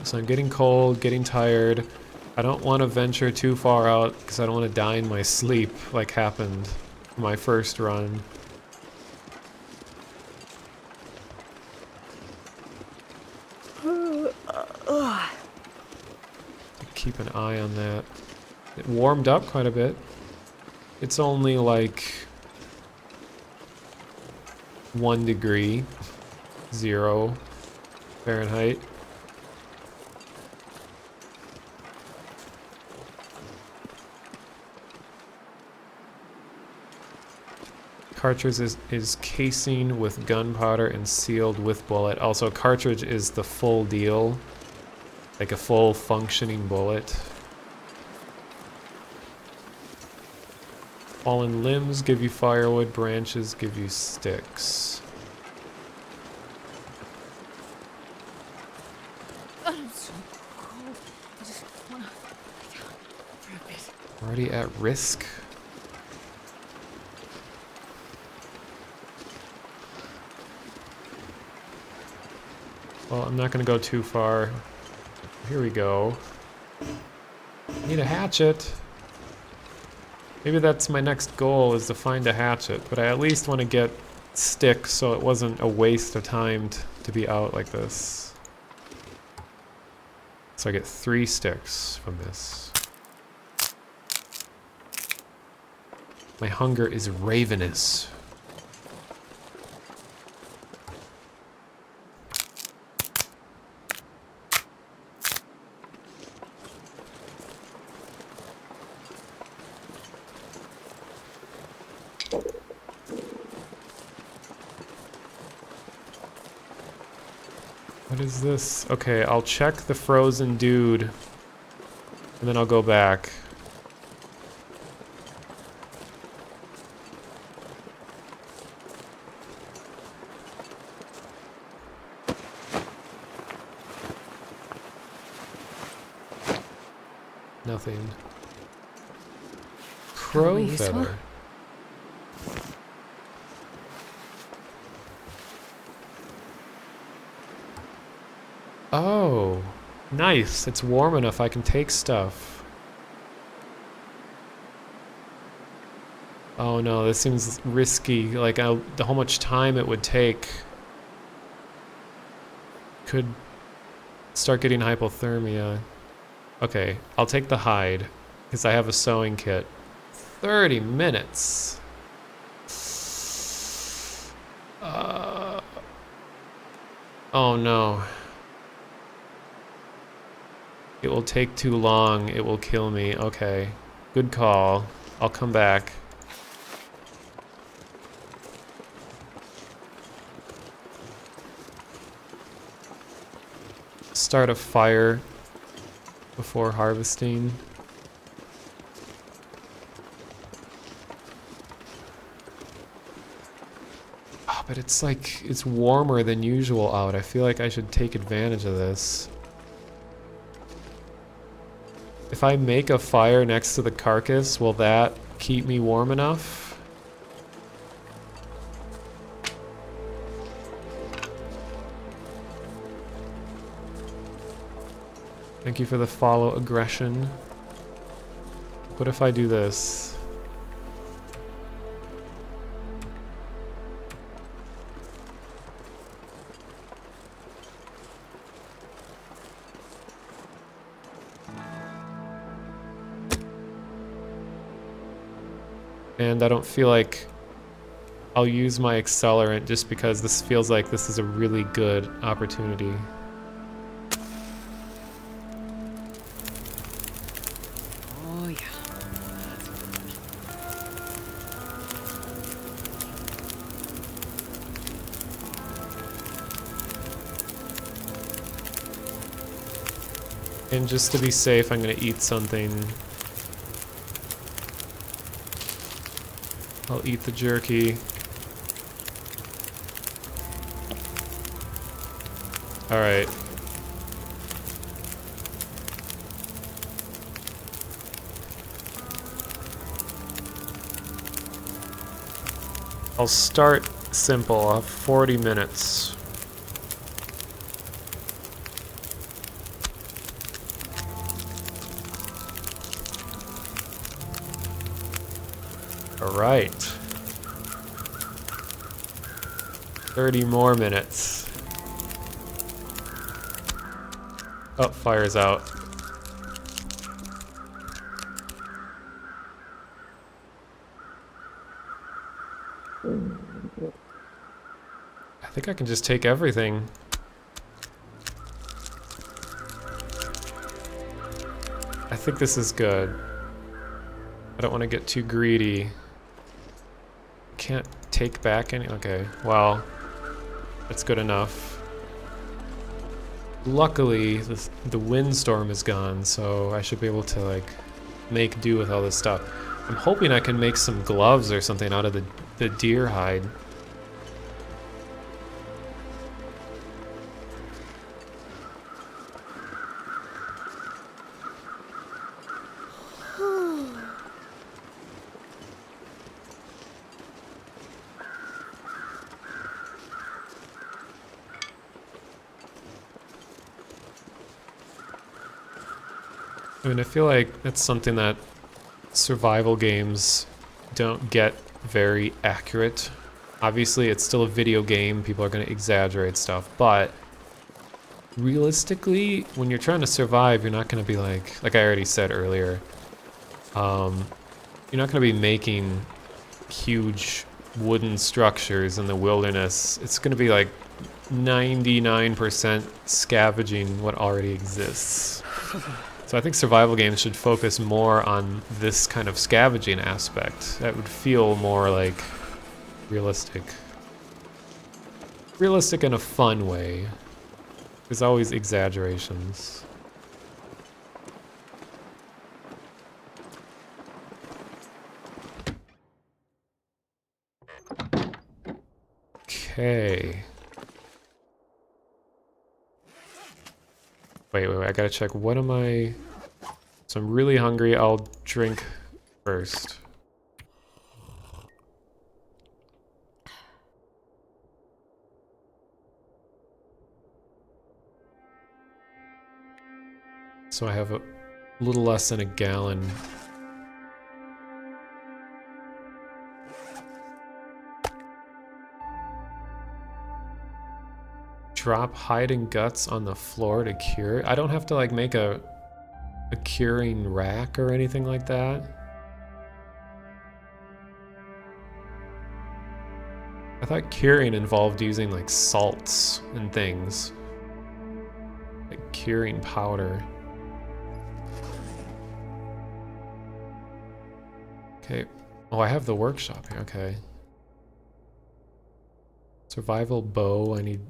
So I'm getting cold, getting tired. I don't want to venture too far out because I don't want to die in my sleep like happened my first run. Keep an eye on that. It warmed up quite a bit. It's only like 1 degree, 0 Fahrenheit. Cartridge is casing with gunpowder and sealed with bullet. Also, cartridge is the full deal. Like a full functioning bullet. Fallen limbs give you firewood, branches give you sticks. I'm so cold. I just wanna lie down for a bit. Already at risk? Well, I'm not gonna go too far. Here we go. Need a hatchet. Maybe that's my next goal, is to find a hatchet, but I at least want to get sticks so it wasn't a waste of time to be out like this. So I get 3 sticks from this. My hunger is ravenous. What is this? Okay, I'll check the frozen dude, and then I'll go back. Nothing. Crow Probably useful. feather. Oh, nice. It's warm enough I can take stuff. Oh no, this seems risky. Like how much time it would take. Could start getting hypothermia. Okay, I'll take the hide because I have a sewing kit. 30 minutes. Oh no. It will take too long. It will kill me. Okay. Good call. I'll come back. Start a fire before harvesting. Oh, but it's like, it's warmer than usual out. I feel like I should take advantage of this. If I make a fire next to the carcass, will that keep me warm enough? Thank you for the follow aggression. What if I do this? And I don't feel like I'll use my accelerant just because this feels like this is a really good opportunity. Oh, yeah. And just to be safe, I'm gonna eat something. I'll eat the jerky. Alright. I'll start simple. I'll have 40 minutes. Alright. 30 more minutes. Oh, fire's out. I think I can just take everything. I think this is good. I don't want to get too greedy. Can't take back any. Okay, well, that's good enough. Luckily, the windstorm is gone, so I should be able to like make do with all this stuff. I'm hoping I can make some gloves or something out of the deer hide. I mean, I feel like that's something that survival games don't get very accurate. Obviously, it's still a video game. People are going to exaggerate stuff, but realistically, when you're trying to survive, you're not going to be like I already said earlier, you're not going to be making huge wooden structures in the wilderness. It's going to be like 99% scavenging what already exists. So I think survival games should focus more on this kind of scavenging aspect. That would feel more like realistic. Realistic in a fun way. There's always exaggerations. Okay. Wait, I gotta check. What am I... So I'm really hungry. I'll drink first. So I have a little less than a gallon. Drop hide and guts on the floor to cure it. I don't have to like make a curing rack or anything like that. I thought curing involved using like salts and things. Like curing powder. Okay. Oh, I have the workshop here. Okay. Survival bow. I need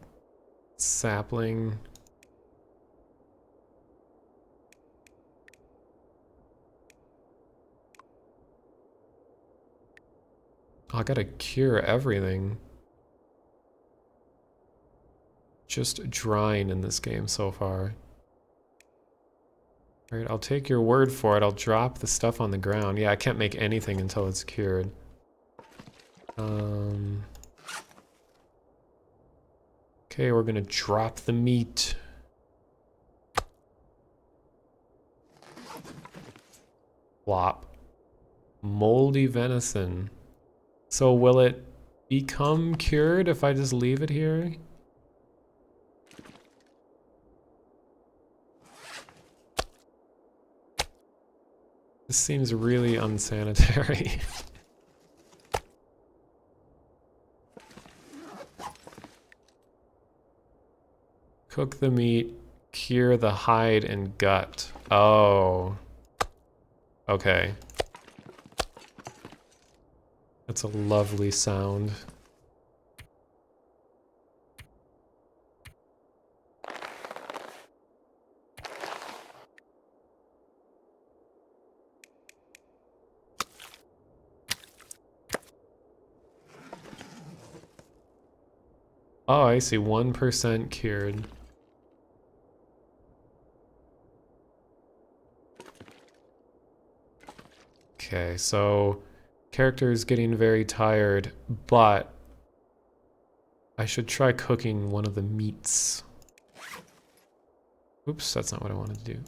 sapling. Oh, I gotta cure everything. Just drying in this game so far. Alright, I'll take your word for it. I'll drop the stuff on the ground. Yeah, I can't make anything until it's cured. Okay, we're gonna drop the meat. Flop. Moldy venison. So will it become cured if I just leave it here? This seems really unsanitary. Cook the meat, cure the hide and gut. Oh. Okay. That's a lovely sound. Oh, I see. 1% cured. Okay, so character is getting very tired, but I should try cooking one of the meats. Oops, that's not what I wanted to do.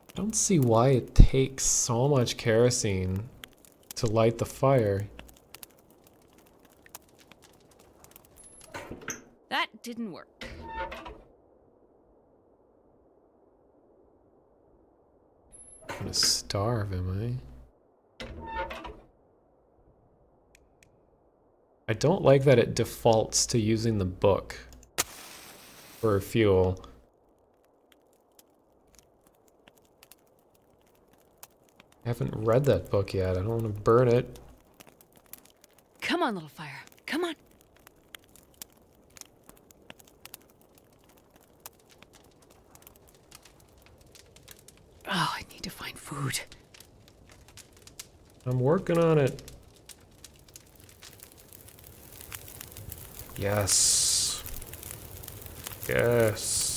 I don't see why it takes so much kerosene to light the fire. That didn't work. I'm gonna starve, am I? I don't like that it defaults to using the book for fuel. I haven't read that book yet. I don't want to burn it. Come on, little fire. Come on. Oh, I need to find food. I'm working on it. Yes. Yes.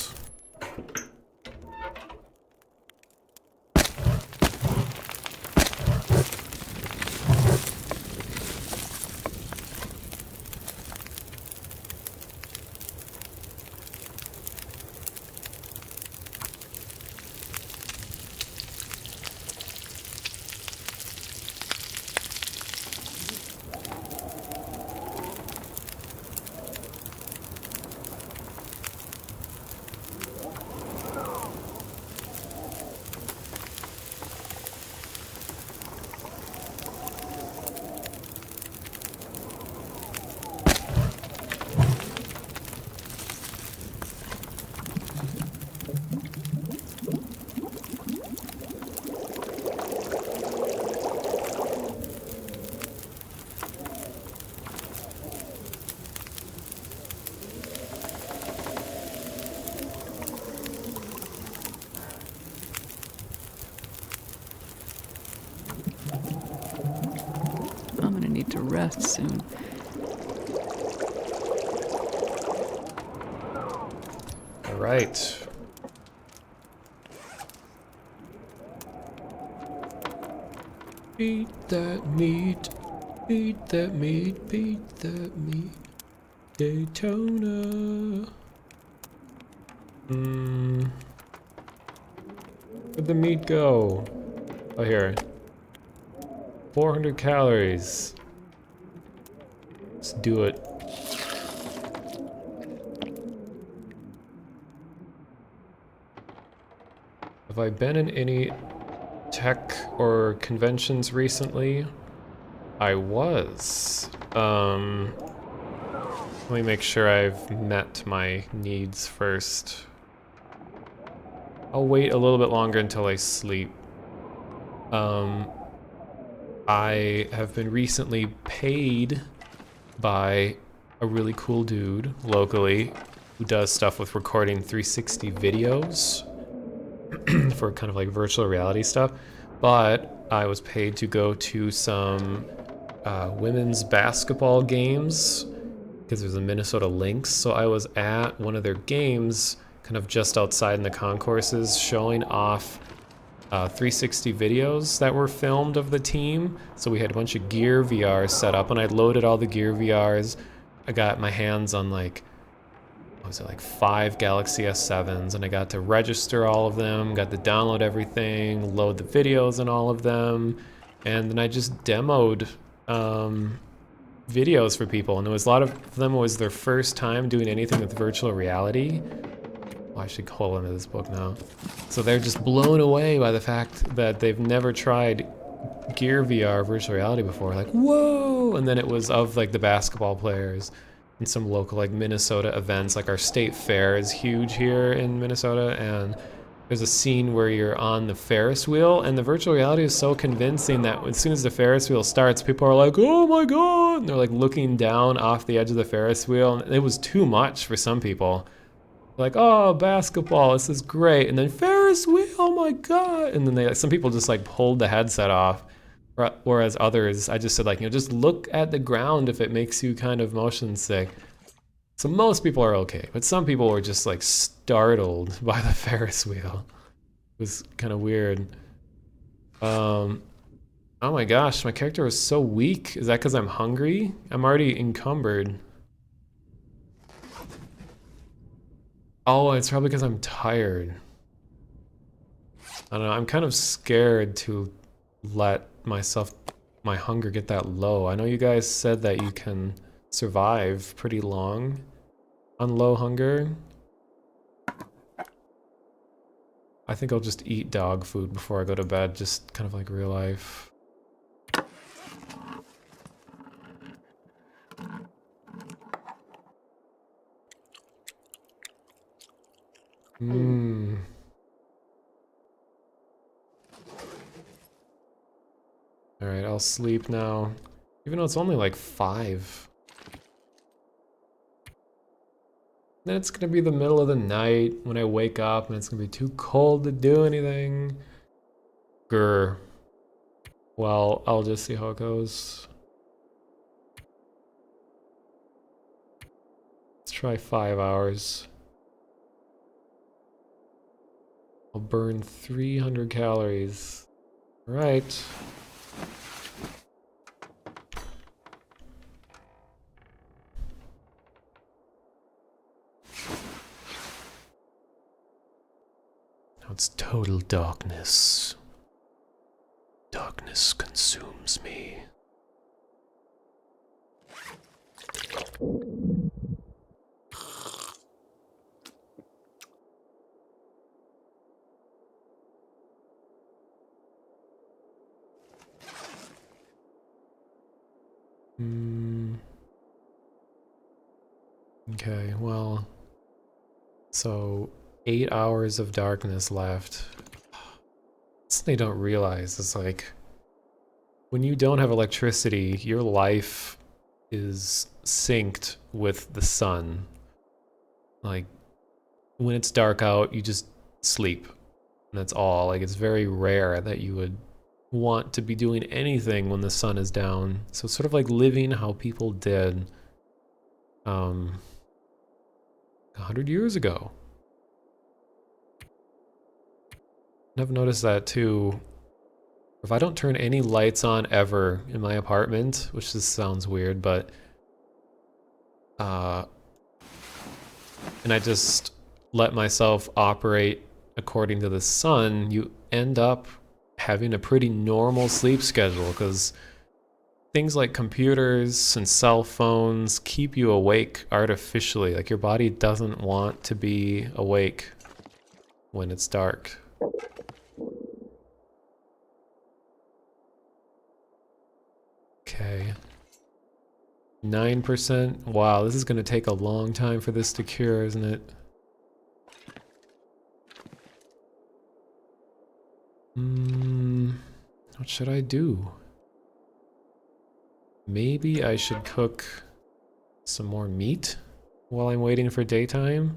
I'm gonna need to rest soon. All right. Beat that meat. Beat that meat. Beat that meat. Daytona. Where'd the meat go? Oh, here. 400 calories. Let's do it. Have I been in any tech or conventions recently? I was. Let me make sure I've met my needs first. I'll wait a little bit longer until I sleep. I have been recently paid by a really cool dude locally who does stuff with recording 360 videos for kind of like virtual reality stuff. But I was paid to go to some women's basketball games because there's a Minnesota Lynx. So I was at one of their games kind of just outside in the concourses, showing off 360 videos that were filmed of the team. So we had a bunch of Gear VRs set up, and I loaded all the Gear VRs. I got my hands on like, what was it, like 5 Galaxy S7s, and I got to register all of them, got to download everything, load the videos in all of them, and then I just demoed videos for people, and there was a lot of them was their first time doing anything with virtual reality. Oh, I should call into this book now. So they're just blown away by the fact that they've never tried Gear VR virtual reality before. Like, whoa! And then it was of like the basketball players and some local like Minnesota events. Like our state fair is huge here in Minnesota, and there's a scene where you're on the Ferris wheel, and the virtual reality is so convincing that as soon as the Ferris wheel starts, people are like, oh my god! And they're like looking down off the edge of the Ferris wheel, and it was too much for some people. Like, oh, basketball, this is great. And then Ferris wheel, oh my god! And then some people just like pulled the headset off, whereas others, I just said like, just look at the ground if it makes you kind of motion sick. So most people are okay, but some people were just like startled by the Ferris wheel. It was kind of weird. Oh my gosh, my character was so weak. Is that because I'm hungry? I'm already encumbered. Oh, it's probably because I'm tired. I don't know, I'm kind of scared to let my hunger get that low. I know you guys said that you can survive pretty long on low hunger. I think I'll just eat dog food before I go to bed, just kind of like real life. Alright, I'll sleep now. Even though it's only like 5. Then it's gonna be the middle of the night when I wake up and it's gonna be too cold to do anything. Grr. Well, I'll just see how it goes. Let's try 5 hours. I'll burn 300 calories. Alright. Now it's total darkness. Darkness consumes me. Okay, well, so 8 hours of darkness left. Something they don't realize is like, when you don't have electricity, your life is synced with the sun. Like, when it's dark out, you just sleep. And that's all. Like, it's very rare that you would want to be doing anything when the sun is down. So it's sort of like living how people did 100 years ago. And I've noticed that too. If I don't turn any lights on ever in my apartment, which this sounds weird, but and I just let myself operate according to the sun, you end up having a pretty normal sleep schedule, because things like computers and cell phones keep you awake artificially. Like, your body doesn't want to be awake when it's dark. Okay. 9%. Wow, this is going to take a long time for this to cure, isn't it? What should I do? Maybe I should cook some more meat while I'm waiting for daytime.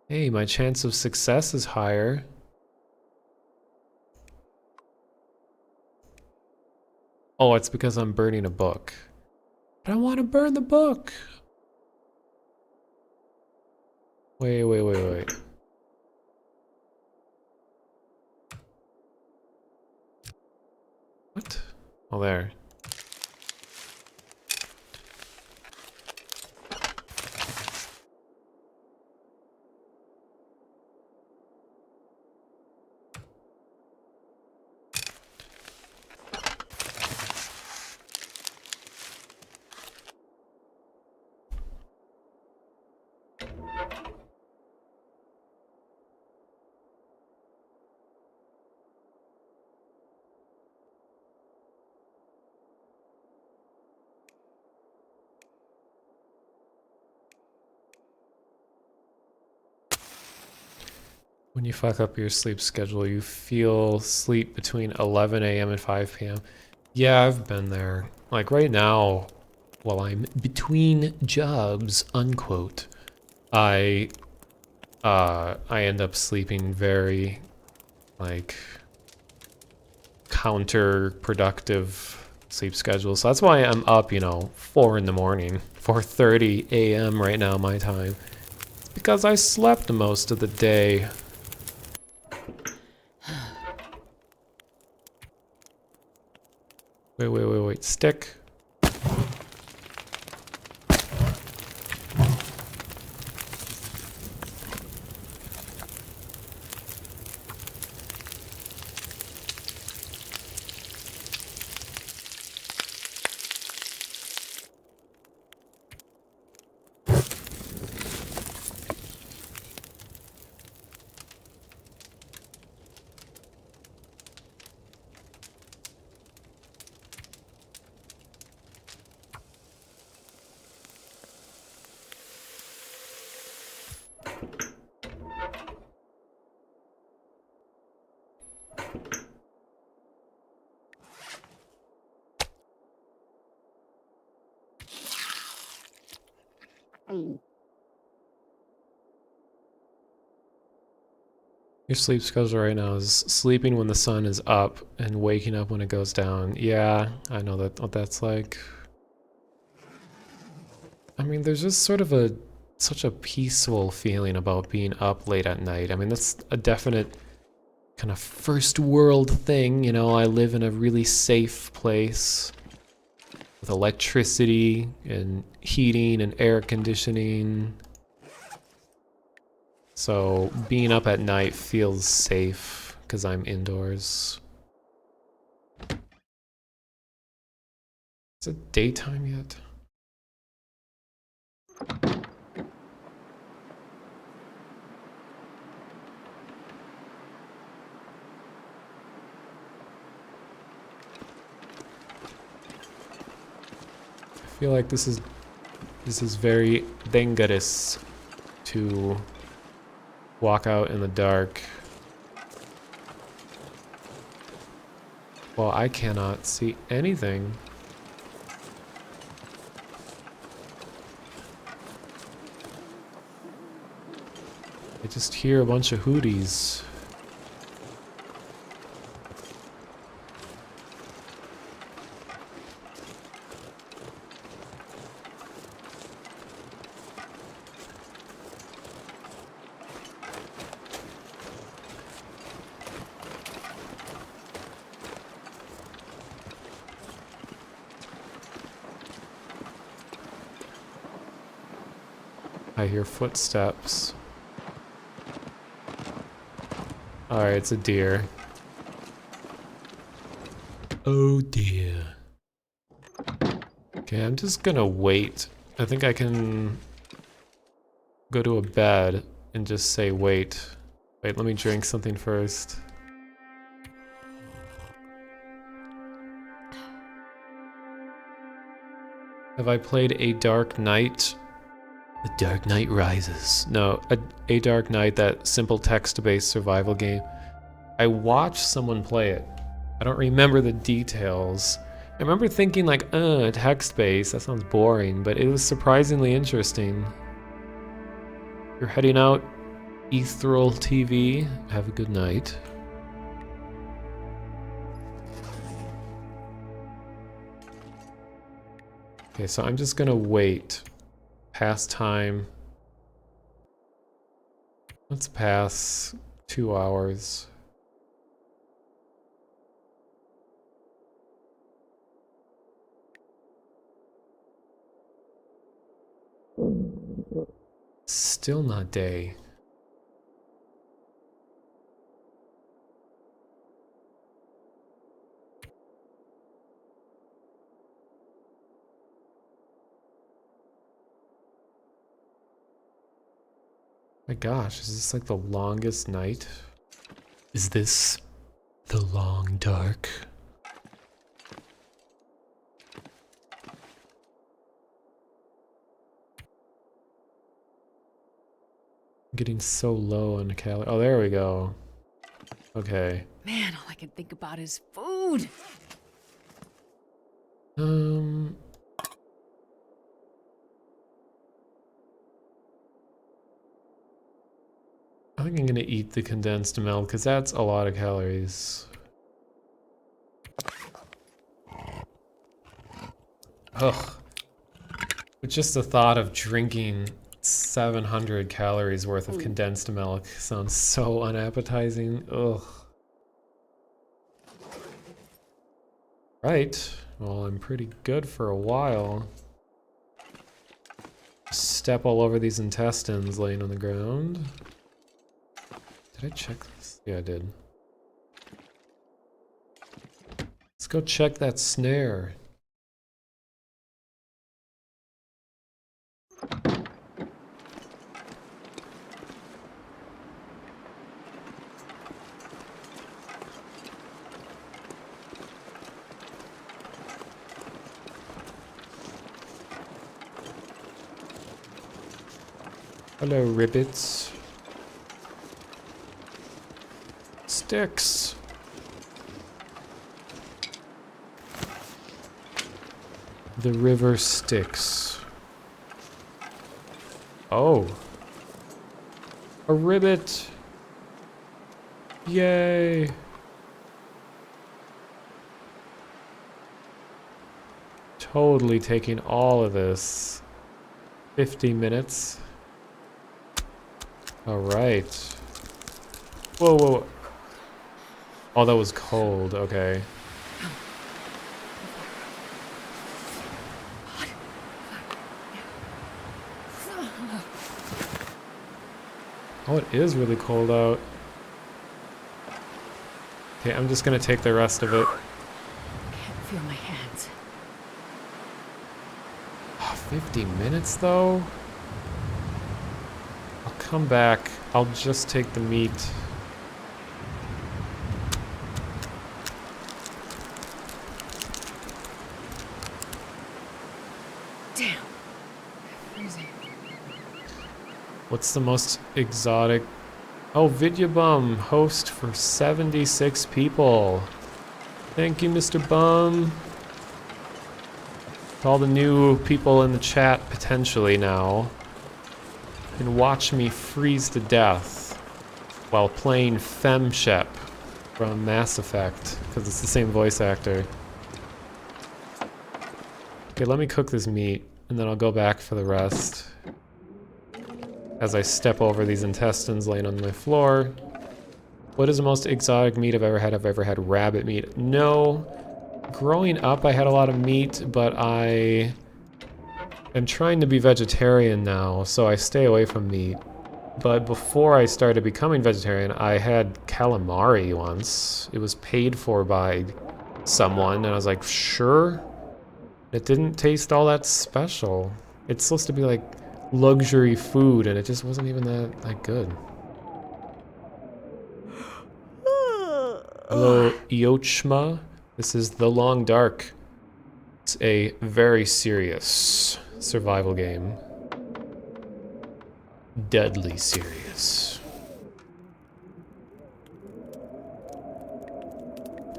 Hey, my chance of success is higher. Oh, it's because I'm burning a book. But I want to burn the book. Wait. What? Oh, there. When you fuck up your sleep schedule, you feel sleep between 11 a.m. and 5 p.m. Yeah, I've been there. Like right now, while I'm between jobs, unquote, I end up sleeping very, like, counterproductive sleep schedule. So that's why I'm up, 4 in the morning, 4:30 a.m. right now, my time. It's because I slept most of the day. Wait. Stick. Your sleep schedule right now is sleeping when the sun is up and waking up when it goes down. Yeah, I know what that's like. I mean, there's just sort of such a peaceful feeling about being up late at night. I mean, that's a definite kind of first world thing, I live in a really safe place with electricity and heating and air conditioning. So being up at night feels safe because I'm indoors. Is it daytime yet? I feel like this is very dangerous to walk out in the dark. Well, I cannot see anything. I just hear a bunch of hooties. I hear footsteps. Alright, it's a deer. Oh dear. Okay, I'm just gonna wait. I think I can go to a bed and just say wait. Wait, let me drink something first. Have I played A Dark Knight? The Dark Knight Rises. No, A Dark Knight, that simple text-based survival game. I watched someone play it. I don't remember the details. I remember thinking like, text-based, that sounds boring, but it was surprisingly interesting. You're heading out, Ethereal TV. Have a good night. Okay, so I'm just gonna wait. Pass time. Let's pass 2 hours. Still not day. My gosh, is this like the longest night? Is this the long dark? I'm getting so low on calories. Oh, there we go. Okay. Man, all I can think about is food. I think I'm gonna eat the condensed milk because that's a lot of calories. Ugh. But just the thought of drinking 700 calories worth of condensed milk sounds so unappetizing. Ugh. Right. Well, I'm pretty good for a while. Step all over these intestines laying on the ground. Did I check this? Yeah, I did. Let's go check that snare. Hello, ribbits. Sticks. The river Styx. Oh. A ribbit. Yay. Totally taking all of this. 50 minutes. All right. Whoa, whoa, whoa. Oh, that was cold. Okay. Oh, it is really cold out. Okay, I'm just gonna take the rest of it. Can't feel my hands. Oh, 50 minutes though? I'll come back. I'll just take the meat. Damn. Freezing. What's the most exotic? Oh, Vidyabum, host for 76 people. Thank you, Mr. Bum. To all the new people in the chat potentially now. And watch me freeze to death while playing FemShep from Mass Effect, because it's the same voice actor. Okay, let me cook this meat, and then I'll go back for the rest. As I step over these intestines laying on my floor. What is the most exotic meat I've ever had? I've ever had rabbit meat. No. Growing up, I had a lot of meat, but I am trying to be vegetarian now, so I stay away from meat. But before I started becoming vegetarian, I had calamari once. It was paid for by someone, and I was like, sure. It didn't taste all that special. It's supposed to be like luxury food, and it just wasn't even that good. Hello, Iochma. This is The Long Dark. It's a very serious survival game. Deadly serious.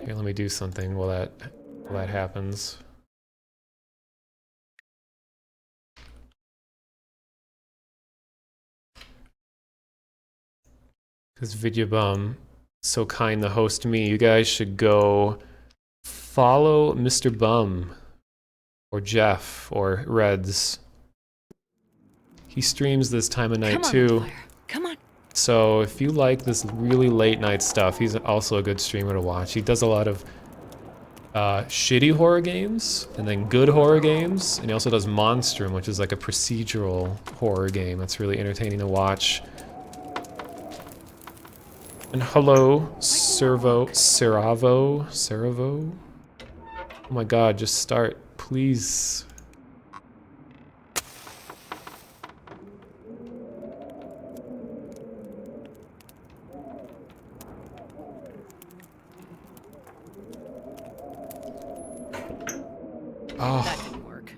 Here, let me do something while that happens. Because Vidyabum, so kind to host me, you guys should go follow Mr. Bum or Jeff or Reds. He streams this time of night Come on, too. Multiplier. Come on. So if you like this really late night stuff, he's also a good streamer to watch. He does a lot of shitty horror games and then good horror games, and he also does Monstrum, which is like a procedural horror game that's really entertaining to watch. And hello, Seravo. Oh my god, just start, please. Oh. That didn't work.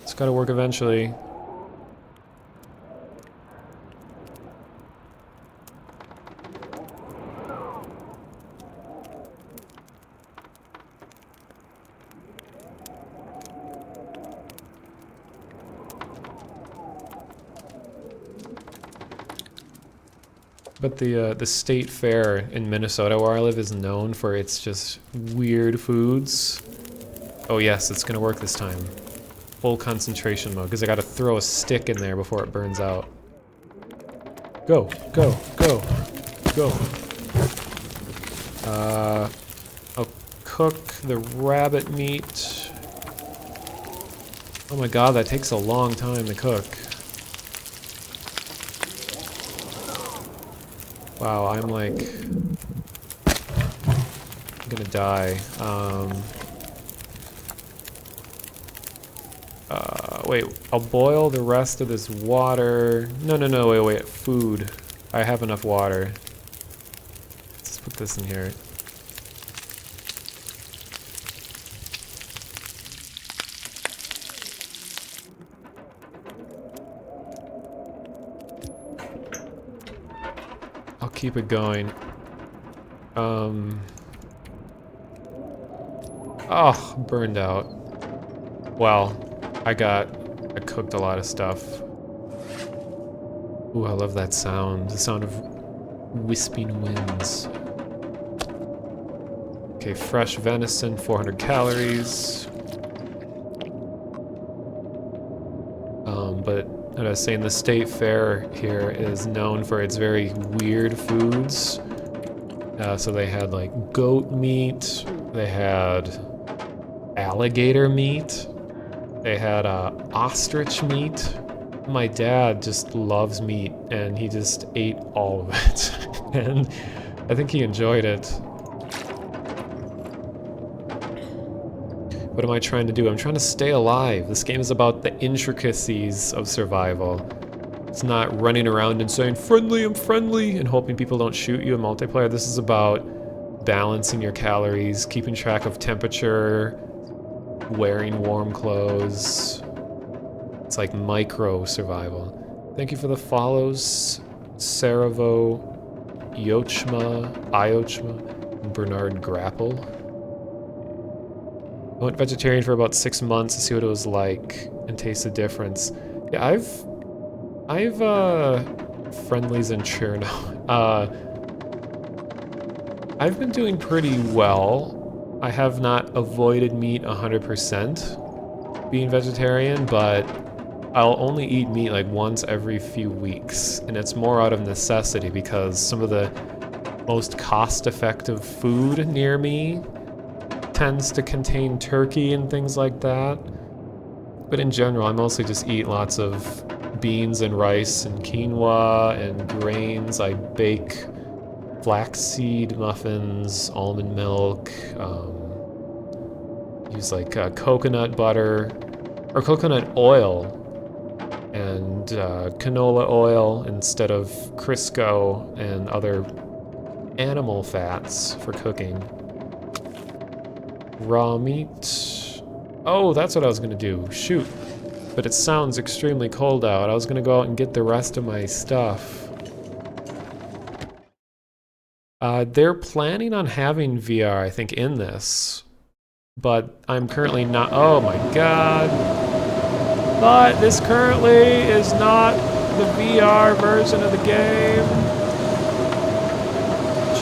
It's gotta work eventually. But the state fair in Minnesota where I live is known for its just weird foods. Oh yes, it's gonna work this time. Full concentration mode, because I gotta throw a stick in there before it burns out. Go, go, go, go. I'll cook the rabbit meat. Oh my god, that takes a long time to cook. Wow, I'm like gonna die. Wait, I'll boil the rest of this water. No, wait, food. I have enough water. Let's put this in here. I'll keep it going. Oh, burned out. Well, I cooked a lot of stuff. Ooh, I love that sound. The sound of wisping winds. Okay, fresh venison, 400 calories. But what I was saying, the state fair here is known for its very weird foods. So they had like goat meat, they had alligator meat, they had ostrich meat. My dad just loves meat and he just ate all of it. And I think he enjoyed it. What am I trying to do? I'm trying to stay alive. This game is about the intricacies of survival. It's not running around and saying, friendly, I'm friendly, and hoping people don't shoot you in multiplayer. This is about balancing your calories, keeping track of temperature, wearing warm clothes. It's like micro survival. Thank you for the follows, Saravo, Iochma, and Bernard Grapple. I went vegetarian for about 6 months to see what it was like and taste the difference. Yeah, I've friendlies in Cherno. I've been doing pretty well. I have not avoided meat 100% being vegetarian, but I'll only eat meat like once every few weeks, and it's more out of necessity because some of the most cost-effective food near me tends to contain turkey and things like that. But in general, I mostly just eat lots of beans and rice and quinoa and grains. I bake flaxseed muffins, almond milk, use like coconut butter or coconut oil and canola oil instead of Crisco and other animal fats for cooking. Raw meat. Oh, that's what I was gonna do. Shoot. But it sounds extremely cold out. I was gonna go out and get the rest of my stuff. They're planning on having VR, I think, in this. But I'm currently not. Oh my god. But this currently is not the VR version of the game.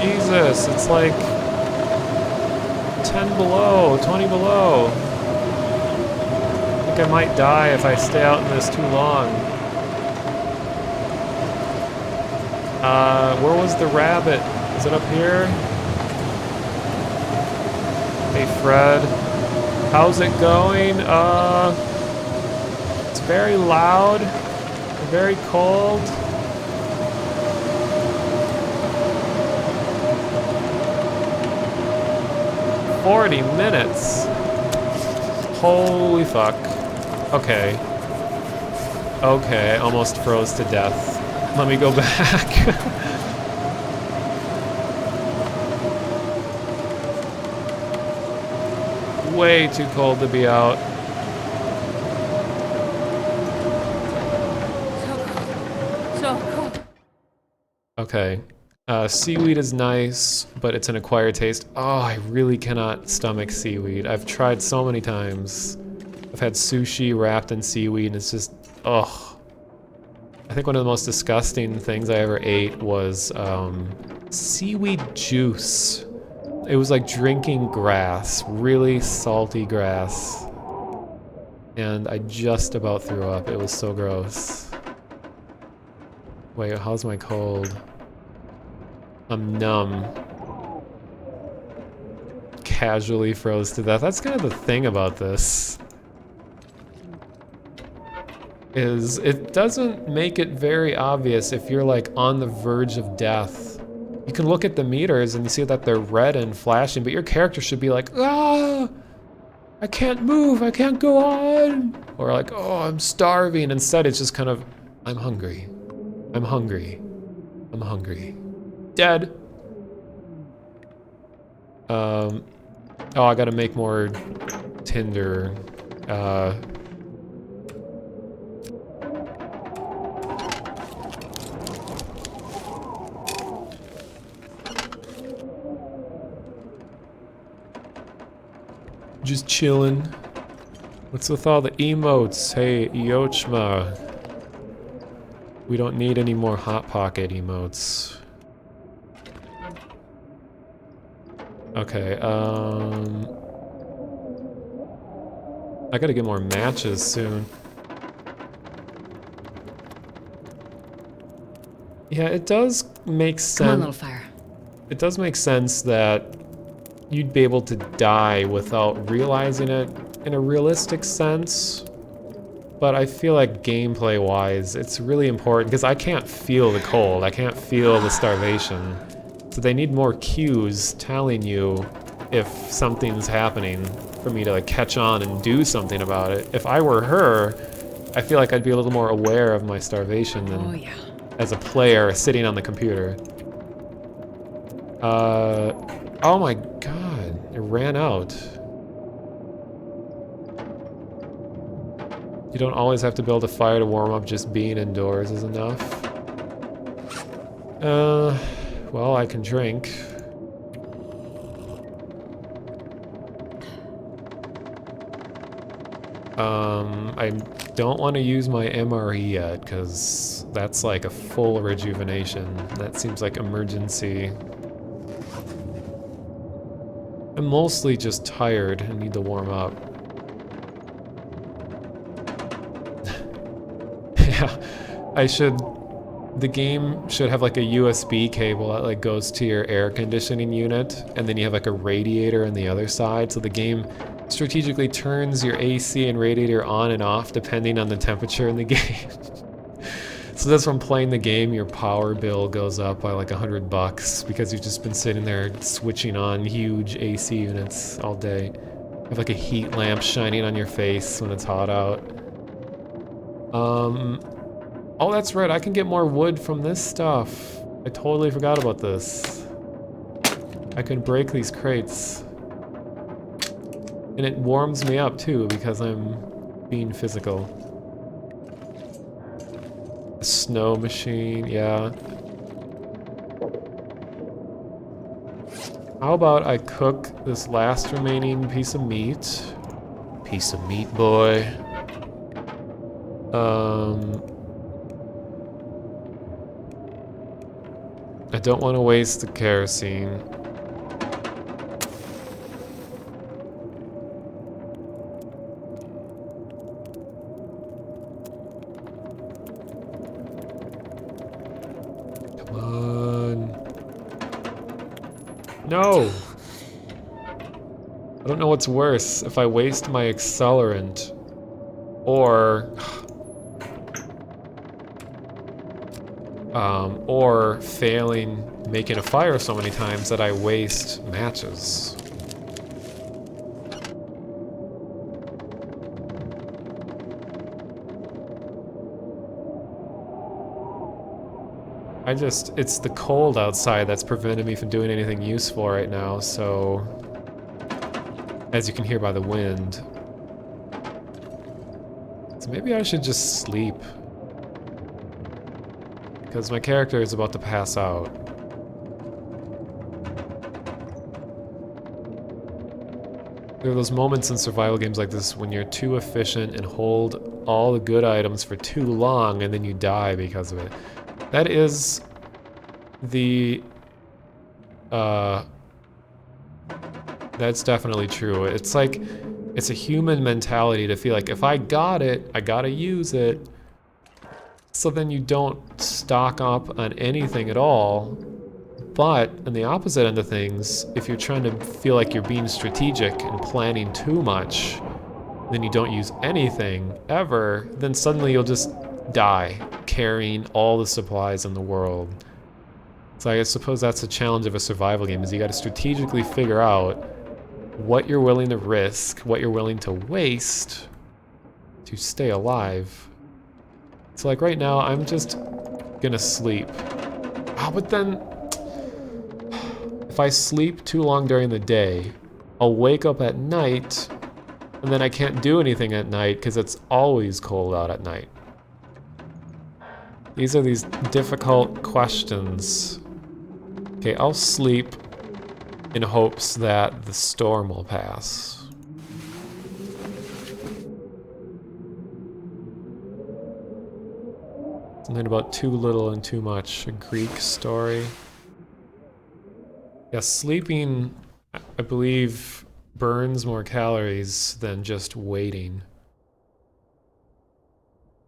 Jesus, it's like 10 below, 20 below. I think I might die if I stay out in this too long. Where was the rabbit? Is it up here? Hey Fred, how's it going? It's very loud, very cold. "40 minutes. Holy fuck. Okay. Okay, almost froze to death. Let me go back. Way too cold to be out. So cold. Okay. Seaweed is nice, but it's an acquired taste. Oh, I really cannot stomach seaweed. I've tried so many times. I've had sushi wrapped in seaweed, and it's just, ugh. I think one of the most disgusting things I ever ate was seaweed juice. It was like drinking grass, really salty grass. And I just about threw up. It was so gross. Wait, how's my cold? I'm numb. Casually froze to death. That's kind of the thing about this. Is it doesn't make it very obvious if you're like on the verge of death. You can look at the meters and you see that they're red and flashing, but your character should be like, ah, I can't move, I can't go on. Or like, oh, I'm starving. Instead, it's just kind of, I'm hungry. I'm hungry. I'm hungry. Dead. Oh, I gotta make more tinder. Just chilling. What's with all the emotes? Hey, Yochma. We don't need any more Hot Pocket emotes. Okay, I gotta get more matches soon. Yeah, it does make sense. Come on, little fire. It does make sense that you'd be able to die without realizing it in a realistic sense. But I feel like gameplay-wise, it's really important because I can't feel the cold. I can't feel the starvation. So they need more cues telling you if something's happening for me to like catch on and do something about it. If I were her, I feel like I'd be a little more aware of my starvation than as a player sitting on the computer. Oh my god, it ran out. You don't always have to build a fire to warm up, just being indoors is enough. Well, I can drink. I don't want to use my MRE yet, because that's like a full rejuvenation. That seems like emergency. I'm mostly just tired and need to warm up. Yeah, the game should have like a USB cable that like goes to your air conditioning unit, and then you have like a radiator on the other side, so the game strategically turns your AC and radiator on and off depending on the temperature in the game. So that's when playing the game, your power bill goes up by like $100 because you've just been sitting there switching on huge AC units all day. You have like a heat lamp shining on your face when it's hot out. Oh, that's right, I can get more wood from this stuff. I totally forgot about this. I can break these crates. And it warms me up too because I'm being physical. A snow machine, yeah. How about I cook this last remaining piece of meat? Piece of meat, boy. I don't want to waste the kerosene. Come on. No! I don't know what's worse, if I waste my accelerant, or failing making a fire so many times that I waste matches. It's the cold outside that's preventing me from doing anything useful right now, so, as you can hear by the wind. So maybe I should just sleep. Because my character is about to pass out. There are those moments in survival games like this when you're too efficient and hold all the good items for too long and then you die because of it. That is the... that's definitely true. It's like, it's a human mentality to feel like if I got it, I gotta use it. So then you don't stock up on anything at all. But on the opposite end of things, if you're trying to feel like you're being strategic and planning too much, then you don't use anything ever, then suddenly you'll just die carrying all the supplies in the world. So I suppose that's the challenge of a survival game, is you gotta strategically figure out what you're willing to risk, what you're willing to waste to stay alive. So like right now, I'm just gonna sleep. Ah, but then, if I sleep too long during the day, I'll wake up at night, and then I can't do anything at night because it's always cold out at night. These are these difficult questions. Okay, I'll sleep in hopes that the storm will pass. Something about too little and too much, a Greek story. Yeah, sleeping, I believe, burns more calories than just waiting.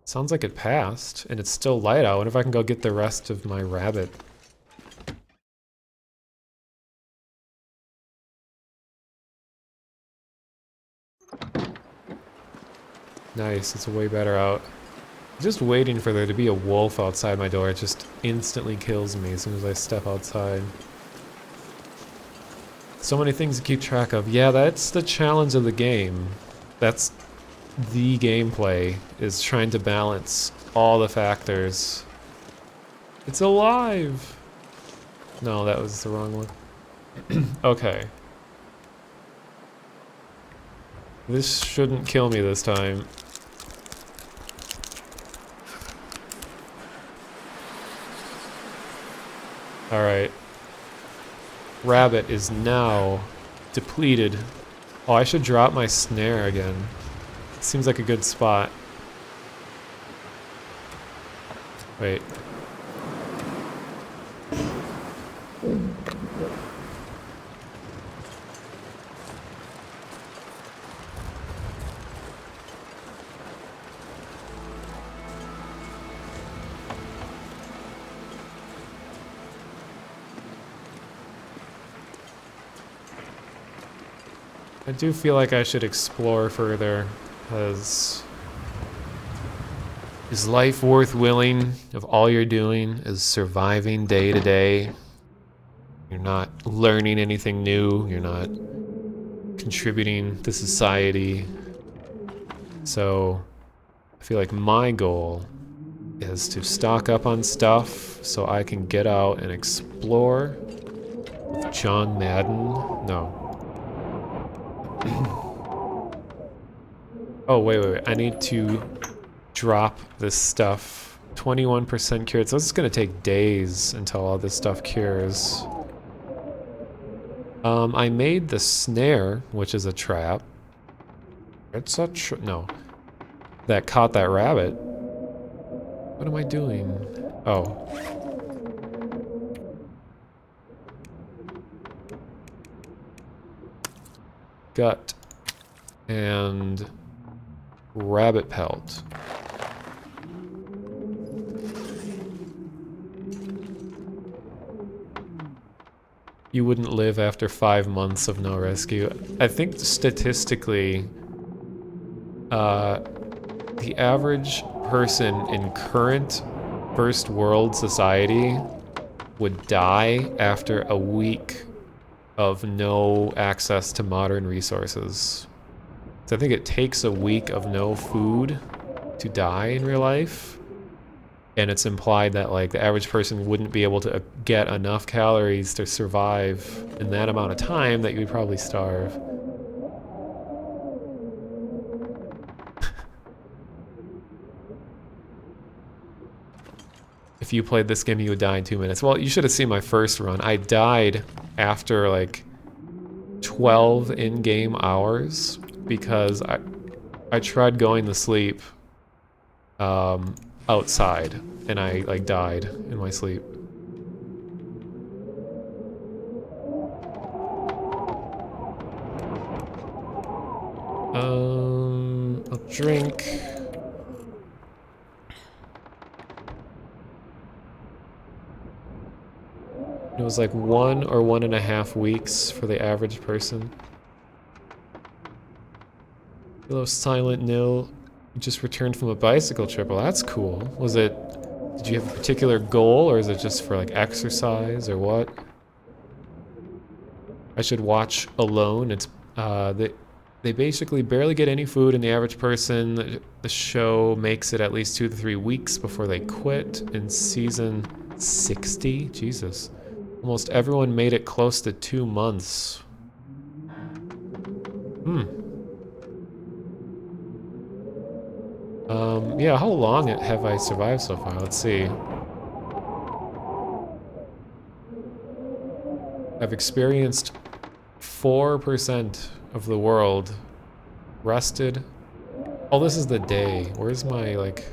Sounds like it passed, and it's still light out. I wonder if I can go get the rest of my rabbit. Nice, it's way better out. Just waiting for there to be a wolf outside my door, it just instantly kills me as soon as I step outside. So many things to keep track of. Yeah, that's the challenge of the game. That's the gameplay, is trying to balance all the factors. It's alive! No, that was the wrong one. Okay. This shouldn't kill me this time. Alright. Rabbit is now depleted. Oh, I should drop my snare again. Seems like a good spot. Wait. I do feel like I should explore further, because is life worth willing if all you're doing is surviving day to day? You're not learning anything new, you're not contributing to society. So I feel like my goal is to stock up on stuff so I can get out and explore with John Madden. No. Oh, wait. I need to drop this stuff. 21% cured. So this is going to take days until all this stuff cures. I made the snare, which is a trap. It's a no. That caught that rabbit. What am I doing? Oh. Gut. And rabbit pelt. you wouldn't live after 5 months of no rescue. I think statistically, the average person in current first world society would die after a week of no access to modern resources. So I think it takes a week of no food to die in real life. And it's implied that like the average person wouldn't be able to get enough calories to survive in that amount of time that you would probably starve. If you played this game, you would die in 2 minutes. Well, you should have seen my first run. I died after like 12 in-game hours because I tried going to sleep outside and I like died in my sleep. I'll drink. It was like 1 or 1.5 weeks for the average person. Hello, Silent Nil. You just returned from a bicycle trip. Well, that's cool. Did you have a particular goal, or is it just for like exercise, or what? I should watch Alone. It's, they basically barely get any food, and the average person, the show makes it at least 2 to 3 weeks before they quit. In season 60, Jesus. Almost everyone made it close to 2 months. Yeah, how long have I survived so far? Let's see. I've experienced 4% of the world rested. Oh, this is the day. Where's my, like...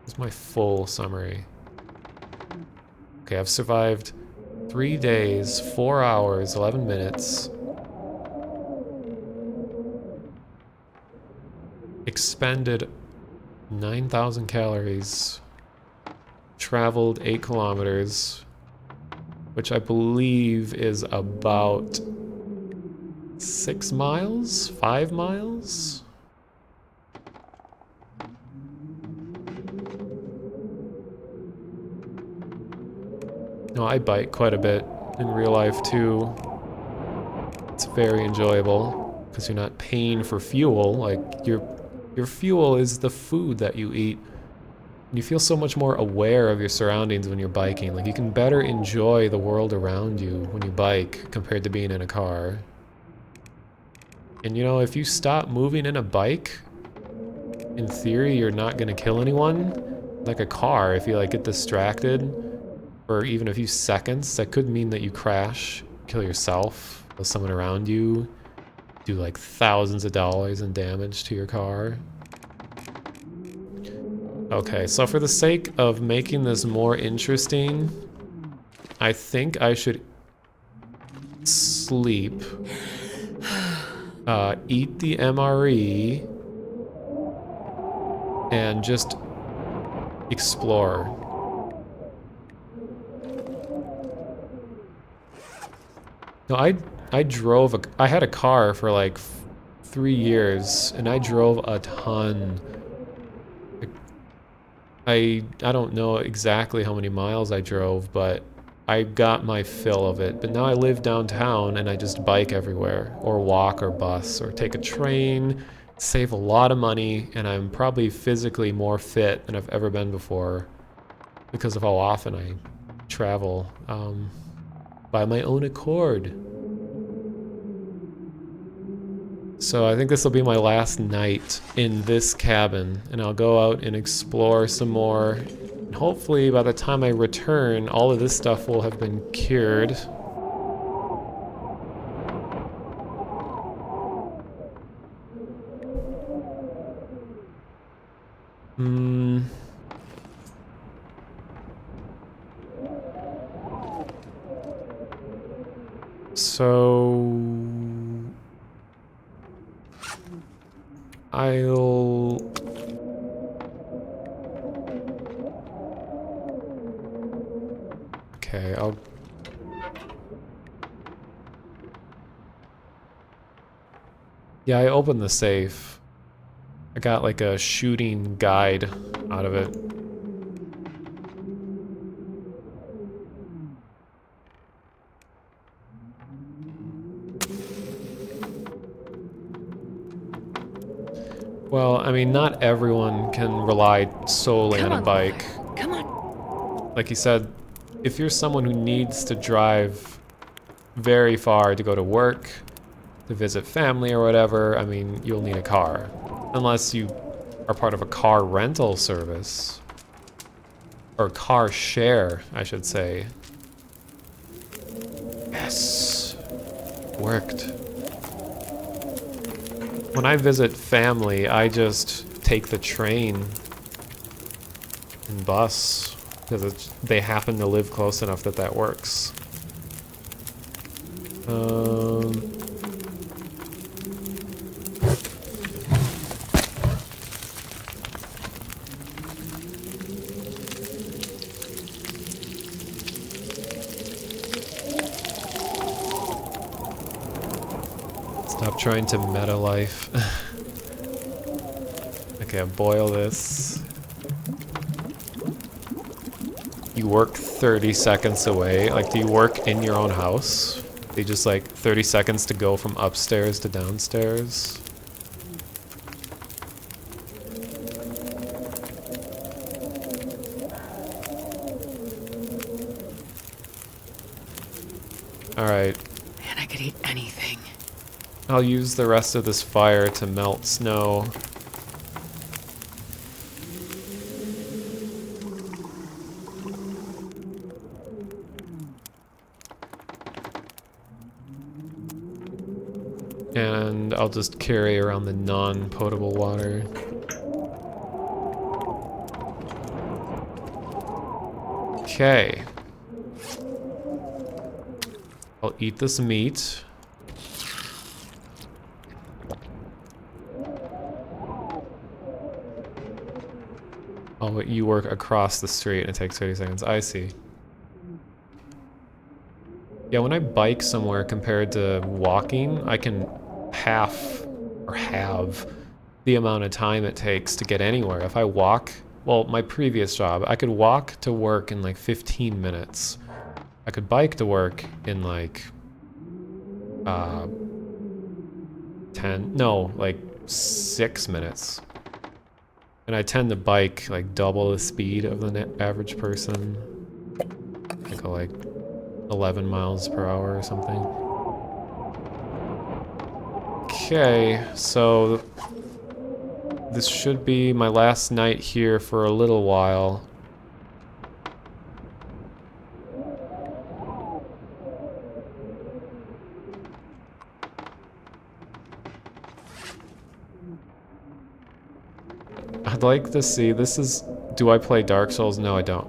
Where's my full summary? Okay, I've survived 3 days, 4 hours, 11 minutes. Expended 9,000 calories. Traveled 8 kilometers, which I believe is about 6 miles? 5 miles? No, I bike quite a bit in real life too. It's very enjoyable because you're not paying for fuel. Like your fuel is the food that you eat. You feel so much more aware of your surroundings when you're biking. Like you can better enjoy the world around you when you bike compared to being in a car. And you know, if you stop moving in a bike, in theory, you're not gonna kill anyone. Like a car, if you like get distracted for even a few seconds, that could mean that you crash, kill yourself, or someone around you, do like thousands of dollars in damage to your car. Okay, so for the sake of making this more interesting, I think I should sleep, eat the MRE, and just explore. No, I drove I had a car for like 3 years, and I drove a ton. I don't know exactly how many miles I drove, but I got my fill of it. But now I live downtown, and I just bike everywhere, or walk, or bus, or take a train, save a lot of money, and I'm probably physically more fit than I've ever been before because of how often I travel. By my own accord. So I think this will be my last night in this cabin, and I'll go out and explore some more. And hopefully by the time I return, all of this stuff will have been cured. So I'll Okay, I'll... Yeah, I opened the safe. I got like a shooting guide out of it. Well, I mean, not everyone can rely solely on a bike. Come on. Like you said, if you're someone who needs to drive very far to go to work, to visit family or whatever, I mean, you'll need a car. Unless you are part of a car rental service. Or car share, I should say. Yes. Worked. When I visit family, I just take the train and bus. Because they happen to live close enough that that works. Stop trying to meta life. Okay, I'll boil this. You work 30 seconds away. Like, do you work in your own house? They just like 30 seconds to go from upstairs to downstairs. Alright. Man, I could eat anything. I'll use the rest of this fire to melt snow. And I'll just carry around the non-potable water. Okay. I'll eat this meat. Oh, you work across the street and it takes 30 seconds. I see. Yeah, when I bike somewhere compared to walking, I can half or halve the amount of time it takes to get anywhere. If I walk, well, my previous job, I could walk to work in like 15 minutes. I could bike to work in like 6 minutes. And I tend to bike like double the speed of the average person. I go like 11 miles per hour or something. Okay, so this should be my last night here for a little while. I'd like to see, do I play Dark Souls? No, I don't.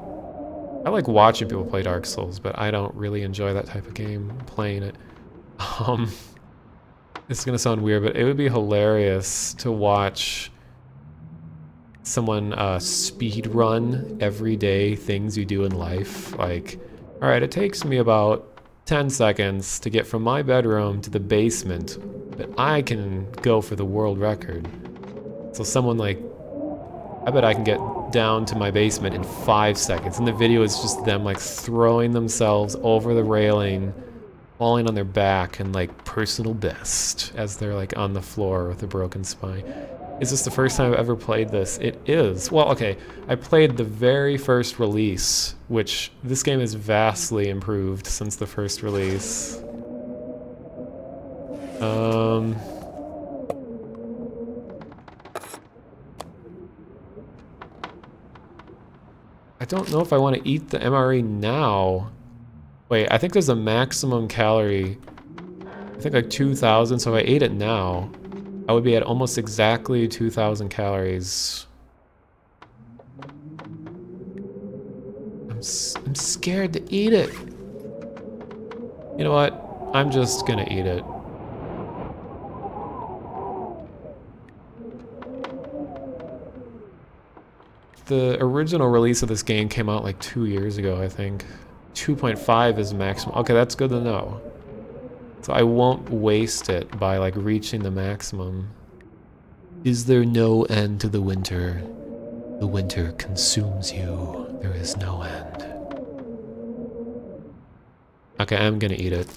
I like watching people play Dark Souls, but I don't really enjoy that type of game, playing it. This is gonna sound weird, but it would be hilarious to watch someone speed run everyday things you do in life. Like, all right, it takes me about 10 seconds to get from my bedroom to the basement, but I can go for the world record. So someone like, I bet I can get down to my basement in 5 seconds. And the video is just them like throwing themselves over the railing, falling on their back, and like personal best as they're like on the floor with a broken spine. Is this the first time I've ever played this? It is. Well, okay, I played the very first release, which this game is vastly improved since the first release. I don't know if I want to eat the MRE now. Wait, I think there's a maximum calorie. I think like 2,000, so if I ate it now, I would be at almost exactly 2,000 calories. I'm scared to eat it. You know what? I'm just gonna eat it. The original release of this game came out like 2 years ago, I think. 2.5 is maximum. Okay, that's good to know. So I won't waste it by like reaching the maximum. Is there no end to the winter? The winter consumes you. There is no end. Okay, I'm gonna eat it.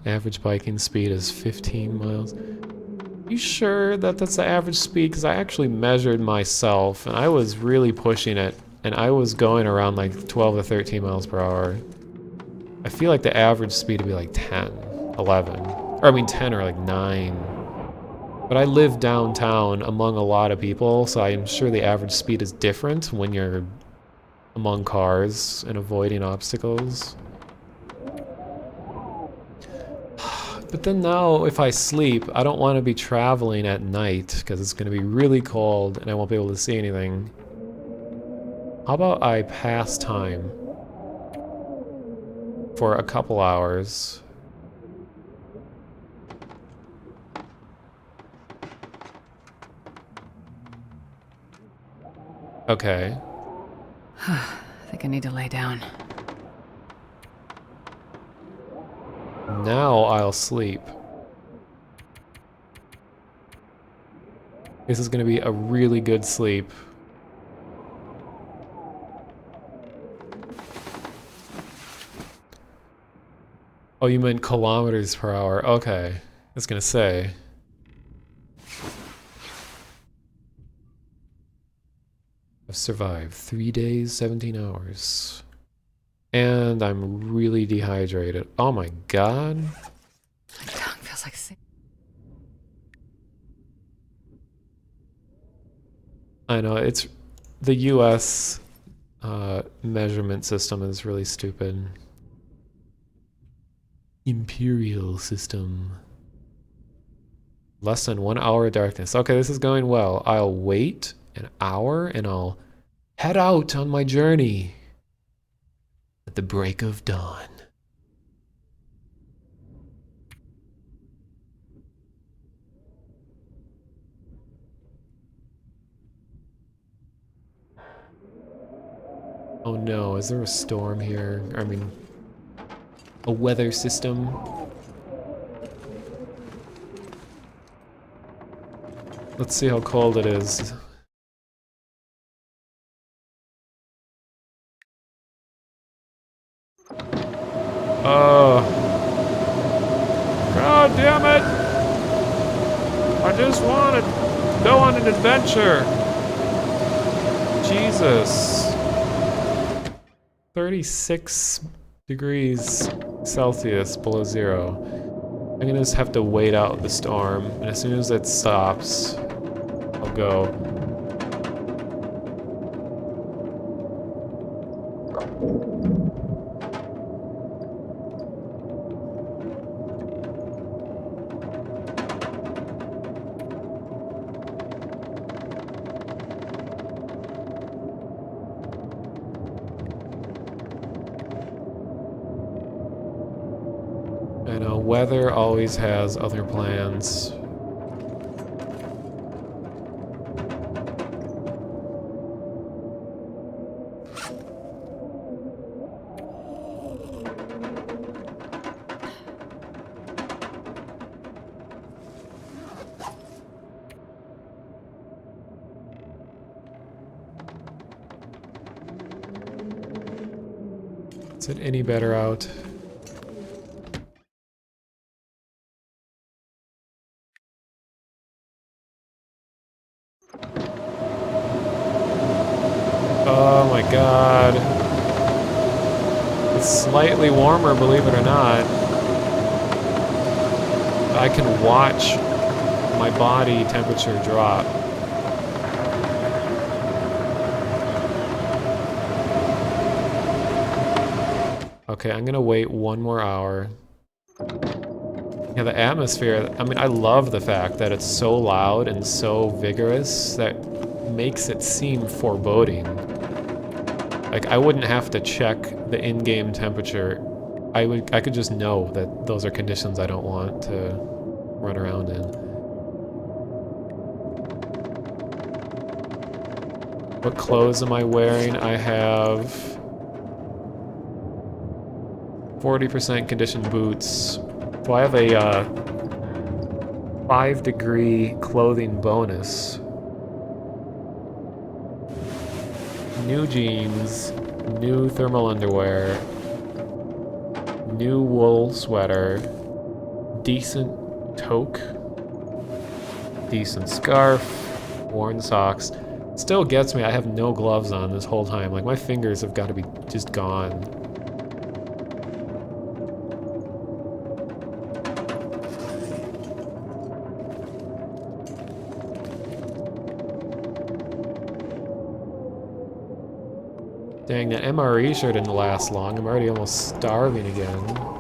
Average biking speed is 15 miles. You sure that that's the average speed? Because I actually measured myself and I was really pushing it and I was going around like 12 to 13 miles per hour. I feel like the average speed would be like 10, 11. Or I mean 10 or like 9. But I live downtown among a lot of people, so I'm sure the average speed is different when you're among cars and avoiding obstacles. But then now, if I sleep, I don't want to be traveling at night because it's going to be really cold and I won't be able to see anything. How about I pass time for a couple hours? Okay. I think I need to lay down. Now I'll sleep. This is going to be a really good sleep. Oh, you meant kilometers per hour. Okay. I was going to say. I've survived 3 days, 17 hours. And I'm really dehydrated. Oh my god. My tongue feels like I know, it's... The US measurement system is really stupid. Imperial system. Less than 1 hour of darkness. Okay, this is going well. I'll wait an hour and I'll head out on my journey. At the break of dawn. Oh no, is there a storm here? I mean, a weather system? Let's see how cold it is. Oh. God damn it! I just want to go on an adventure. Jesus. 36 degrees Celsius below zero. I'm gonna just have to wait out the storm, and as soon as it stops, I'll go. I know, weather always has other plans. Is it any better out? Oh my god. It's slightly warmer, believe it or not. I can watch my body temperature drop. Okay, I'm gonna wait 1 more hour. Yeah, the atmosphere, I mean, I love the fact that it's so loud and so vigorous that makes it seem foreboding. Like, I wouldn't have to check the in-game temperature. I could just know that those are conditions I don't want to run around in. What clothes am I wearing? I have 40% conditioned boots. So I have a 5-degree clothing bonus. New jeans, new thermal underwear, new wool sweater, decent toque, decent scarf, worn socks. Still gets me, I have no gloves on this whole time. Like, my fingers have got to be just gone. Dang, that MRE sure didn't last long. I'm already almost starving again.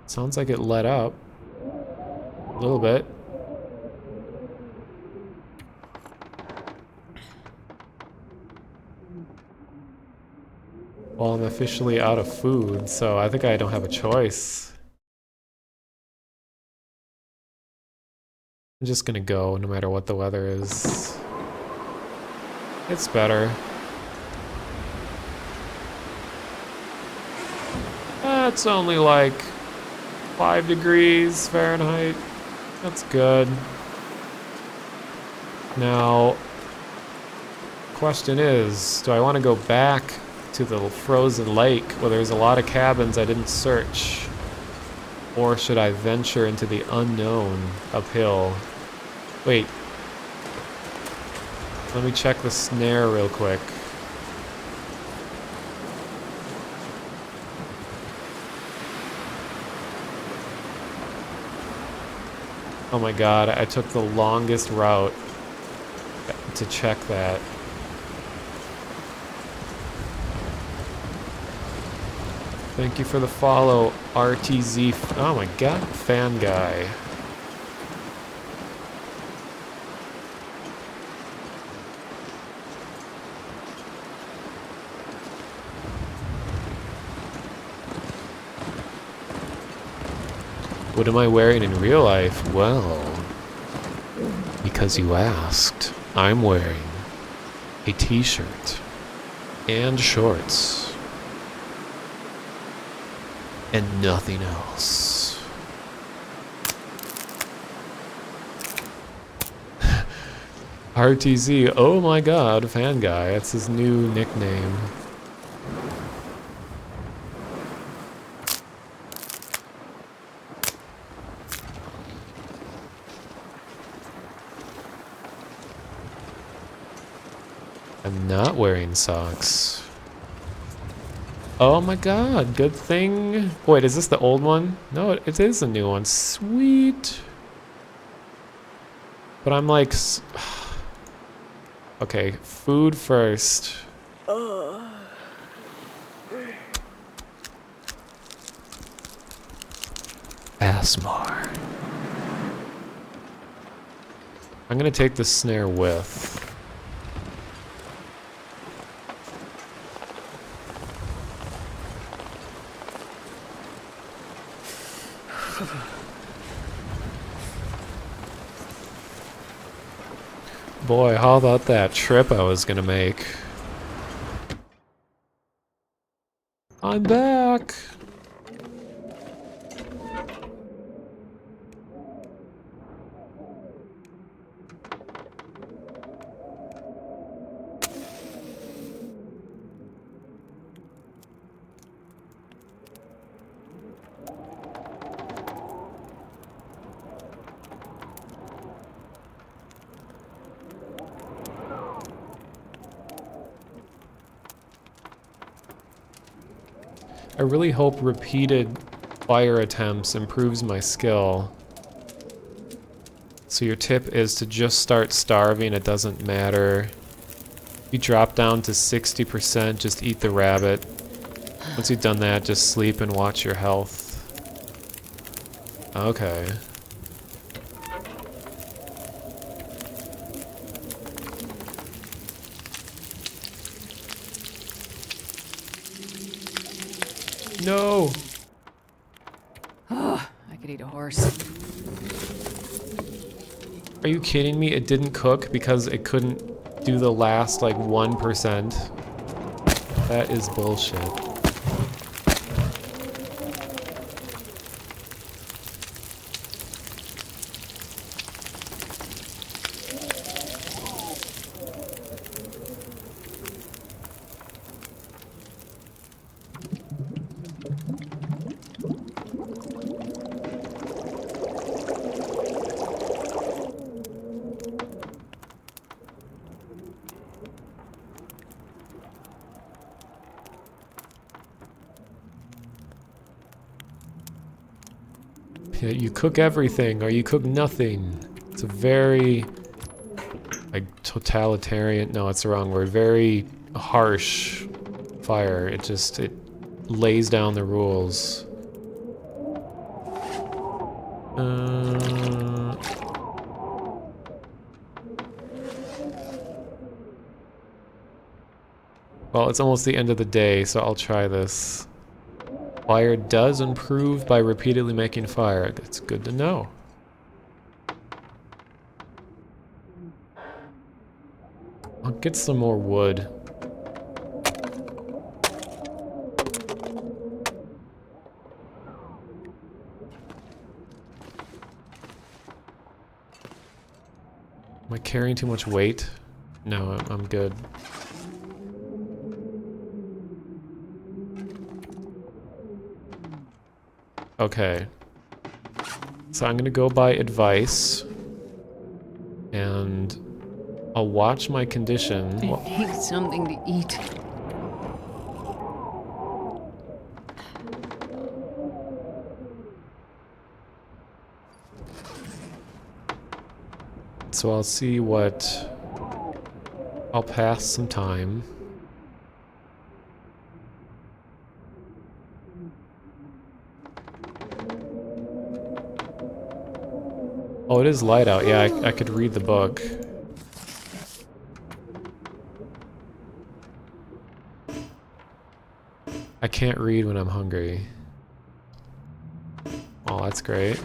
Sounds like it let up. A little bit. Well, I'm officially out of food, so I think I don't have a choice. I'm just gonna go no matter what the weather is. It's better. It's only like 5 degrees Fahrenheit. That's good. Now, question is, do I want to go back to the frozen lake where there's a lot of cabins I didn't search? Or should I venture into the unknown uphill? Wait. Let me check the snare real quick. Oh my god, I took the longest route to check that. Thank you for the follow, RTZ. Oh my god, fan guy. What am I wearing in real life? Well, because you asked, I'm wearing a t-shirt and shorts and nothing else. RTZ, oh my god, fan guy, that's his new nickname. I'm not wearing socks. Oh my god, good thing. Wait, is this the old one? No, it is a new one. Sweet. But I'm like... Okay, food first. Asmar. I'm gonna take the snare with. Boy, how about that trip I was gonna make? I'm back! I really hope repeated fire attempts improves my skill. So your tip is to just start starving, it doesn't matter. You drop down to 60%, just eat the rabbit. Once you've done that, just sleep and watch your health. Okay. No! Oh, I could eat a horse. Are you kidding me? It didn't cook because it couldn't do the last like 1%. That is bullshit. Yeah, you cook everything or you cook nothing. It's a very like totalitarian, no, it's the wrong word, very harsh fire. It lays down the rules. Well, it's almost the end of the day, so I'll try this. Fire does improve by repeatedly making fire. That's good to know. I'll get some more wood. Am I carrying too much weight? No, I'm good. Okay. So I'm gonna go by advice. And I'll watch my condition. I need something to eat. So I'll see what... I'll pass some time. Oh, it is light out. Yeah, I could read the book. I can't read when I'm hungry. Oh, that's great.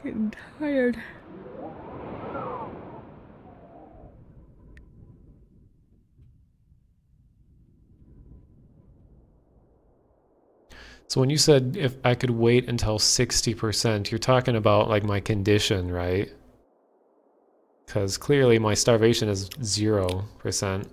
Getting tired. So when you said if I could wait until 60%, you're talking about like my condition, right? Because clearly my starvation is 0%.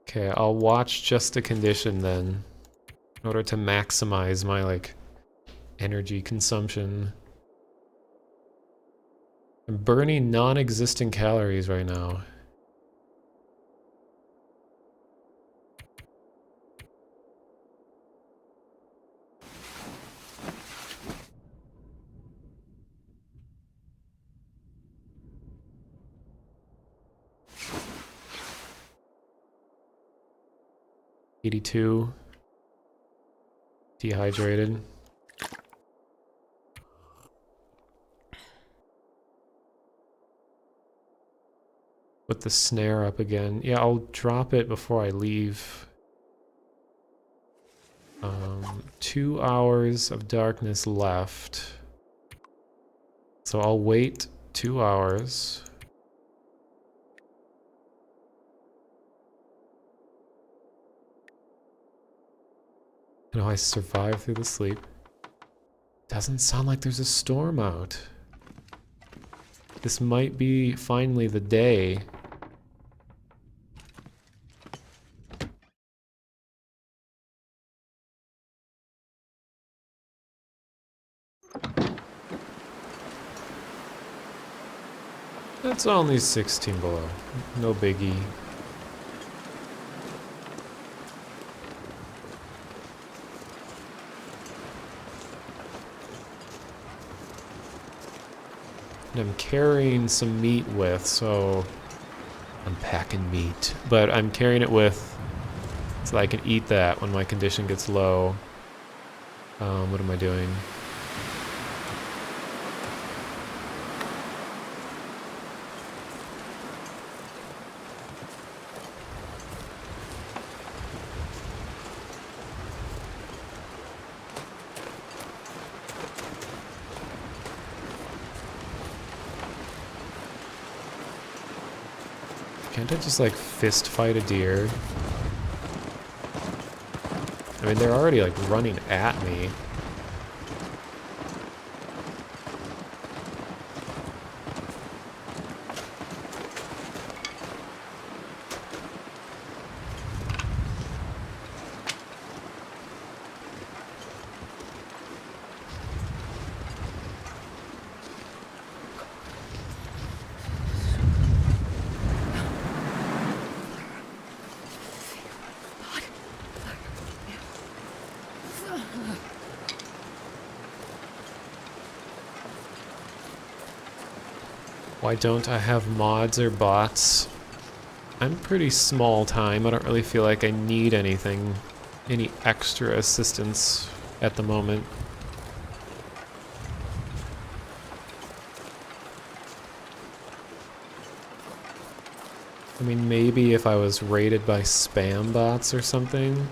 Okay, I'll watch just the condition then, in order to maximize my like energy consumption. I'm burning non-existent calories right now. $82. Dehydrated. Put the snare up again. Yeah, I'll drop it before I leave. 2 hours of darkness left. So I'll wait 2 hours. And I survive through the sleep. Doesn't sound like there's a storm out. This might be finally the day. It's only 16 below. No biggie. And I'm carrying some meat with, so I'm packing meat. but I'm carrying it with so I can eat that when my condition gets low. What am I doing? Can't I just like fist fight a deer? I mean, they're already like running at me. Why don't I have mods or bots? I'm pretty small time. I don't really feel like I need anything, any extra assistance at the moment. I mean, maybe if I was raided by spam bots or something.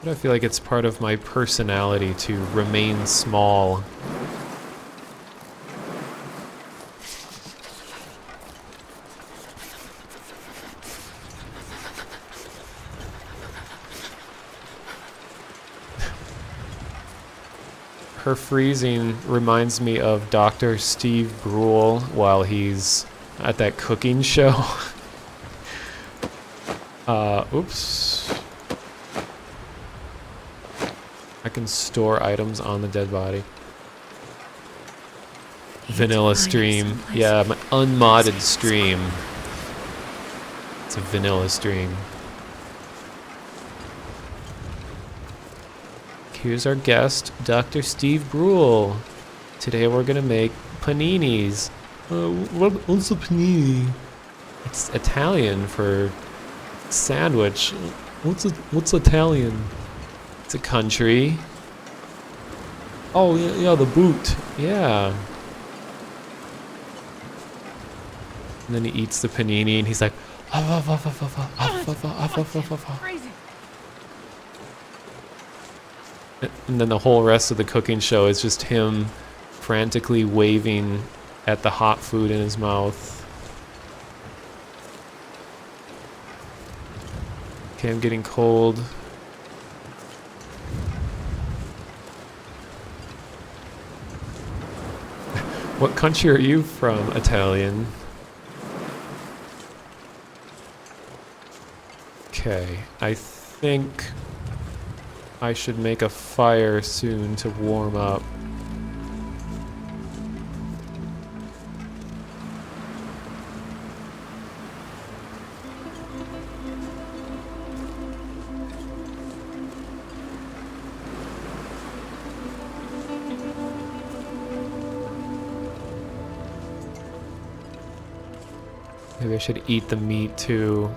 But I feel like it's part of my personality to remain small. Her freezing reminds me of Dr. Steve Brule while he's at that cooking show. Oops. I can store items on the dead body. Vanilla stream. Yeah, my unmodded stream. It's a vanilla stream. Here's our guest, Dr. Steve Brule. Today we're gonna make paninis. What's a panini? It's Italian for sandwich. What's Italian? It's a country. Oh yeah, the boot. Yeah. And then he eats the panini and he's like, Crazy. and then the whole rest of the cooking show is just him frantically waving at the hot food in his mouth. Okay, I'm getting cold. What country are you from, Italian? Okay, I think I should make a fire soon to warm up. Maybe I should eat the meat too.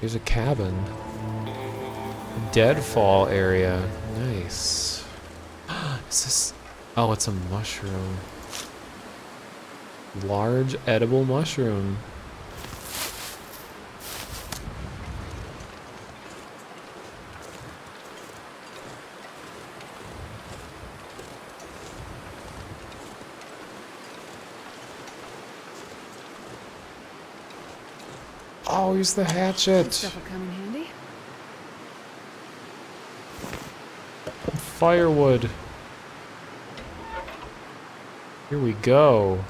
There's a cabin. A deadfall area. Nice. Is this... Oh, it's a mushroom. Large edible mushroom. Oh, use the hatchet. Stuff will come in handy. Firewood. Here we go.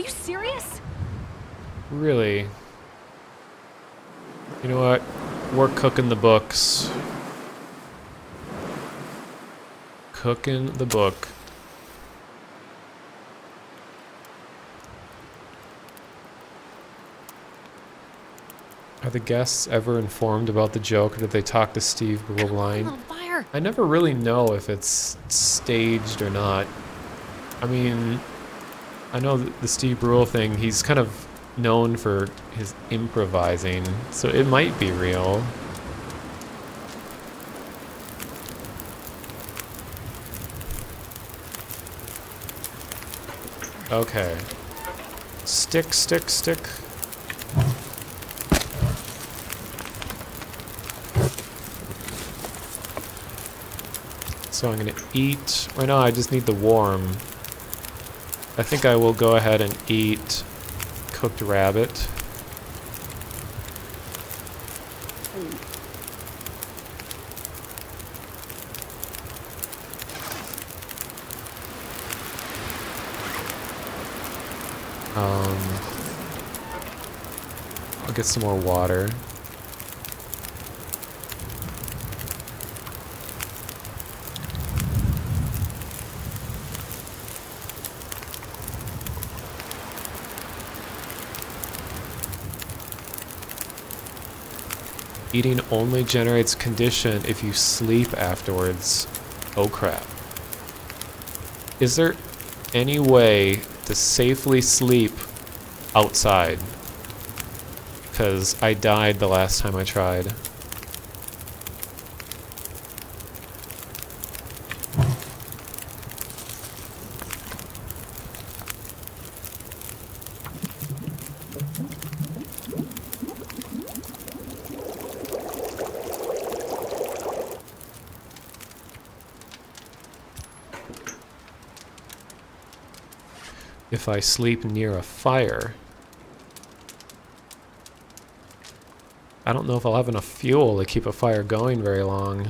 you serious? Really? You know what? We're cooking the books. Cooking the book. Are the guests ever informed about the joke, or did they talk to Steve Brule line? On fire. I never really know if it's staged or not. I mean, I know the Steve Brule thing, he's kind of known for his improvising, so it might be real. Okay. Stick, stick, stick. So I'm gonna eat. Right now I just need the warm. I think I will go ahead and eat cooked rabbit. I'll get some more water. Eating only generates condition if you sleep afterwards. Oh crap. Is there any way to safely sleep outside? Because I died the last time I tried. If I sleep near a fire, I don't know if I'll have enough fuel to keep a fire going very long.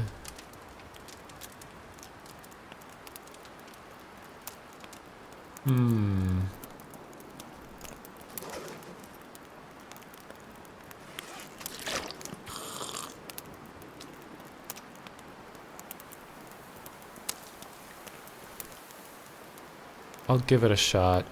I'll give it a shot.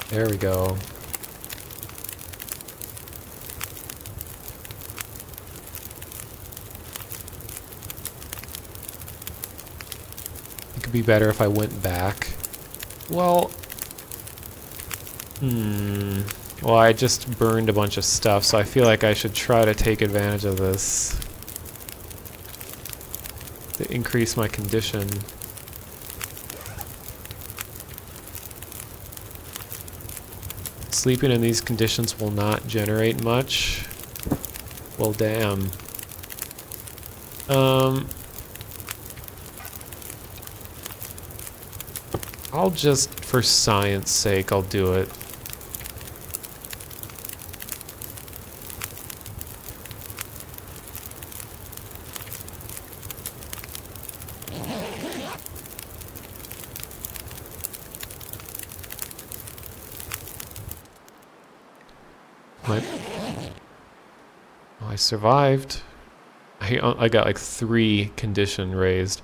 There we go. It could be better if I went back. Well, well, I just burned a bunch of stuff, so I feel like I should try to take advantage of this to increase my condition. Sleeping in these conditions will not generate much. Well, damn. I'll just, for science sake, I'll do it. I survived. I got like 3 condition raised.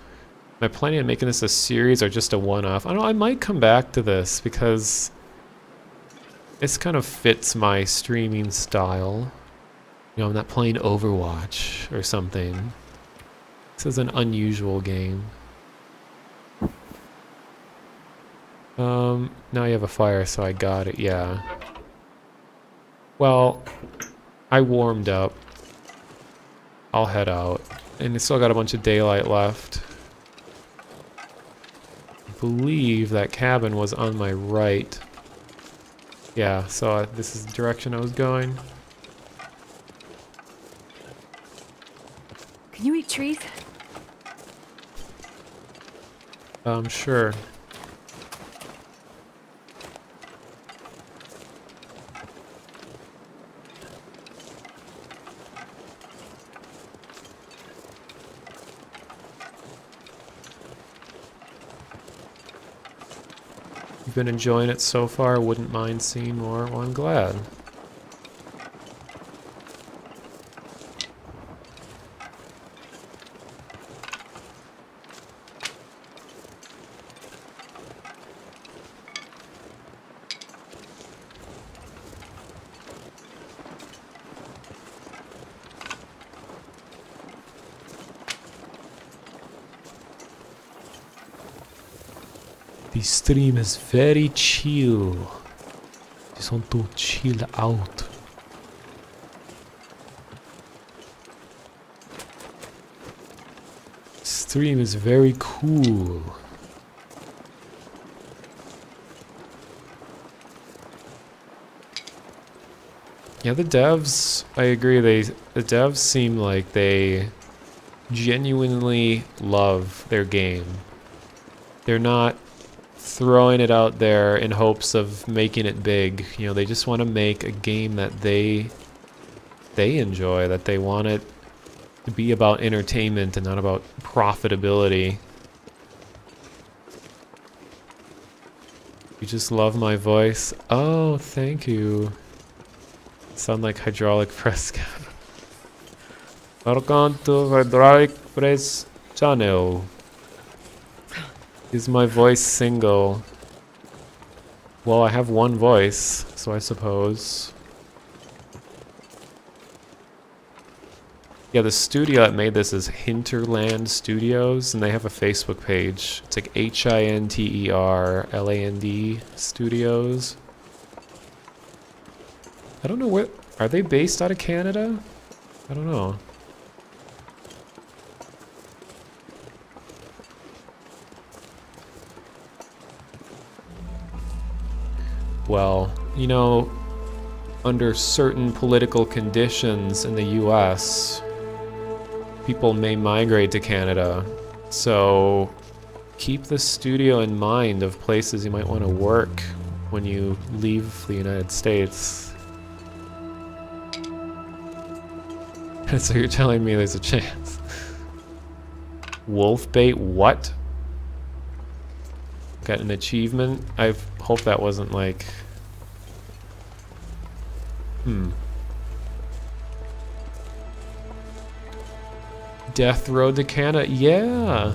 Am I planning on making this a series or just a one-off? I don't know, I might come back to this because this kind of fits my streaming style. You know, I'm not playing Overwatch or something. This is an unusual game. Now you have a fire, so I got it, yeah. Well, I warmed up. I'll head out. And it's still got a bunch of daylight left. I believe that cabin was on my right. Yeah, so this is the direction I was going. Can you eat trees? Sure. been enjoying it so far. Wouldn't mind seeing more. Well, I'm glad. The stream is very chill. Just want to chill out. Stream is very cool. Yeah, the devs, I agree, the devs seem like they genuinely love their game. They're not throwing it out there in hopes of making it big. You know, they just want to make a game that they enjoy, that they want it to be about entertainment and not about profitability. You just love my voice? Oh, thank you. Sound like hydraulic press. Welcome to hydraulic press channel. Is my voice single? Well, I have one voice, so I suppose. Yeah, the studio that made this is Hinterland Studios, and they have a Facebook page. It's like HINTERLAND Studios. I don't know what... Are they based out of Canada? I don't know. Well, you know, under certain political conditions in the US, people may migrate to Canada. So keep the studio in mind of places you might want to work when you leave the United States. So you're telling me there's a chance. Wolf bait, what? Got an achievement? I hope that wasn't like... Death Road to Canada? Yeah!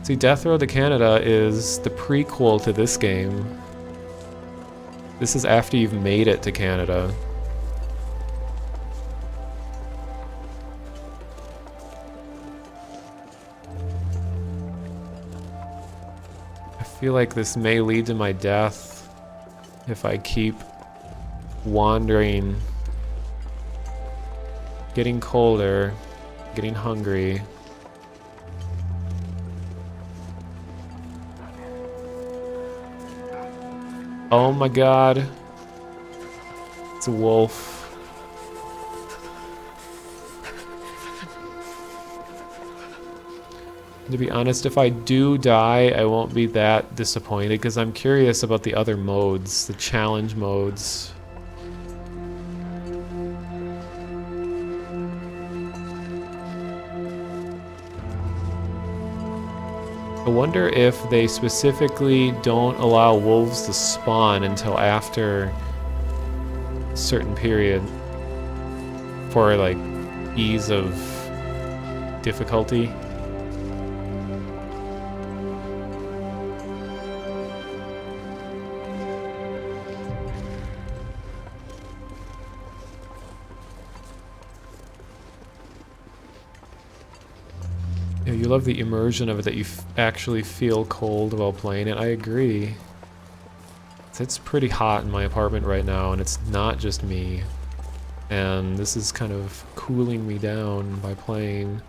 See, Death Road to Canada is the prequel to this game. This is after you've made it to Canada. I feel like this may lead to my death if I keep wandering, getting colder, getting hungry. Oh my god. It's a wolf. To be honest, if I do die, I won't be that disappointed because I'm curious about the other modes, the challenge modes. I wonder if they specifically don't allow wolves to spawn until after a certain period for like ease of difficulty. Yeah, you love the immersion of it, that you actually feel cold while playing it. I agree. It's pretty hot in my apartment right now, and it's not just me. And this is kind of cooling me down by playing.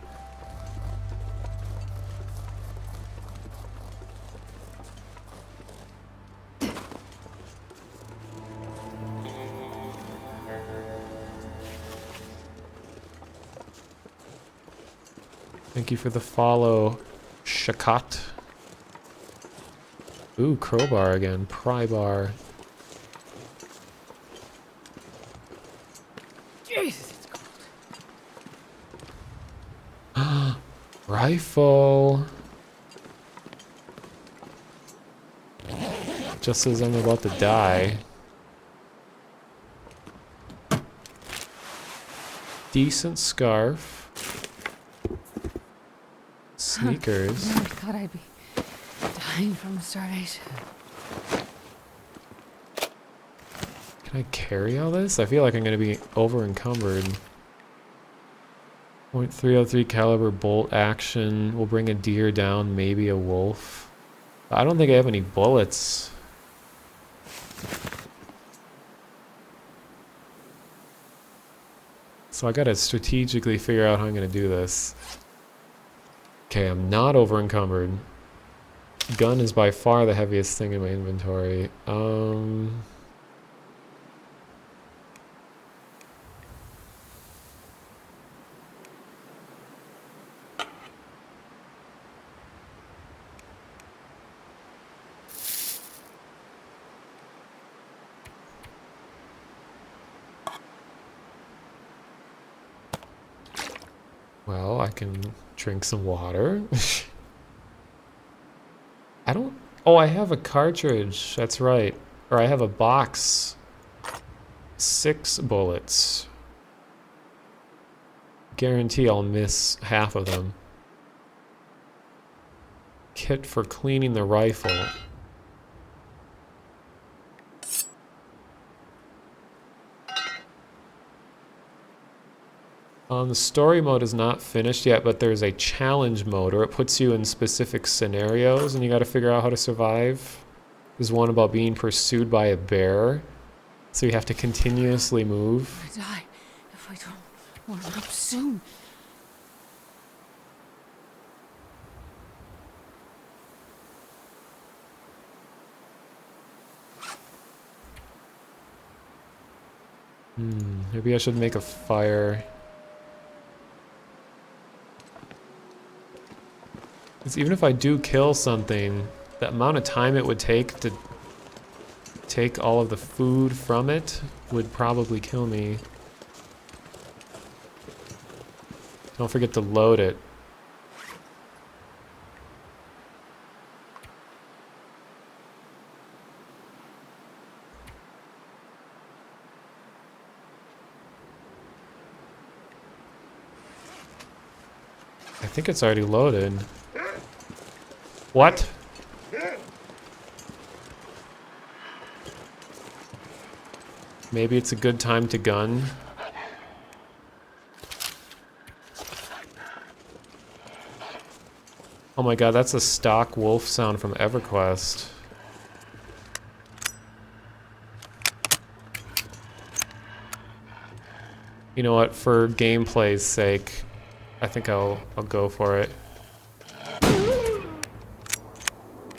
Thank you for the follow, Shakat. Ooh, crowbar again. Pry bar. Jesus, it's cold. Rifle. just as I'm about to die. Decent scarf. Sneakers. Never thought I'd be dying from starvation. Can I carry all this? I feel like I'm gonna be over encumbered. .303 caliber bolt action. We'll bring a deer down, maybe a wolf. I don't think I have any bullets. So I gotta strategically figure out how I'm gonna do this. Okay, I'm not over encumbered. Gun is by far the heaviest thing in my inventory. Well, I can drink some water. I don't... Oh, I have a cartridge. That's right. Or I have a box. 6 bullets. Guarantee I'll miss half of them. Kit for cleaning the rifle. The story mode is not finished yet, but there's a challenge mode, or it puts you in specific scenarios, and you gotta figure out how to survive. There's one about being pursued by a bear, so you have to continuously move. I die if I don't warm up soon. Maybe I should make a fire. Because even if I do kill something, the amount of time it would take to take all of the food from it would probably kill me. Don't forget to load it. I think it's already loaded. What? Maybe it's a good time to gun. Oh my god, that's a stock wolf sound from EverQuest. You know what, for gameplay's sake, I think I'll go for it.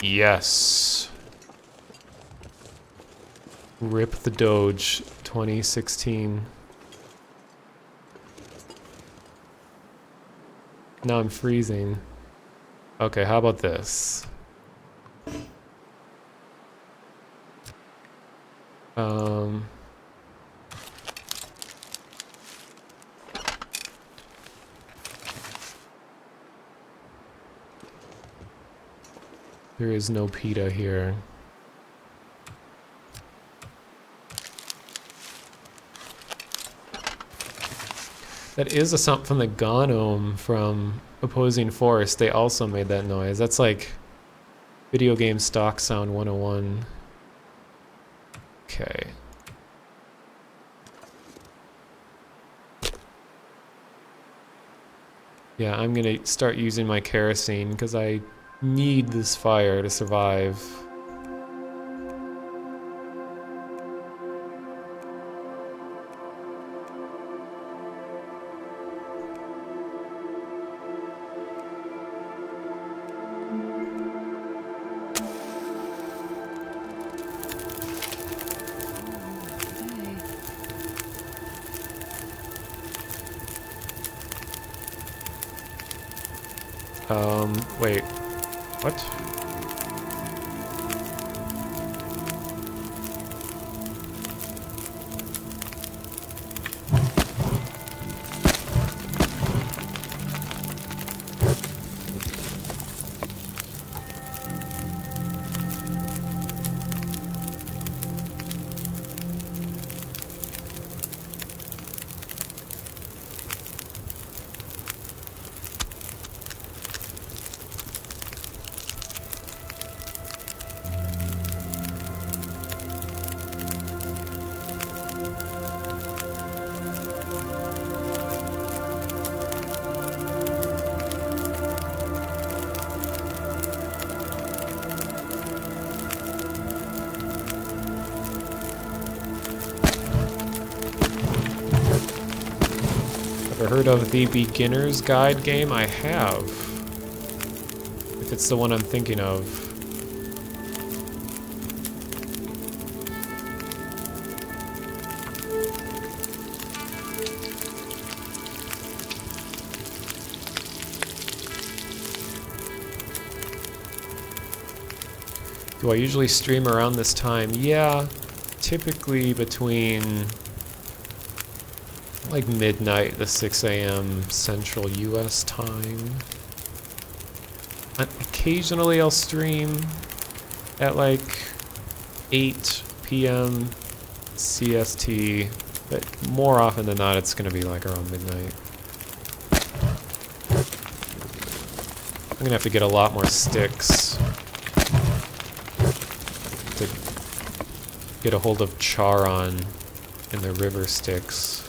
Yes. Rip the Doge 2016. Now I'm freezing. Okay, how about this? There is no PETA here. That is a something from the Gonome from Opposing Force. They also made that noise. That's like video game stock sound 101. Okay. Yeah, I'm gonna start using my kerosene because I need this fire to survive. Wait. What? Ever heard of the Beginner's Guide game? I have. If it's the one I'm thinking of. Do I usually stream around this time? Yeah, typically between like midnight to 6 a.m. Central US time. Occasionally I'll stream at like 8 p.m. CST, but more often than not it's gonna be like around midnight. I'm gonna have to get a lot more sticks to get a hold of Charon and the river sticks.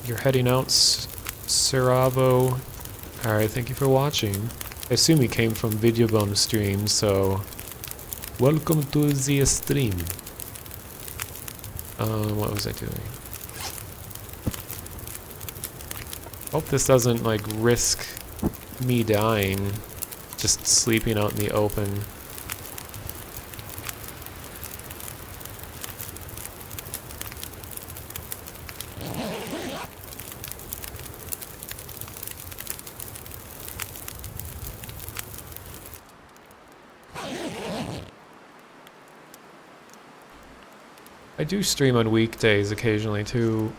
You're heading out, Saravo. Alright, thank you for watching. I assume you came from Videobum stream, so welcome to the stream. What was I doing? Hope this doesn't like risk me dying, just sleeping out in the open. I do stream on weekdays occasionally too.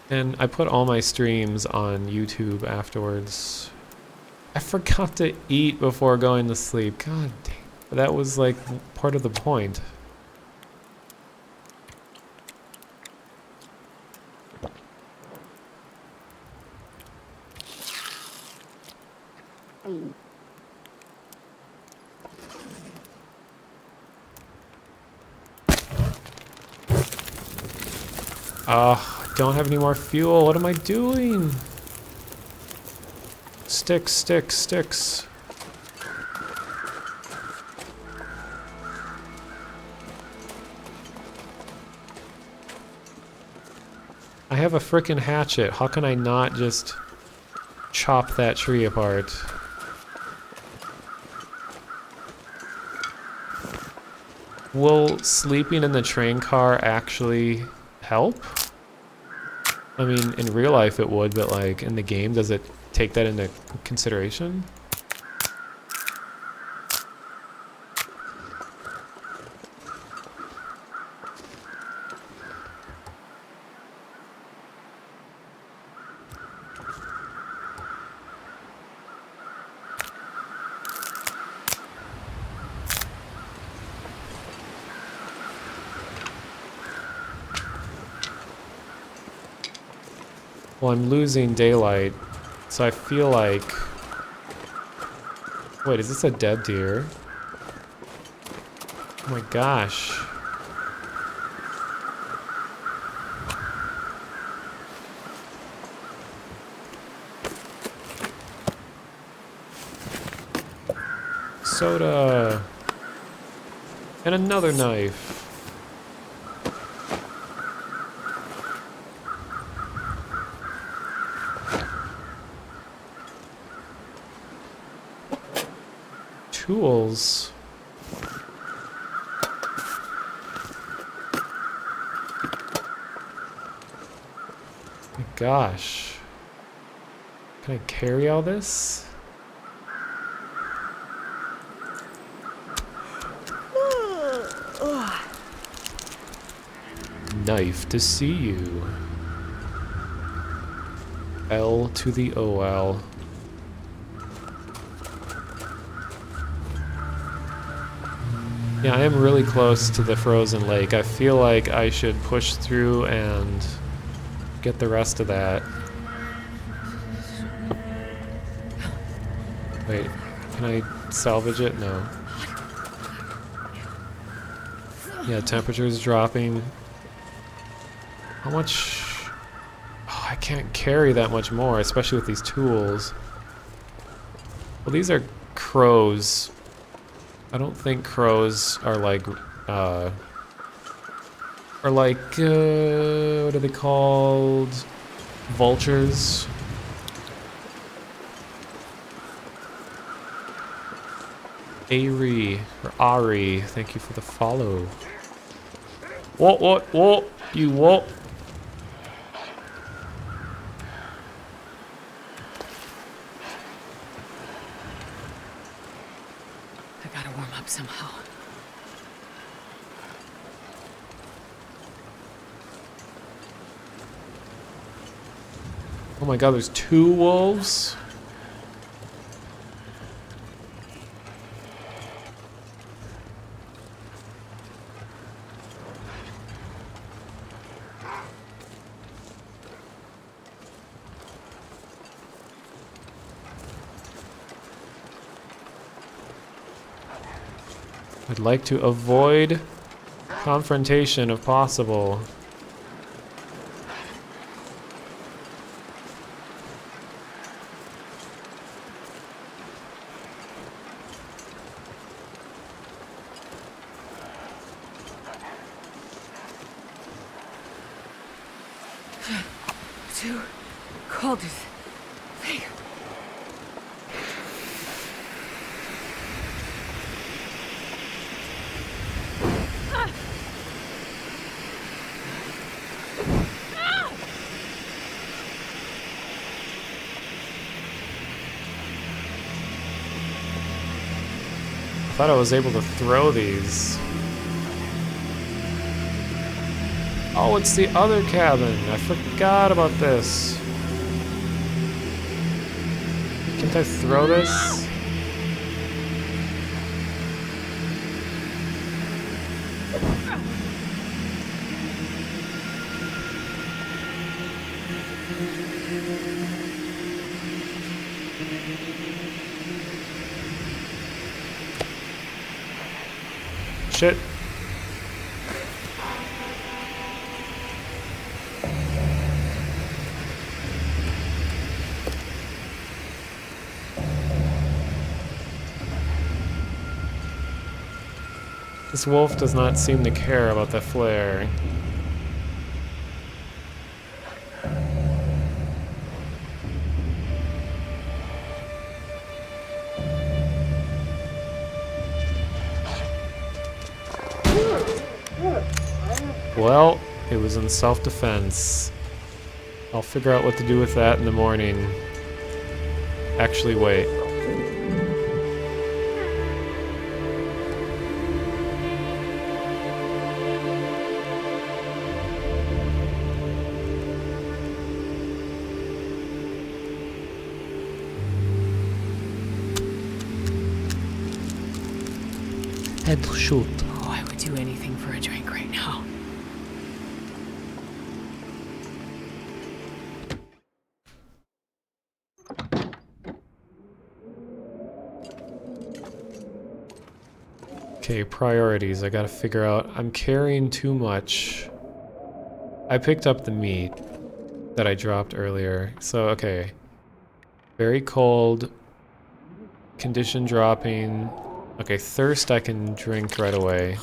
And I put all my streams on YouTube afterwards. I forgot to eat before going to sleep. God damn. That was like part of the point. Don't have any more fuel. What am I doing? Sticks, sticks, sticks. I have a frickin' hatchet. How can I not just chop that tree apart? Will sleeping in the train car actually help? I mean, in real life it would, but like in the game, does it take that into consideration? Well, I'm losing daylight, so I feel like... Wait, is this a dead deer? Oh my gosh. Soda! And another knife. Tools. My gosh. Can I carry all this? Knife to see you. L to the OL. Yeah, I am really close to the frozen lake. I feel like I should push through and get the rest of that. Wait, can I salvage it? No. Yeah, temperature's dropping. How much? Oh, I can't carry that much more, especially with these tools. Well, these are crows. I don't think crows are like, what are they called? Vultures? Ari, or Ari, thank you for the follow. What? You what? I gotta warm up somehow. Oh my god, there's 2 wolves? I'd like to avoid confrontation if possible. Too cold to think. I thought I was able to throw these. Oh, it's the other cabin. I forgot about this. Can't I throw this? Shit. This wolf does not seem to care about the flare. Well, it was in self-defense. I'll figure out what to do with that in the morning. Actually, wait. Headshot. Oh, I would do anything for a drink right now. Okay, priorities. I gotta figure out. I'm carrying too much. I picked up the meat that I dropped earlier. So, okay. Very cold. Condition dropping. Okay, thirst I can drink right away.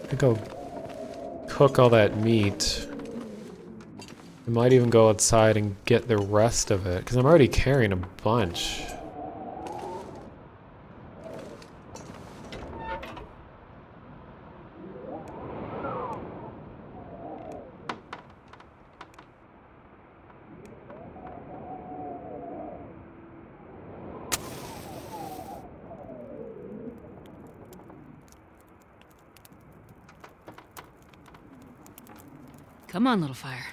I think I'll cook all that meat. I might even go outside and get the rest of it, because I'm already carrying a bunch. Come on, little fire.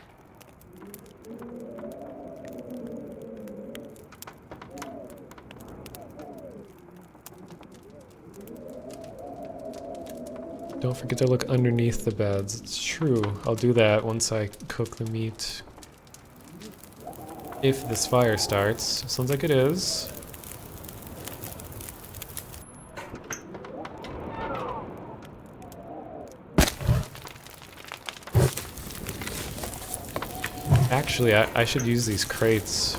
Don't forget to look underneath the beds. It's true. I'll do that once I cook the meat. If this fire starts. Sounds like it is. Actually, I should use these crates.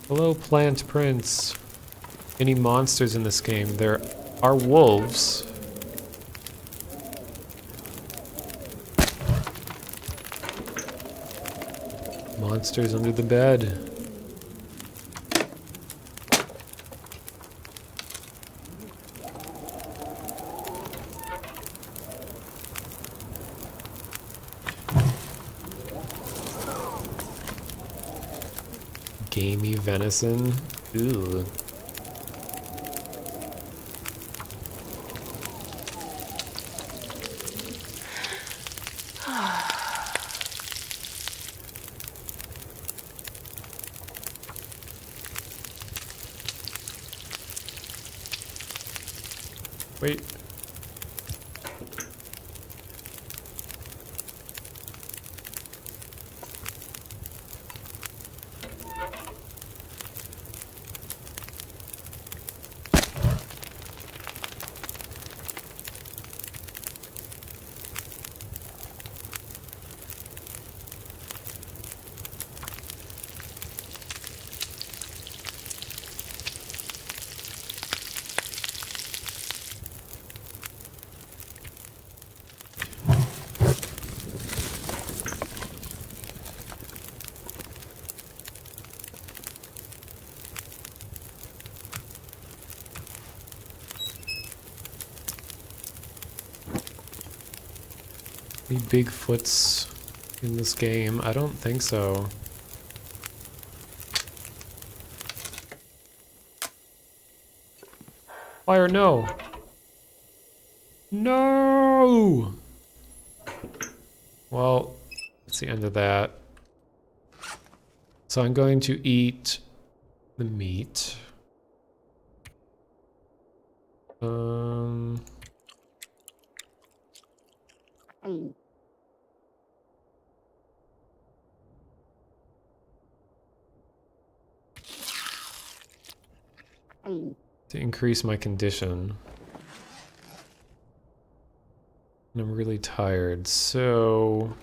Hello, Plant Prince. Any monsters in this game? There are wolves. Monsters under the bed. Gamey venison. Ew. Wait. Any Bigfoots in this game? I don't think so. Fire, no! No! Well, that's the end of that. So I'm going to eat the meat. To increase my condition. And I'm really tired, so...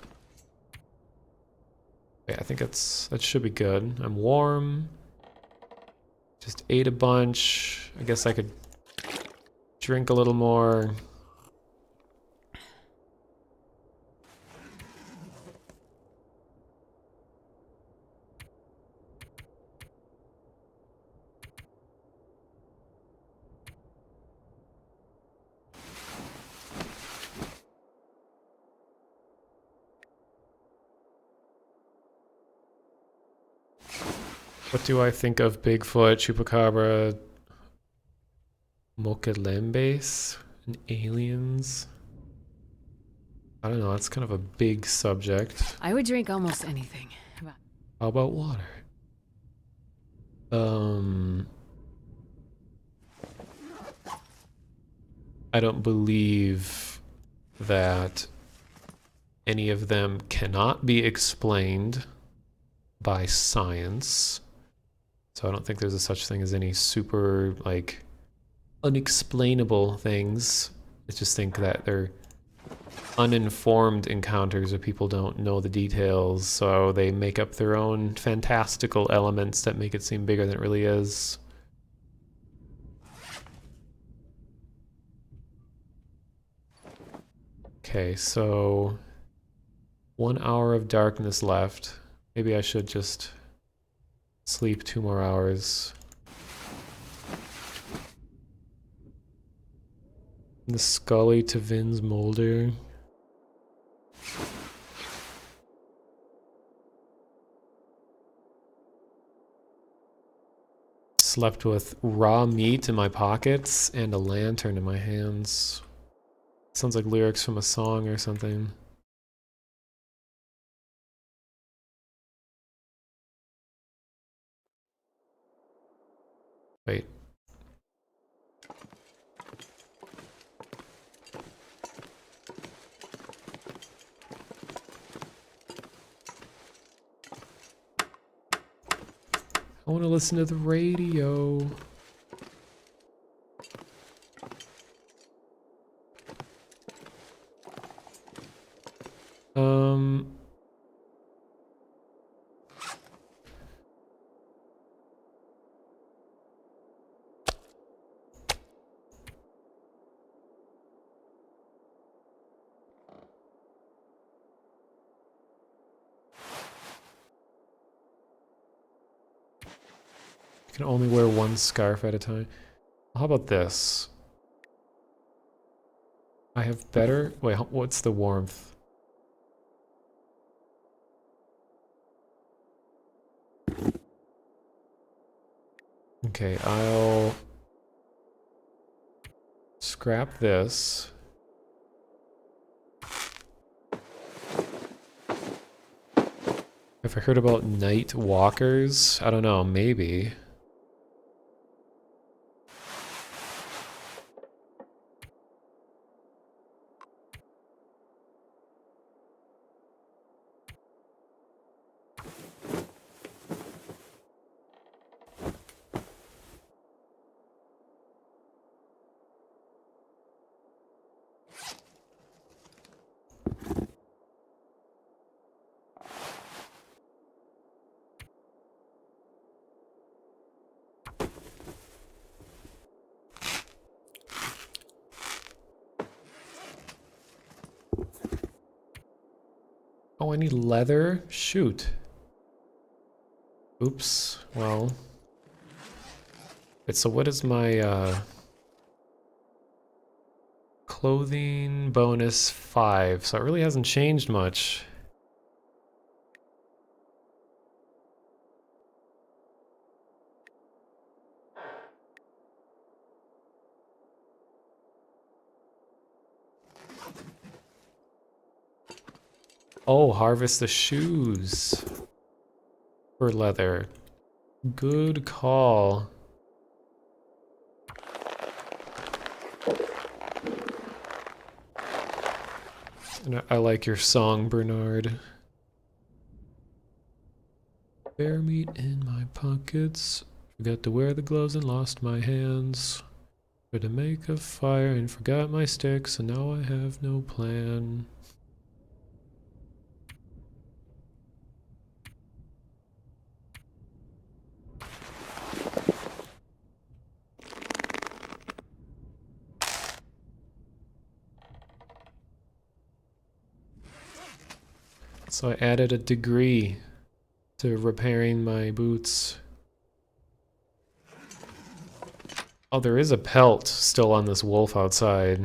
Okay, I think that should be good. I'm warm. Just ate a bunch. I guess I could drink a little more. What do I think of Bigfoot, Chupacabra, Mokelembes, and aliens? I don't know, that's kind of a big subject. I would drink almost anything. How about water? I don't believe that any of them cannot be explained by science. So I don't think there's a such thing as any super, like, unexplainable things. I just think that they're uninformed encounters where people don't know the details, so they make up their own fantastical elements that make it seem bigger than it really is. Okay, so 1 hour of darkness left. Maybe I should just sleep 2 more hours. The Scully to Vin's Molder. slept with raw meat in my pockets and a lantern in my hands. Sounds like lyrics from a song or something. Wait. I want to listen to the radio. You can only wear one scarf at a time. How about this? I have better... Wait, what's the warmth? Okay, I'll scrap this. Have I heard about night walkers? I don't know, maybe. Oh, I need leather? Shoot. Oops. Well. Wait, so what is my, clothing bonus 5? So it really hasn't changed much. Oh, harvest the shoes for leather. Good call. And I like your song, Bernard. Bear meat in my pockets. Forgot to wear the gloves and lost my hands. Tried to make a fire and forgot my sticks, and now I have no plan. So I added a degree to repairing my boots. Oh, there is a pelt still on this wolf outside.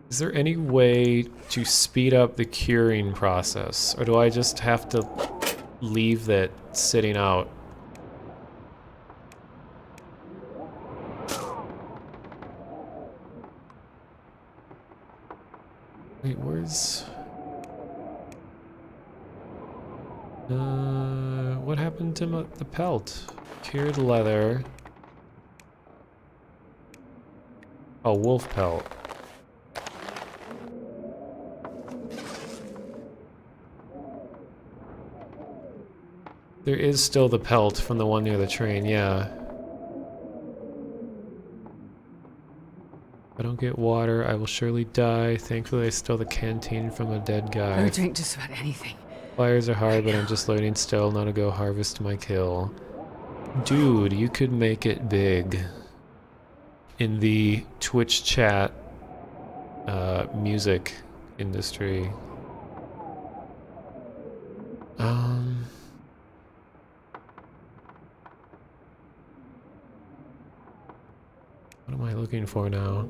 Is there any way to speed up the curing process, or do I just have to leave that sitting out? Wait, where's... what happened to the pelt? Cured leather. Oh, wolf pelt. There is still the pelt from the one near the train, yeah. If I don't get water, I will surely die. Thankfully, I stole the canteen from a dead I guy. would drink just about anything. Fires are hard, but I'm just learning still. Now to go harvest my kill. Dude, you could make it big. In the Twitch chat music industry. What am I looking for now?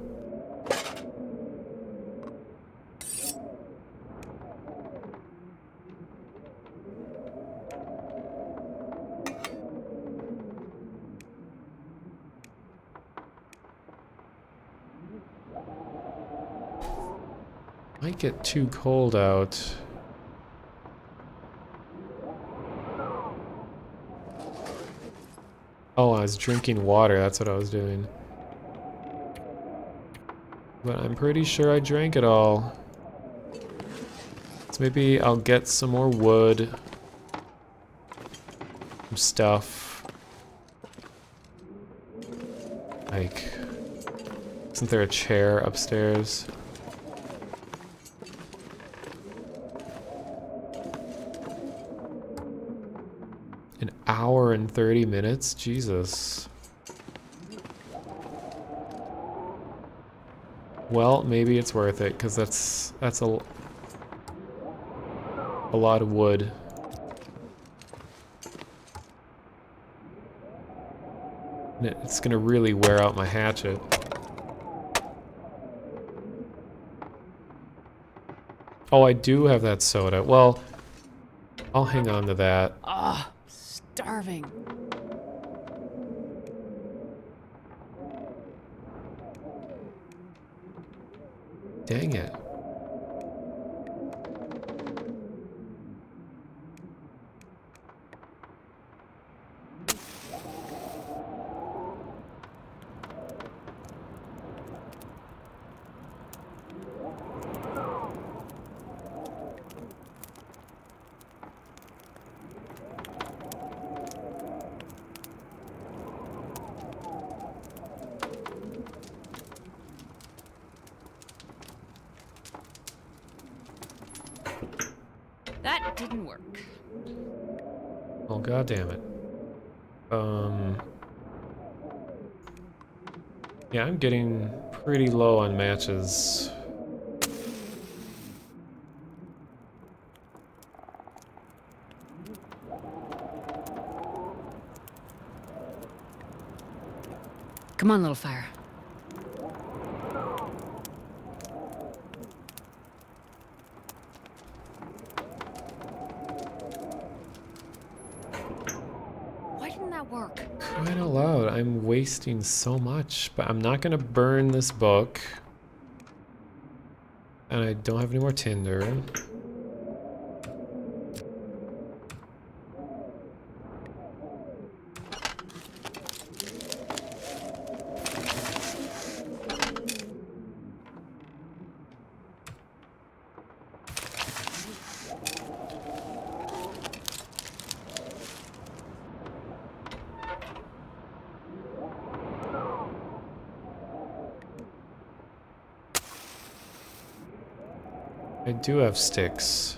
Might get too cold out. Oh, I was drinking water, that's what I was doing. But I'm pretty sure I drank it all. So maybe I'll get some more wood. Some stuff. Like, isn't there a chair upstairs? An hour and 30 minutes? Jesus. Well, maybe it's worth it, because that's a lot of wood. And it's gonna really wear out my hatchet. Oh, I do have that soda. Well, I'll hang on to that. Ah, starving. Dang it. That didn't work. Oh, god damn it. Yeah, I'm getting pretty low on matches. Come on, little fire. Why didn't that work? Crying out loud, I'm wasting so much, but I'm not gonna burn this book. And I don't have any more tinder. I do have sticks.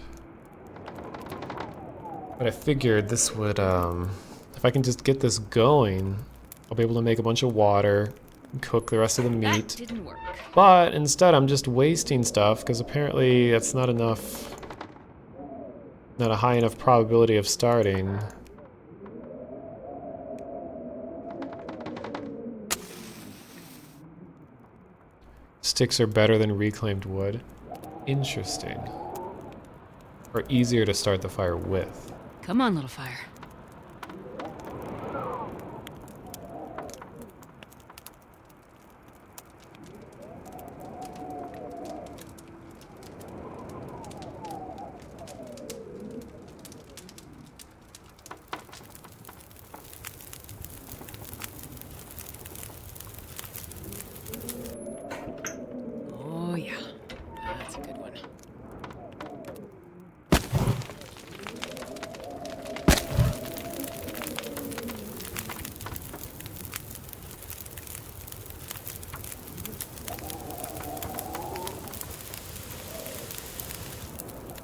But I figured this would, if I can just get this going, I'll be able to make a bunch of water, cook the rest of the That meat. didn't work. But instead I'm just wasting stuff, because apparently that's not enough, not a high enough probability of starting. Sticks are better than reclaimed wood. Interesting. Or easier to start the fire with. Come on, little fire. Oh, yeah. That's a good one.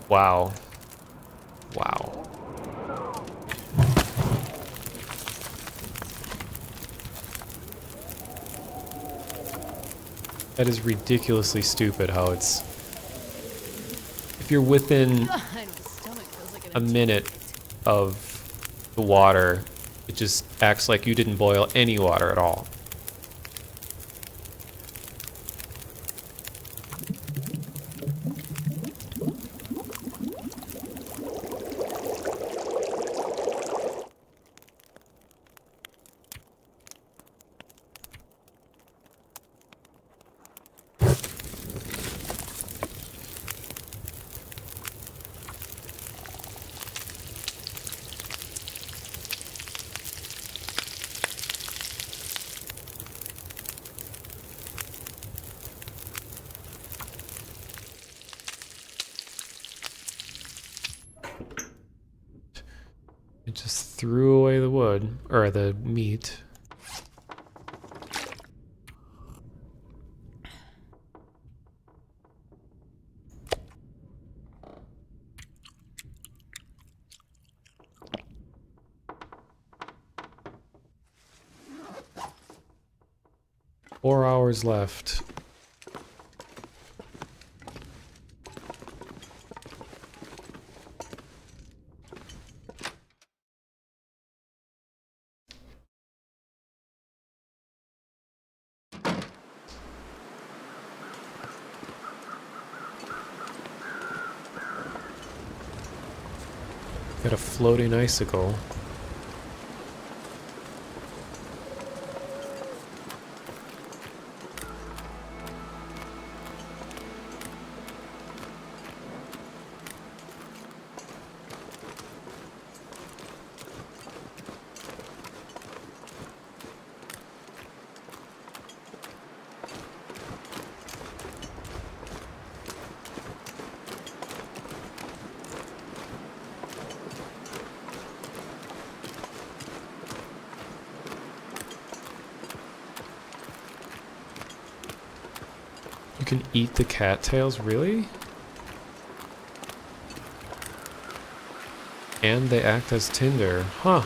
Wow. Wow. That is ridiculously stupid how it's... If you're within God, my stomach feels like an a empty minute of the water, it just acts like you didn't boil any water at all. It just threw away the wood, or the meat. Four hours left. Got a floating icicle. You can eat the cattails, really? And they act as tinder. Huh.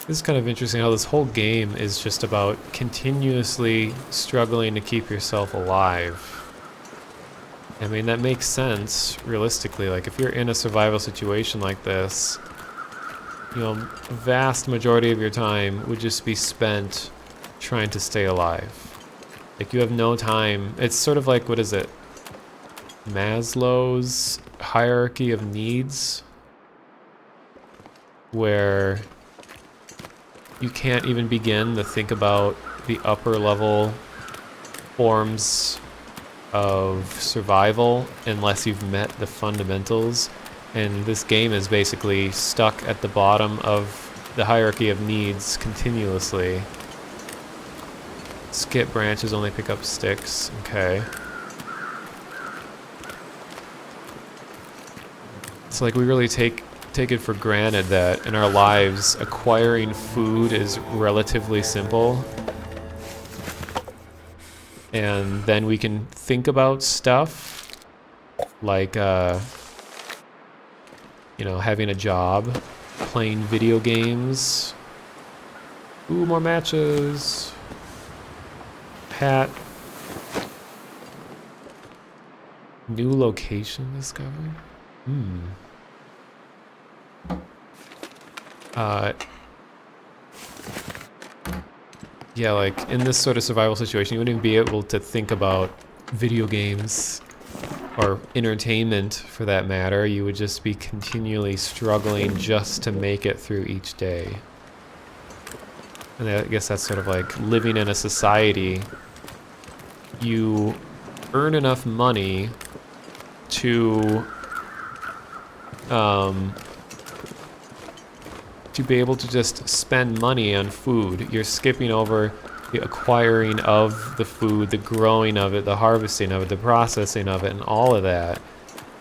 This is kind of interesting how this whole game is just about continuously struggling to keep yourself alive. I mean, that makes sense, realistically. Like, if you're in a survival situation like this, you know, a vast majority of your time would just be spent trying to stay alive. Like, you have no time. It's sort of like, what is it? Maslow's hierarchy of needs? Where you can't even begin to think about the upper level forms of survival unless you've met the fundamentals. And this game is basically stuck at the bottom of the hierarchy of needs continuously. Skip branches, only pick up sticks. Okay. It's like we really take it for granted that in our lives acquiring food is relatively simple, and then we can think about stuff like you know, having a job, playing video games. Ooh, more matches. Hat. New location discovered. Yeah, like in this sort of survival situation, you wouldn't be able to think about video games or entertainment for that matter. You would just be continually struggling just to make it through each day. and I guess that's sort of like living in a society. You earn enough money to be able to just spend money on food. You're skipping over the acquiring of the food, the growing of it, the harvesting of it, the processing of it, and all of that,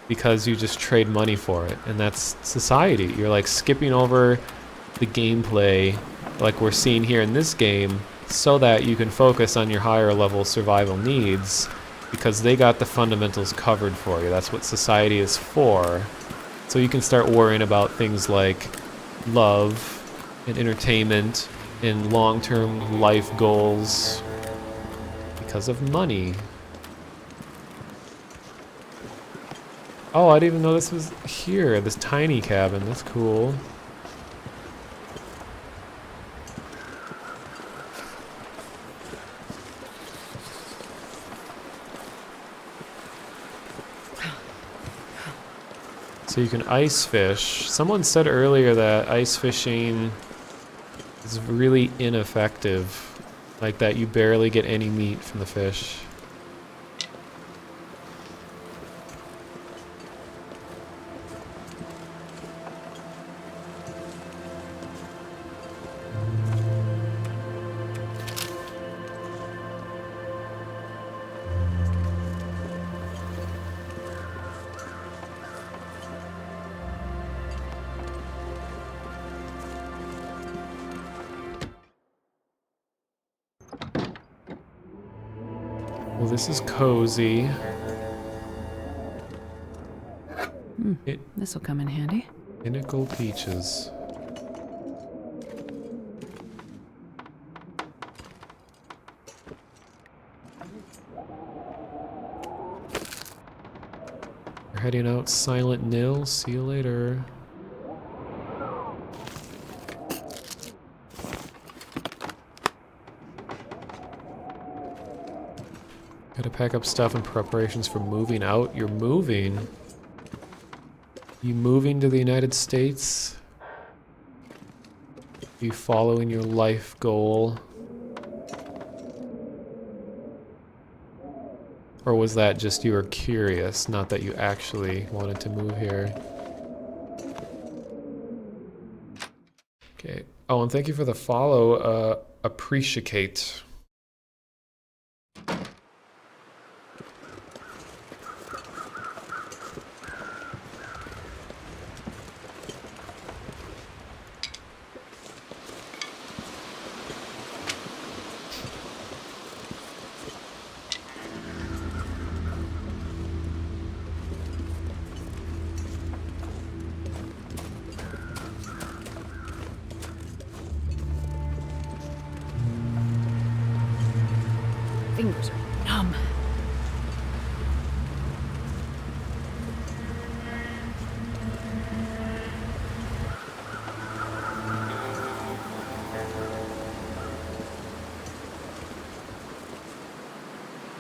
because you just trade money for it. And that's society. You're like skipping over the gameplay like we're seeing here in this game so that you can focus on your higher level survival needs, because they got the fundamentals covered for you. That's what society is for. So you can start worrying about things like love and entertainment and long-term life goals because of money. Oh, I didn't even know this was here, this tiny cabin. That's cool. So you can ice fish. Someone said earlier that ice fishing is really ineffective. Like that you barely get any meat from the fish. Well, this is cozy. This'll come in handy. Pinnacle Peaches. We're heading out, Silent Nil. See you later. Gotta pack up stuff in preparations for moving out. You're moving? You moving to the United States? Are you following your life goal? Or was that just you were curious, not that you actually wanted to move here? Okay. Oh, and thank you for the follow. Appreciate. Fingers are numb.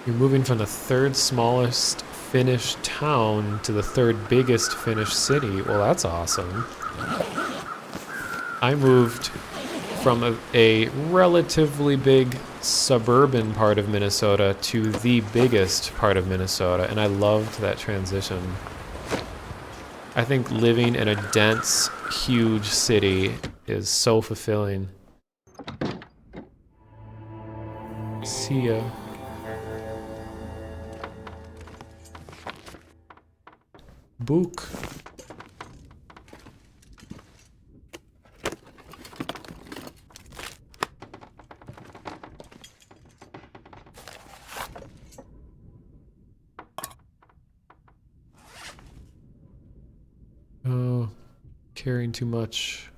You're moving from the third smallest Finnish town to the third biggest Finnish city. Well, that's awesome. I moved from a relatively big suburban part of Minnesota to the biggest part of Minnesota, and I loved that transition. I think living in a dense, huge city is so fulfilling. See ya. Book. Oh, carrying too much.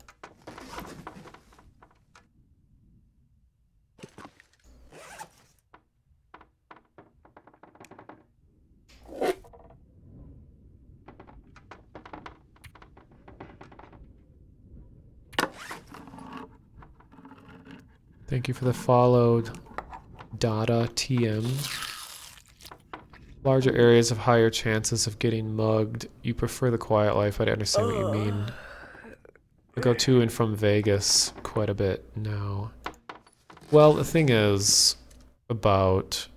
Thank you for the follow, Dada TM. Larger areas have higher chances of getting mugged. You prefer the quiet life. I understand what you mean. I go to and from Vegas quite a bit now. Well, the thing is about,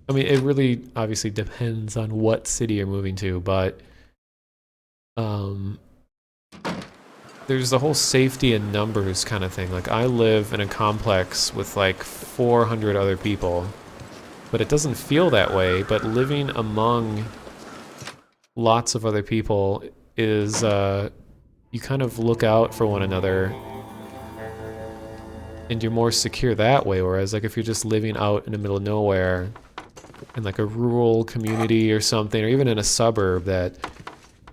I mean, it really obviously depends on what city you're moving to, but um, there's the whole safety in numbers kind of thing. Like, I live in a complex with like 400 other people, but it doesn't feel that way. But living among lots of other people is, you kind of look out for one another and you're more secure that way. Whereas, like, if you're just living out in the middle of nowhere in like a rural community or something, or even in a suburb, that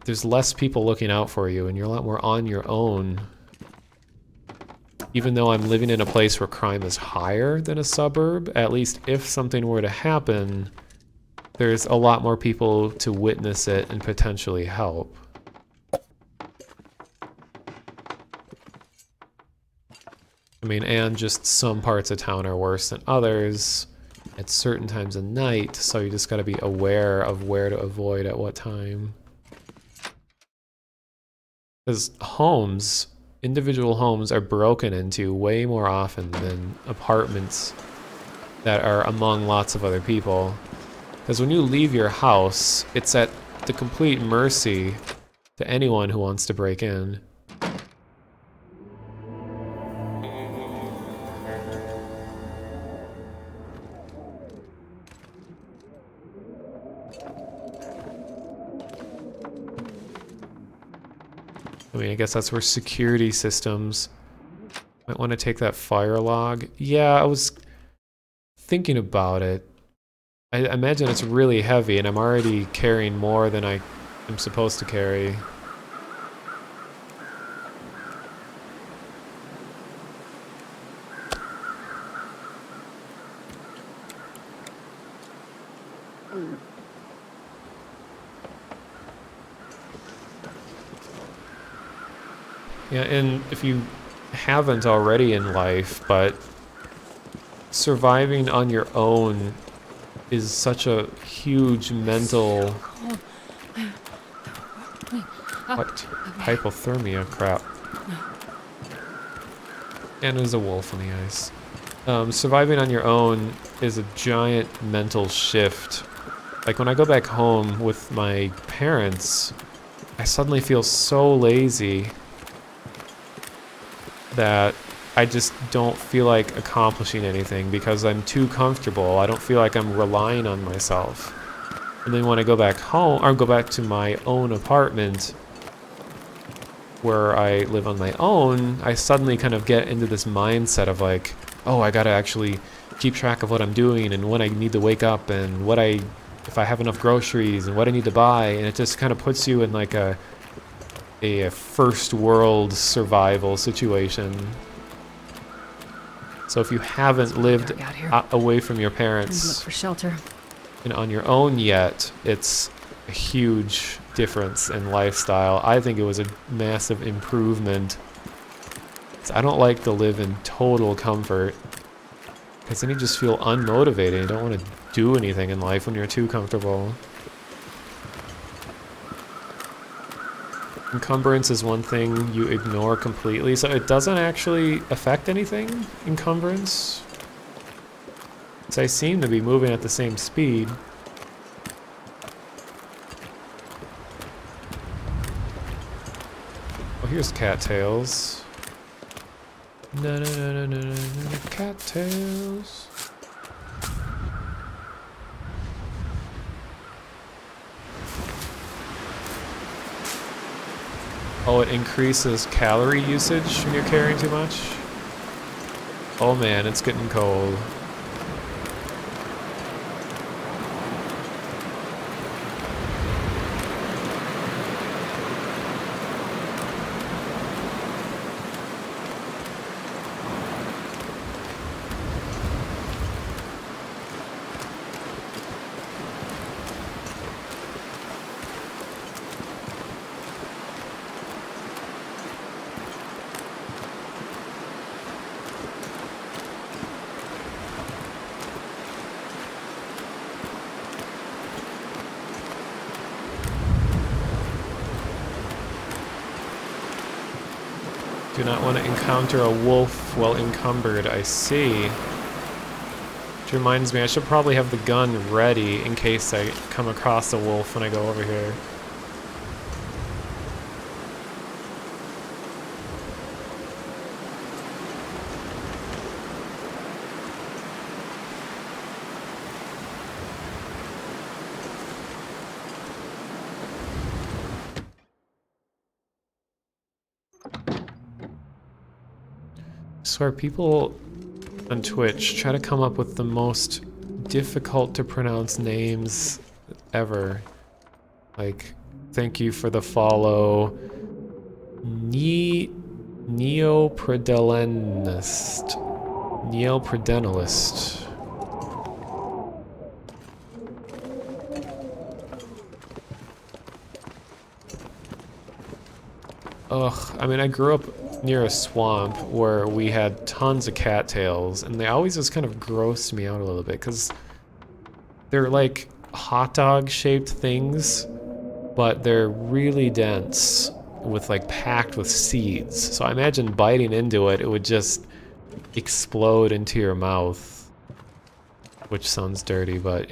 there's less people looking out for you and you're a lot more on your own. Even though I'm living in a place where crime is higher than a suburb, at least if something were to happen, there's a lot more people to witness it and potentially help. I mean, and just some parts of town are worse than others at certain times of night, so you just gotta be aware of where to avoid at what time. Because homes, individual homes, are broken into way more often than apartments that are among lots of other people. Because when you leave your house, it's at the complete mercy to anyone who wants to break in. I mean, I guess that's where security systems might want to take that fire log. Yeah, I was thinking about it. I imagine it's really heavy, and I'm already carrying more than I am supposed to carry. Yeah, and if you haven't already in life, but surviving on your own is such a huge mental... What? Hypothermia? Crap. And there's a wolf on the ice. Surviving on your own is a giant mental shift. Like, when I go back home with my parents, I suddenly feel so lazy that I just don't feel like accomplishing anything because I'm too comfortable. I don't feel like I'm relying on myself. And then when I go back home, or go back to my own apartment where I live on my own, I suddenly kind of get into this mindset of like, oh, I gotta actually keep track of what I'm doing and when I need to wake up and if I have enough groceries and what I need to buy. And it just kind of puts you in like a first world survival situation. So if you haven't lived away from your parents Look for shelter. and on your own yet, it's a huge difference in lifestyle. I think it was a massive improvement. So I don't like to live in total comfort because then you just feel unmotivated. You don't want to do anything in life when you're too comfortable. Encumbrance is one thing you ignore completely, so it doesn't actually affect anything, encumbrance. So I seem to be moving at the same speed. Oh, here's cattails. No, no, no, no, no, no, no, cattails. Oh, it increases calorie usage when you're carrying too much? Oh man, it's getting cold. Do not want to encounter a wolf while encumbered, I see. Which reminds me, I should probably have the gun ready in case I come across a wolf when I go over here. I swear people on Twitch try to come up with the most difficult to pronounce names ever. Like, thank you for the follow. Neopredelenist. Neopredenalist. Ugh, I mean, I grew up near a swamp where we had tons of cattails, and they always just kind of grossed me out a little bit, because they're like hot dog shaped things, but they're really dense with like packed with seeds. So I imagine biting into it, it would just explode into your mouth, which sounds dirty, but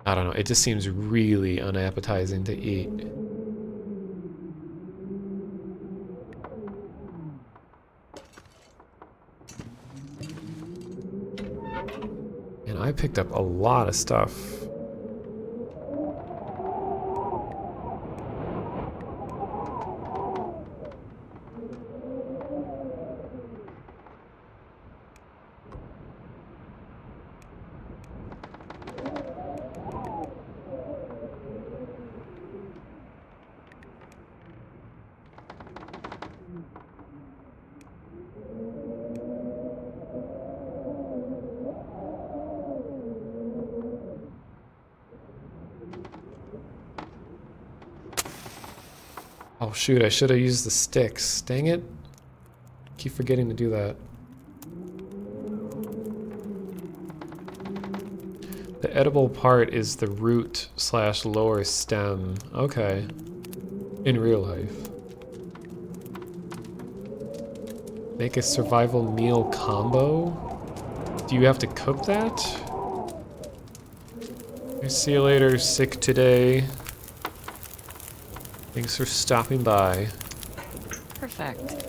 I don't know, it just seems really unappetizing to eat. And I picked up a lot of stuff. Oh shoot, I should have used the sticks. Dang it. Keep forgetting to do that. The edible part is the root / lower stem. Okay. In real life. Make a survival meal combo? Do you have to cook that? Okay, see you later, sick today. Thanks for stopping by. Perfect.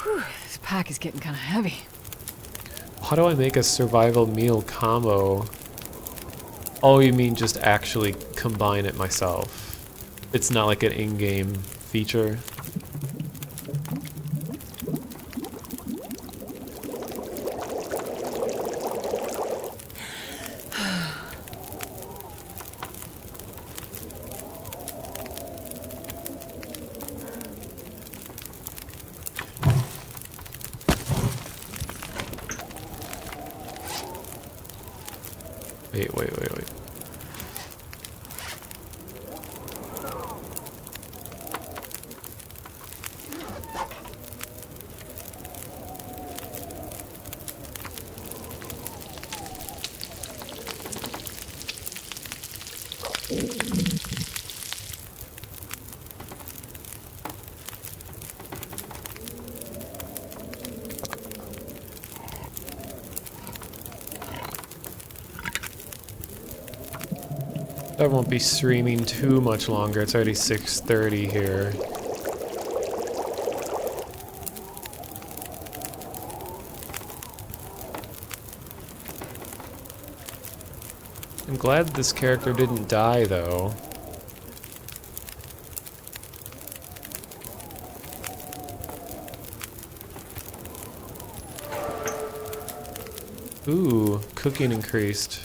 Whew, this pack is getting kind of heavy. How do I make a survival meal combo? Oh, you mean just actually combine it myself? It's not like an in-game feature? Wait. I won't be streaming too much longer. It's already 6:30 here. I'm glad this character didn't die, though. Ooh, cooking increased.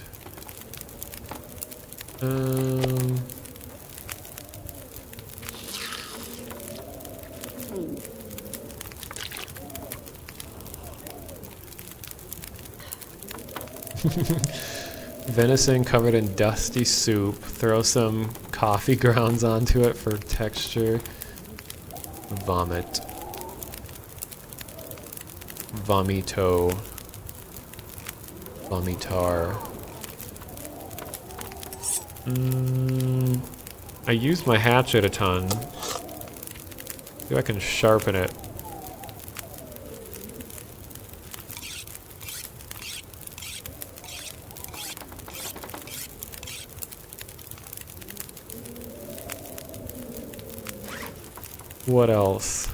Venison covered in dusty soup. Throw some coffee grounds onto it for texture. Vomit. Vomito. Vomitar. I used my hatchet a ton. See if I can sharpen it. What else?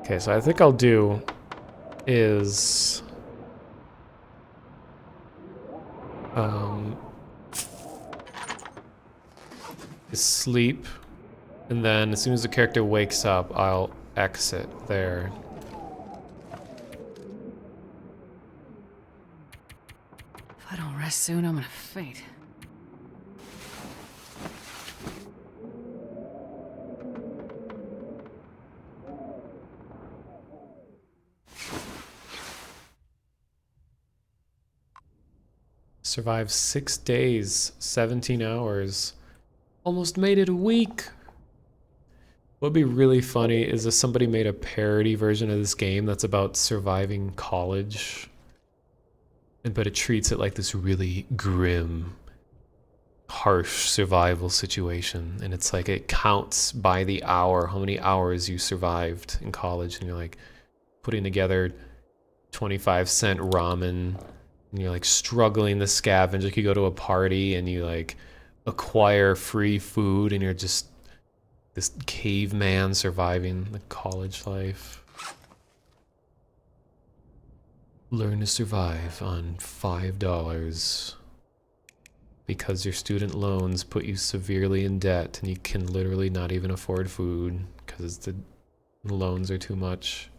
Okay, so I think I'll do is sleep, and then as soon as the character wakes up, I'll exit there. If I don't rest soon, I'm gonna faint. Survived 6 days, 17 hours. Almost made it a week. What'd be really funny is if somebody made a parody version of this game that's about surviving college, but it treats it like this really grim, harsh survival situation. And it's like it counts by the hour how many hours you survived in college, and you're like putting together 25-cent ramen, and you're like struggling to scavenge. Like you go to a party and you like acquire free food, and you're just this caveman surviving the college life. Learn to survive on $5 because your student loans put you severely in debt and you can literally not even afford food because the loans are too much.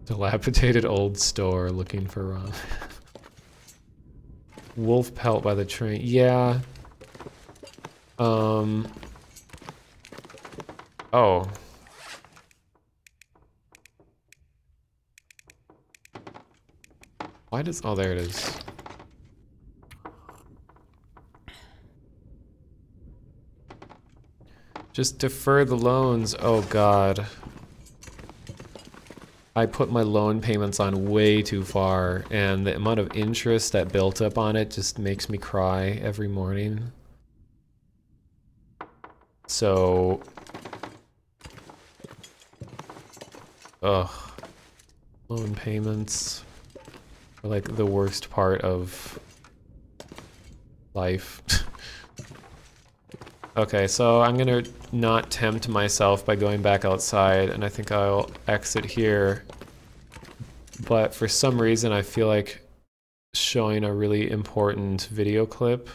Dilapidated old store looking for ramen. Wolf pelt by the train. Yeah. Oh. Why does... Oh, there it is. Just defer the loans. Oh, God. I put my loan payments on way too far, and the amount of interest that built up on it just makes me cry every morning. So... Ugh. Loan payments are like the worst part of life. Okay, so I'm gonna not tempt myself by going back outside, and I think I'll exit here. But for some reason, I feel like showing a really important video clip.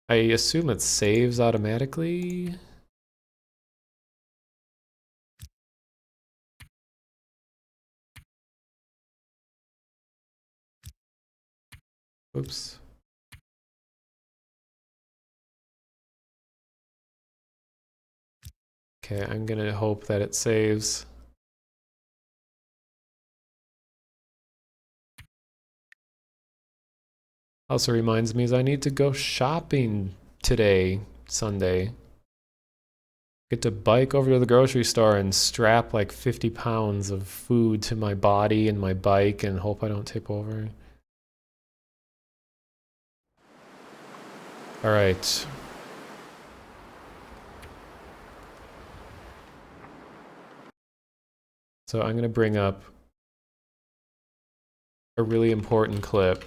I assume it saves automatically. Oops. Okay, I'm gonna hope that it saves. Also reminds me is I need to go shopping today, Sunday. Get to bike over to the grocery store and strap like 50 pounds of food to my body and my bike and hope I don't tip over. All right. So I'm going to bring up a really important clip.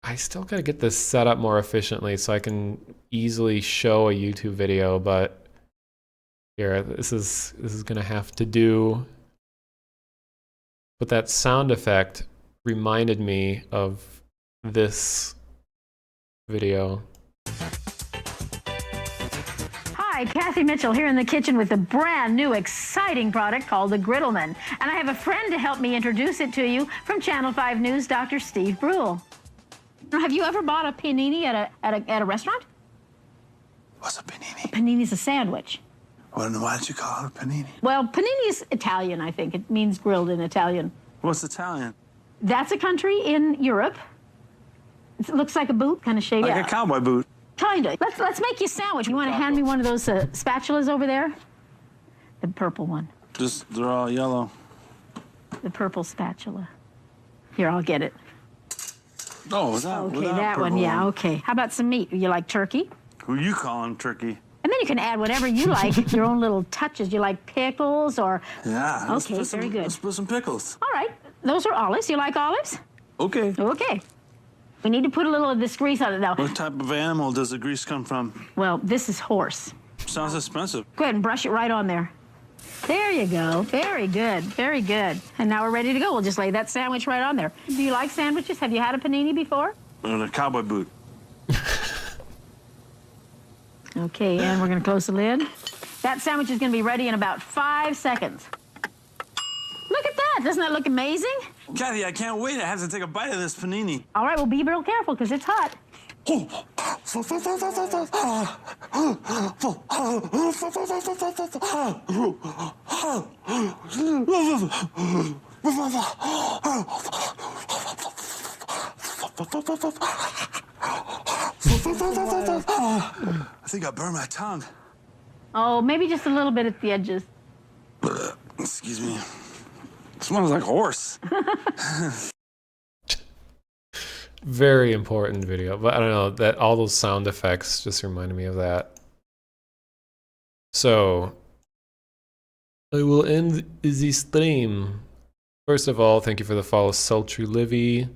I still gotta get this set up more efficiently so I can easily show a YouTube video, but here, this is gonna have to do. But that sound effect reminded me of this video. Hi, Kathy Mitchell here in the kitchen with a brand new exciting product called the Griddleman. And I have a friend to help me introduce it to you from Channel 5 News, Dr. Steve Brule. Now, have you ever bought a panini at a restaurant? What's a panini? Panini's a sandwich. Well, then why did you call it a panini? Well, panini is Italian, I think. It means grilled in Italian. What's Italian? That's a country in Europe. It looks like a boot, kind of shaped. Like a cowboy boot. Kinda. Let's make you a sandwich. You want to hand me one of those spatulas over there? The purple one. Just, they're all yellow. The purple spatula. Here, I'll get it. Oh, without Okay, without that one, purple yeah, okay. How about some meat? You like turkey? Who you calling turkey? And then you can add whatever you like, your own little touches. You like pickles or... Yeah. Let's Okay, put some, very good. Let's put some pickles. All right, those are olives. You like olives? Okay. Okay. We need to put a little of this grease on it now. What type of animal does the grease come from? Well, this is horse. Sounds expensive. Go ahead and brush it right on there. There you go. Very good. Very good. And now we're ready to go. We'll just lay that sandwich right on there. Do you like sandwiches? Have you had a panini before? And a cowboy boot. Okay, and we're going to close the lid. That sandwich is going to be ready in about 5 seconds. Look at that. Doesn't that look amazing? Kathy, I can't wait. I have to take a bite of this panini. All right, well, be real careful because it's hot. I think I burned my tongue. Oh, maybe just a little bit at the edges. Excuse me. It smells like horse. Very important video, but I don't know, that all those sound effects just reminded me of that. So, I will end the stream. First of all, thank you for the follow, Sultry Livy,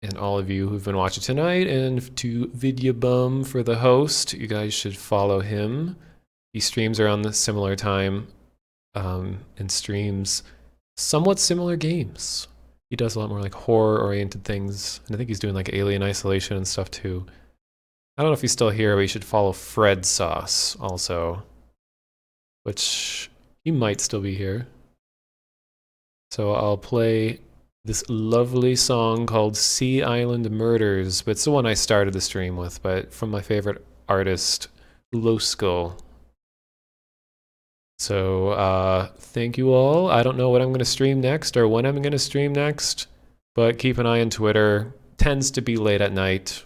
and all of you who've been watching tonight, and to Vidyabum for the host. You guys should follow him. He streams around the similar time, and streams somewhat similar games. He does a lot more like horror-oriented things, and I think he's doing like Alien Isolation and stuff too. I don't know if he's still here, but you should follow Fred Sauce also, which he might still be here. So I'll play this lovely song called Sea Island Murders, but it's the one I started the stream with, but from my favorite artist, Loskull. So, thank you all. I don't know what I'm going to stream next or when I'm going to stream next, but keep an eye on Twitter. Tends to be late at night.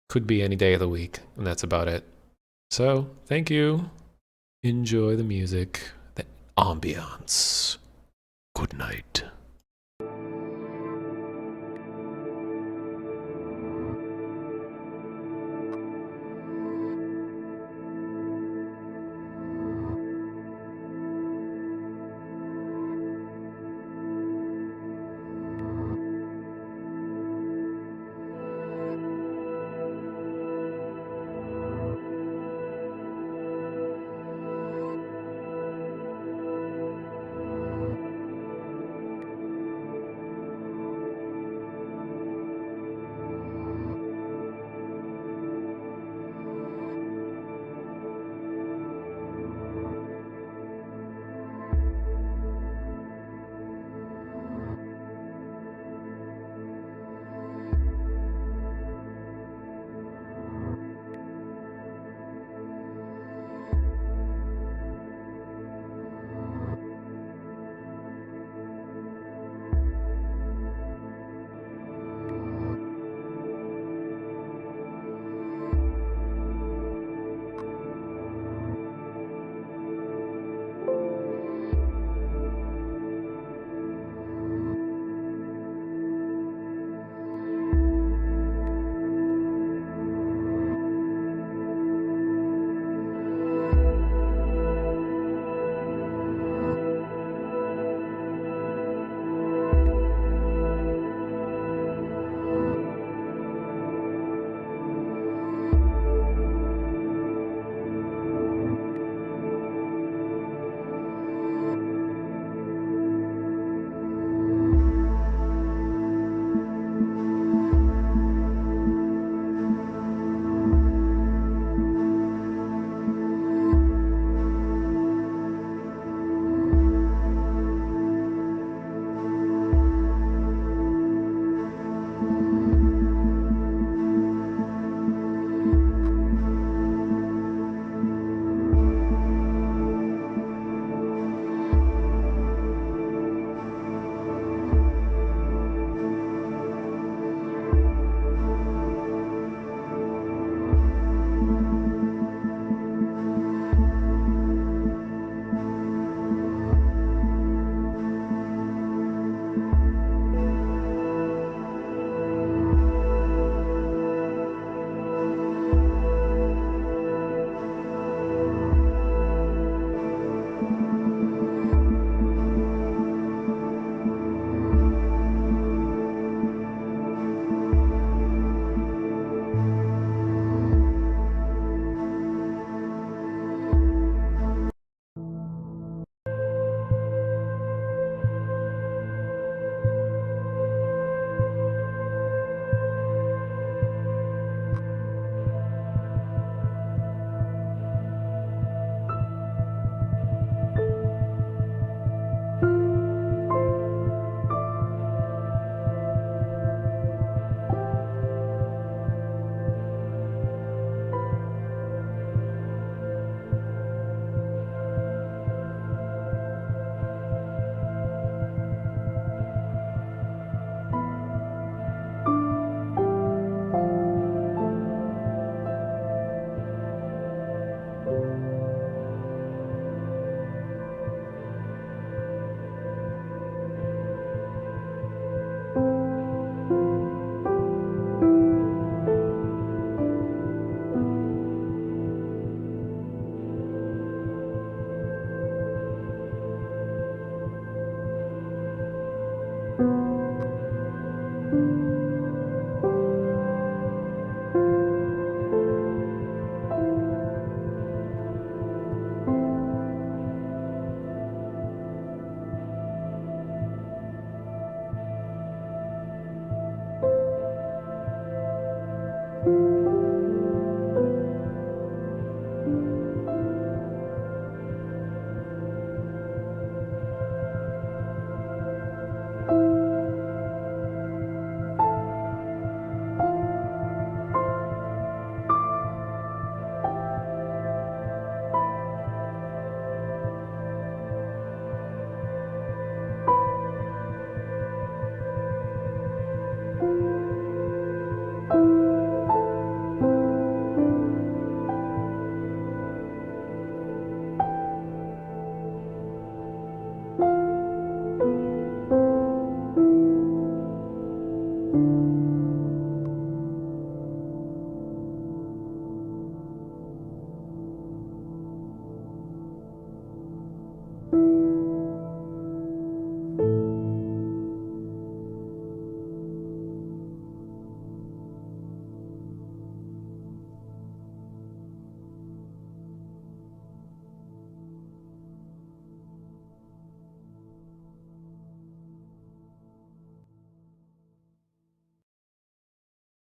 Could be any day of the week, and that's about it. So, thank you. Enjoy the music, the ambiance. Good night.